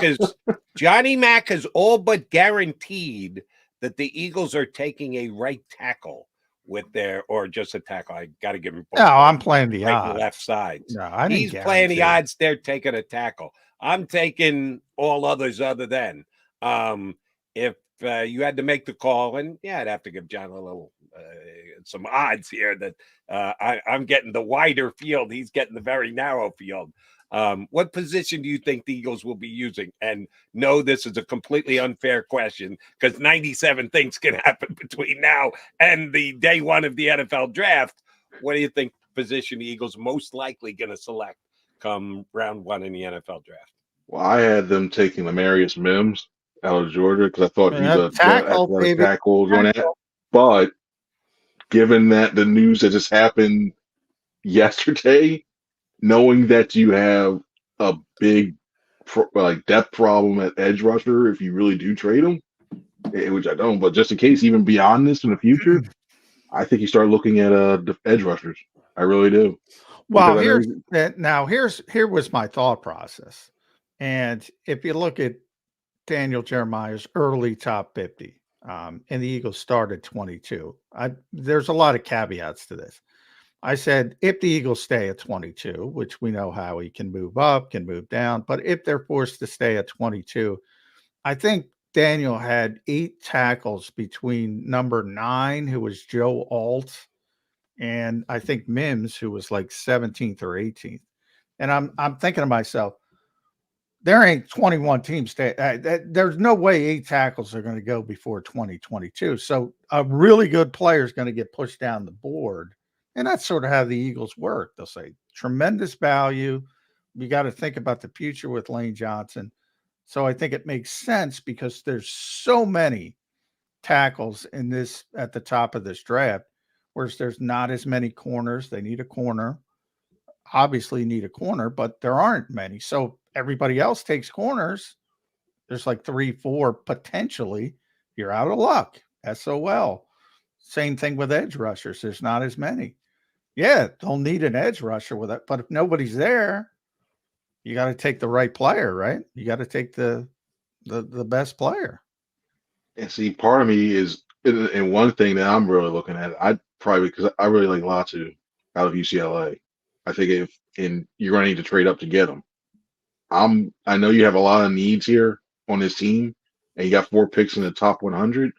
is all but guaranteed that the Eagles are taking a right tackle with or just a tackle. I got to give him. No, I'm playing the odds. And left sides. No, he's playing the odds. They're taking a tackle. I'm taking all others other than. If you had to make the call, and I'd have to give John a little some odds here that I'm getting the wider field. He's getting the very narrow field. What position do you think the Eagles will be using? And no, this is a completely unfair question because 97 things can happen between now and the day one of the NFL draft. What do you think position the Eagles most likely going to select come round one in the NFL draft? Well, I had them taking Lamarius Mims out of Georgia because I thought he's a tackle going at. But given that the news that just happened yesterday, knowing that you have a big depth problem at edge rusher, if you really do trade him, which I don't. But just in case, even beyond this in the future, I think you start looking at the edge rushers. I really do. Well, here was my thought process. And if you look at Daniel Jeremiah's early top 50, and the Eagles started 22, there's a lot of caveats to this. I said, if the Eagles stay at 22, which we know how he can move up, can move down, but if they're forced to stay at 22, I think Daniel had 8 tackles between number 9, who was Joe Alt, and I think Mims, who was like 17th or 18th. And I'm thinking to myself, there ain't 21 teams. There's no way 8 tackles are going to go before 2022. So a really good player is going to get pushed down the board. And that's sort of how the Eagles work. They'll say tremendous value. We got to think about the future with Lane Johnson. So I think it makes sense because there's so many tackles in this at the top of this draft, whereas there's not as many corners. They need a corner. Obviously need a corner, but there aren't many. So everybody else takes corners. There's like 3, 4 potentially. You're out of luck. SOL. Same thing with edge rushers. There's not as many. Yeah, they'll need an edge rusher with it, but if nobody's there, you got to take the right player, right? You got to take the best player. And see, part of me is, and one thing that I'm really looking at, because I really like Latu out of UCLA. I think you're going to need to trade up to get him. I know you have a lot of needs here on this team, and you got 4 picks in the top 100,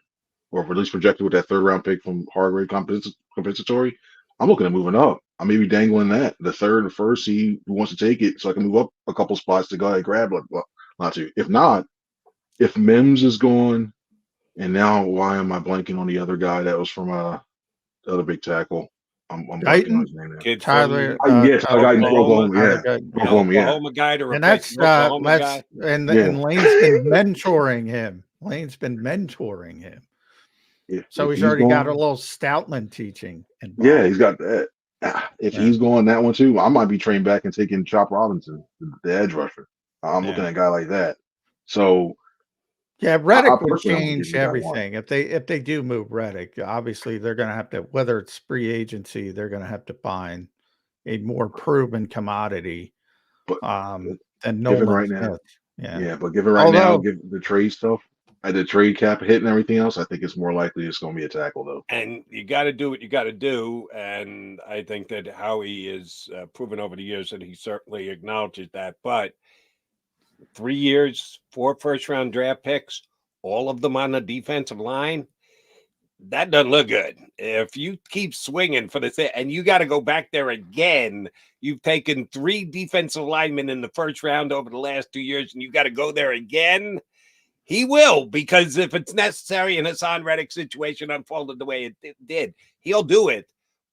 or at least projected with that 3rd round pick from Hargrave compensatory. I'm looking at moving up. I may be dangling that the 3rd or 1st, see who wants to take it, so I can move up a couple spots to go ahead and grab Latu. If not, if Mims is gone, and now why am I blanking on the other guy that was from the other big tackle? I'm blanking on his name now. Tyler, yes, I got Oklahoma, Oklahoma guy to replace and that's Oklahoma guy. And Lane's been mentoring him. So he's already got a little Stoutland teaching. Yeah, he's got that. If he's going that one too, I might be trained back and taking Chop Robinson, the edge rusher. I'm looking at a guy like that. So yeah, Reddick would change everything. If they do move Reddick, obviously they're going to have to, whether it's free agency, they're going to have to find a more proven commodity than Nolan right Smith. Now. But given right now, give the trade stuff, the trade cap hit and everything else, I think it's more likely it's going to be a tackle though. And you got to do what you got to do. And I think that Howie is proven over the years that he certainly acknowledges that. But 3 years, 4 first-round draft picks, all of them on the defensive line, that doesn't look good. If you keep swinging for the and you got to go back there again, you've taken 3 defensive linemen in the first round over the last 2 years, and you got to go there again. He will, because if it's necessary and Hassan Reddick's situation unfolded the way it did, he'll do it.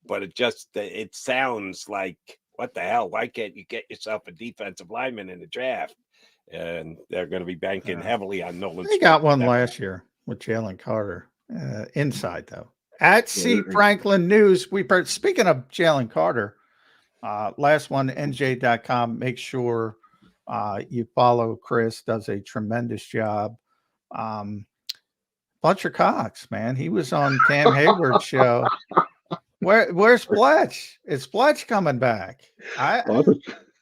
But it sounds like, what the hell? Why can't you get yourself a defensive lineman in the draft? And they're going to be banking heavily on Nolan. They got one last year with Jalen Carter. Inside though, at C Franklin News, speaking of Jalen Carter, last one, NJ.com. Make sure you follow Chris. Does a tremendous job. Fletcher Cox, man, he was on Cam Hayward's show. Where's Fletch? Is Fletch coming back?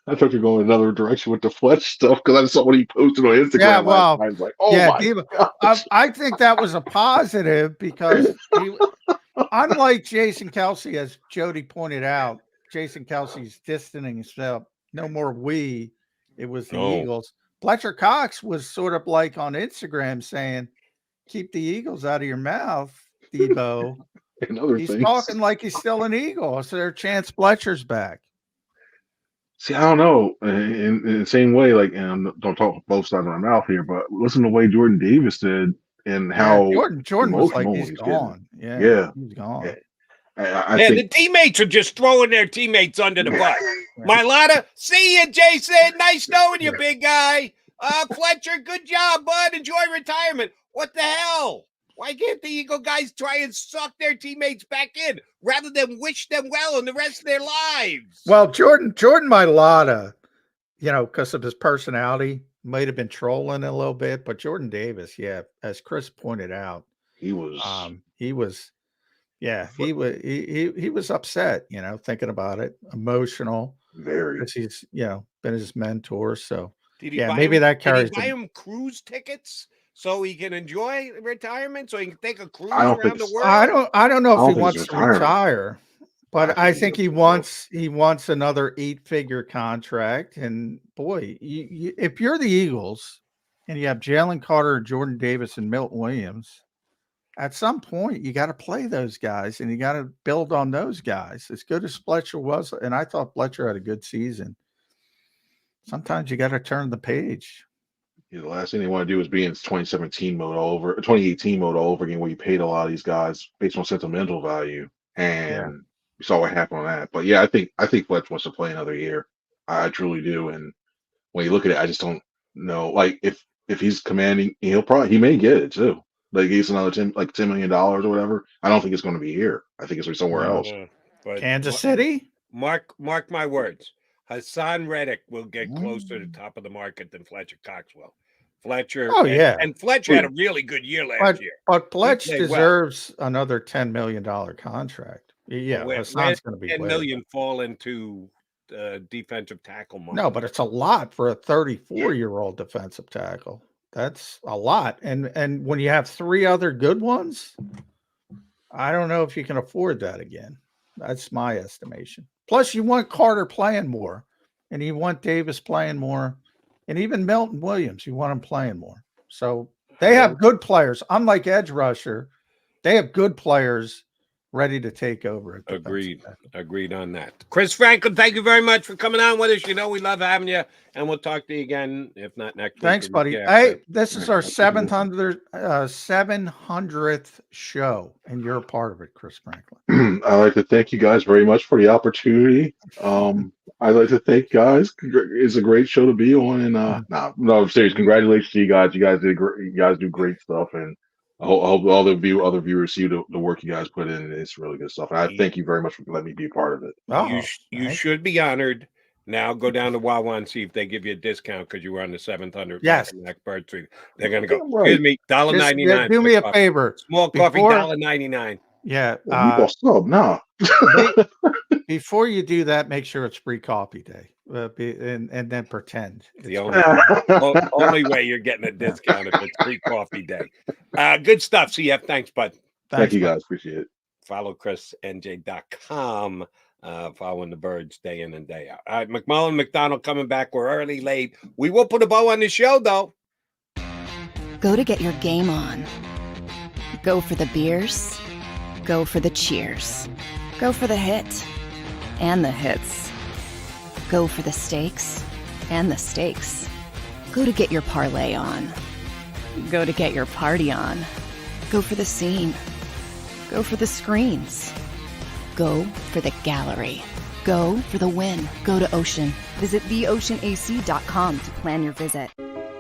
I thought you were going another direction with the Fletch stuff because I saw what he posted on Instagram. Yeah, well, I was like, oh my God. I think that was a positive because unlike Jason Kelsey, as Jody pointed out, Jason Kelsey's distancing himself. No more we. It was the Eagles. Fletcher Cox was sort of like on Instagram saying, keep the Eagles out of your mouth, Debo. He's talking like he's still an Eagle. So there's a chance Fletcher's back. See, I don't know. In the same way, like, and don't talk both sides of my mouth here, but listen to the way Jordan Davis did and how Jordan was like he's gone. Yeah, he's gone. I think the teammates are just throwing their teammates under the bus. Mylata, see you, Jason. Nice knowing you, big guy. Fletcher, good job, bud. Enjoy retirement. What the hell? Why can't the Eagle guys try and suck their teammates back in rather than wish them well in the rest of their lives? Well, Jordan Mailata, because of his personality, might have been trolling a little bit, but Jordan Davis, yeah, as Chris pointed out, he was upset, thinking about it, emotional, very, because he's, been his mentor. So Did he that carries. Did he buy him cruise tickets so he can enjoy retirement, so he can take a cruise I don't around think the world? I don't know I don't if he think wants it's to retirement. retire, but I think he wants another 8-figure contract. And boy, if you're the Eagles and you have Jalen Carter, Jordan Davis, and Milton Williams, at some point you got to play those guys and you got to build on those guys. As good as Fletcher was, and I thought Fletcher had a good season, sometimes you got to turn the page. Yeah, the last thing they want to do is be in 2017 mode all over, 2018 mode all over again, where you paid a lot of these guys based on sentimental value, and we saw what happened on that. But yeah, I think Fletcher wants to play another year. I truly do. And when you look at it, I just don't know. Like if he's commanding, he may get it too. Like he's another $10 million or whatever. I don't think it's going to be here. I think it's going to be somewhere else. But Kansas City. Mark my words. Hassan Reddick will get close to the top of the market than Fletcher Cox will. Fletcher. Oh, yeah. And Fletcher had a really good year last year. But Fletcher deserves another $10 million contract. Yeah, Hassan's going to be $10 million fall into defensive tackle market. No, but it's a lot for a 34-year-old defensive tackle. That's a lot. And when you have 3 other good ones, I don't know if you can afford that again. That's my estimation. Plus, you want Carter playing more, and you want Davis playing more, and even Milton Williams, you want him playing more. So they have good players. Unlike edge rusher, they have good players ready to take over. Agreed on that. Chris Franklin, thank you very much for coming on with us. You know we love having you, and we'll talk to you again, if not next week. Thanks, buddy. Hey, this is our 700th show, and you're a part of it, Chris Franklin. I'd like to thank you guys very much for the opportunity. I'd like to thank you guys. It's a great show to be on, and I'm serious. Congratulations to you guys. You guys do great stuff, and I hope all the other viewers see the work you guys put in. It's really good stuff. And I thank you very much for letting me be a part of it. You should be honored. Now go down to Wawa and see if they give you a discount because you were on the 700. Yes. Bird Tree. They're going to go, excuse me, $1.99. Do me a favor. Small coffee, $1.99. Yeah. Before you do that, make sure it's free coffee day. And then pretend. The only way you're getting a discount if it's free coffee day. Good stuff, CF. Thanks, bud. Thank you, guys. Appreciate it. Follow ChrisNJ.com. Following the Birds day in and day out. All right, McMullen, McDonald coming back. We're early, late. We will put a bow on the show, though. Go to get your game on. Go for the beers. Go for the cheers. Go for the hit and the hits. Go for the stakes and the stakes. Go to get your parlay on. Go to get your party on. Go for the scene. Go for the screens. Go for the gallery. Go for the win. Go to Ocean. Visit theoceanac.com to plan your visit.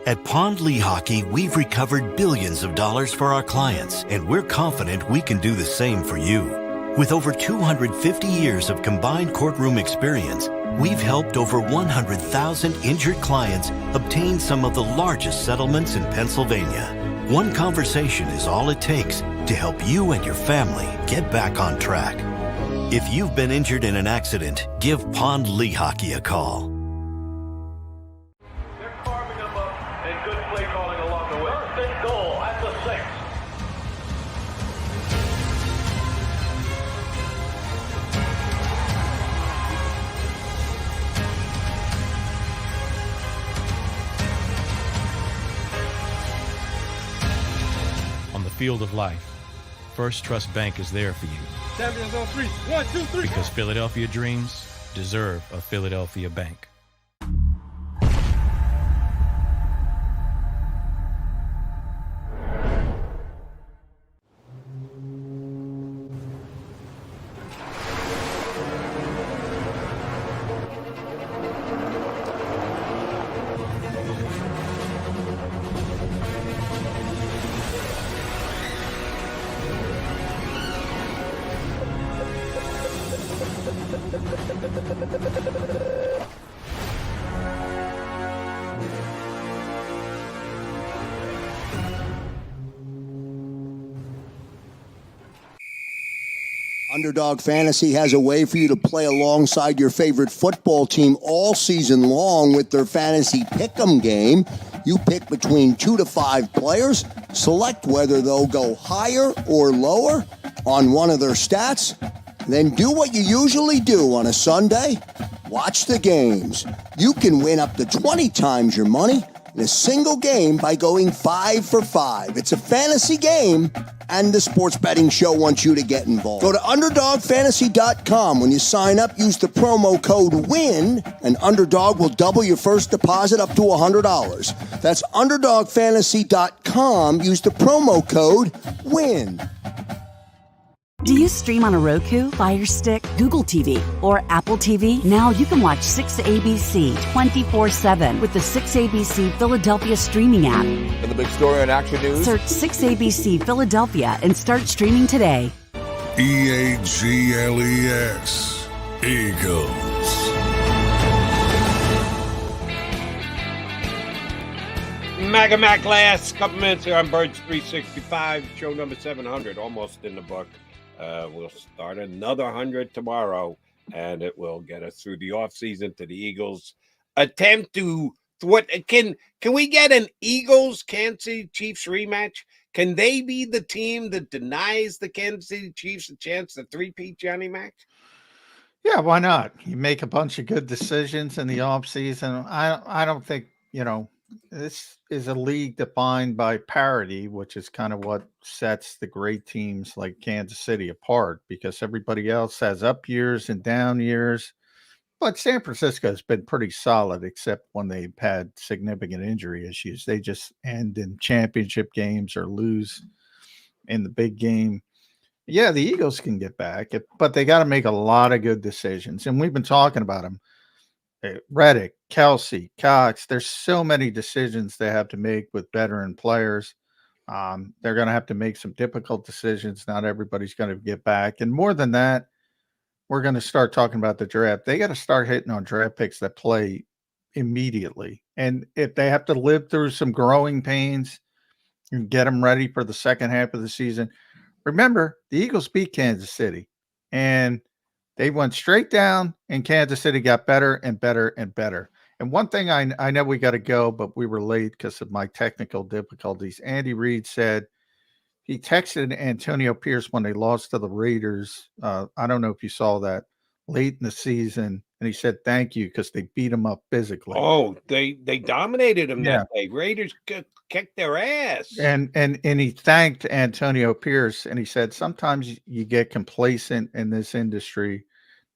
At Pond Lehocky, we've recovered billions of dollars for our clients, and we're confident we can do the same for you. With over 250 years of combined courtroom experience, we've helped over 100,000 injured clients obtain some of the largest settlements in Pennsylvania. One conversation is all it takes to help you and your family get back on track. If you've been injured in an accident, give Pond Lehocky a call. They're carving them up and good play calling along the way. First and goal at the 6. On the field of life, First Trust Bank is there for you. Champions on 3. 1, 2, 3. Because Philadelphia dreams deserve a Philadelphia bank. Underdog Fantasy has a way for you to play alongside your favorite football team all season long with their fantasy pick'em game. You pick between 2 to 5 players, select whether they'll go higher or lower on one of their stats, then do what you usually do on a Sunday, watch the games. You can win up to 20 times your money in a single game by going 5 for 5. It's a fantasy game, and the Sports Betting Show wants you to get involved. Go to UnderdogFantasy.com. When you sign up, use the promo code WIN, and Underdog will double your first deposit up to $100. That's UnderdogFantasy.com. Use the promo code WIN. Do you stream on a Roku, Fire Stick, Google TV, or Apple TV? Now you can watch 6ABC 24/7 with the 6ABC Philadelphia streaming app. And the big story on Action News? Search 6ABC Philadelphia and start streaming today. EAGLES. Eagles. Mac last couple minutes here on Birds 365, show number 700, almost in the book. We'll start another 100 tomorrow, and it will get us through the offseason to the Eagles. Attempt to what can we get an Eagles Kansas City Chiefs rematch? Can they be the team that denies the Kansas City Chiefs a chance to three-peat, Johnny Mac? Yeah, why not? You make a bunch of good decisions in the offseason. I don't think, this is a league defined by parity, which is kind of what sets the great teams like Kansas City apart, because everybody else has up years and down years. But San Francisco has been pretty solid, except when they've had significant injury issues. They just end in championship games or lose in the big game. Yeah, the Eagles can get back, but they got to make a lot of good decisions. And we've been talking about them. Reddick, Kelsey, Cox, there's so many decisions they have to make with veteran players. They're going to have to make some difficult decisions. Not everybody's going to get back. And more than that, we're going to start talking about the draft. They got to start hitting on draft picks that play immediately. And if they have to live through some growing pains and get them ready for the second half of the season, remember, the Eagles beat Kansas City. And they went straight down, and Kansas City got better and better and better. And one thing I know we got to go, but we were late because of my technical difficulties. Andy Reid said he texted Antonio Pierce when they lost to the Raiders. I don't know if you saw that late in the season. And he said, thank you, because they beat him up physically. Oh, they dominated him that day. Raiders kicked their ass. And he thanked Antonio Pierce, and he said, sometimes you get complacent in this industry.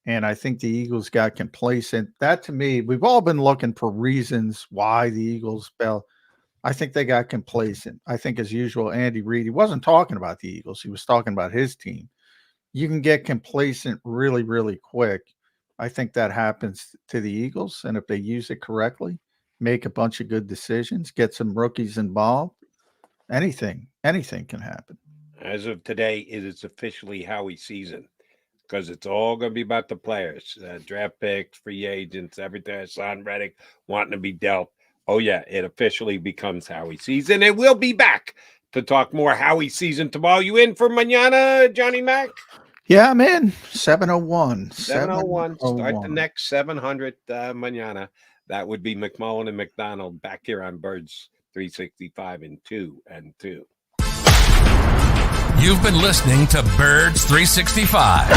And I think the Eagles got complacent. That, to me, we've all been looking for reasons why the Eagles fell. I think they got complacent. I think, as usual, Andy Reid, he wasn't talking about the Eagles. He was talking about his team. You can get complacent really, really quick. I think that happens to the Eagles. And if they use it correctly, make a bunch of good decisions, get some rookies involved, anything can happen. As of today, it is officially Howie season, because it's all going to be about the players, draft picks, free agents, everything. Hassan Reddick wanting to be dealt. Oh, yeah, it officially becomes Howie season. And we'll be back to talk more Howie season tomorrow. You in for mañana, Johnny Mac? Yeah, I'm in. 701. 701. Start the next 700 mañana. That would be McMullen and McDonald back here on Birds 365 in 2 and 2. You've been listening to Birds 365,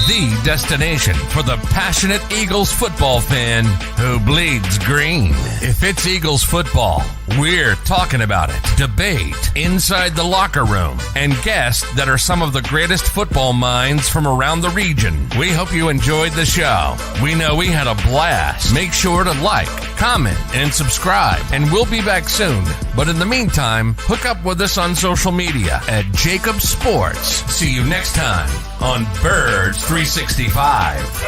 the destination for the passionate Eagles football fan who bleeds green. If it's Eagles football, we're talking about it. Debate, inside the locker room, and guests that are some of the greatest football minds from around the region. We hope you enjoyed the show. We know we had a blast. Make sure to like, comment, and subscribe, and we'll be back soon. But in the meantime, hook up with us on social media at JAKIB Sports. See you next time on Birds 365.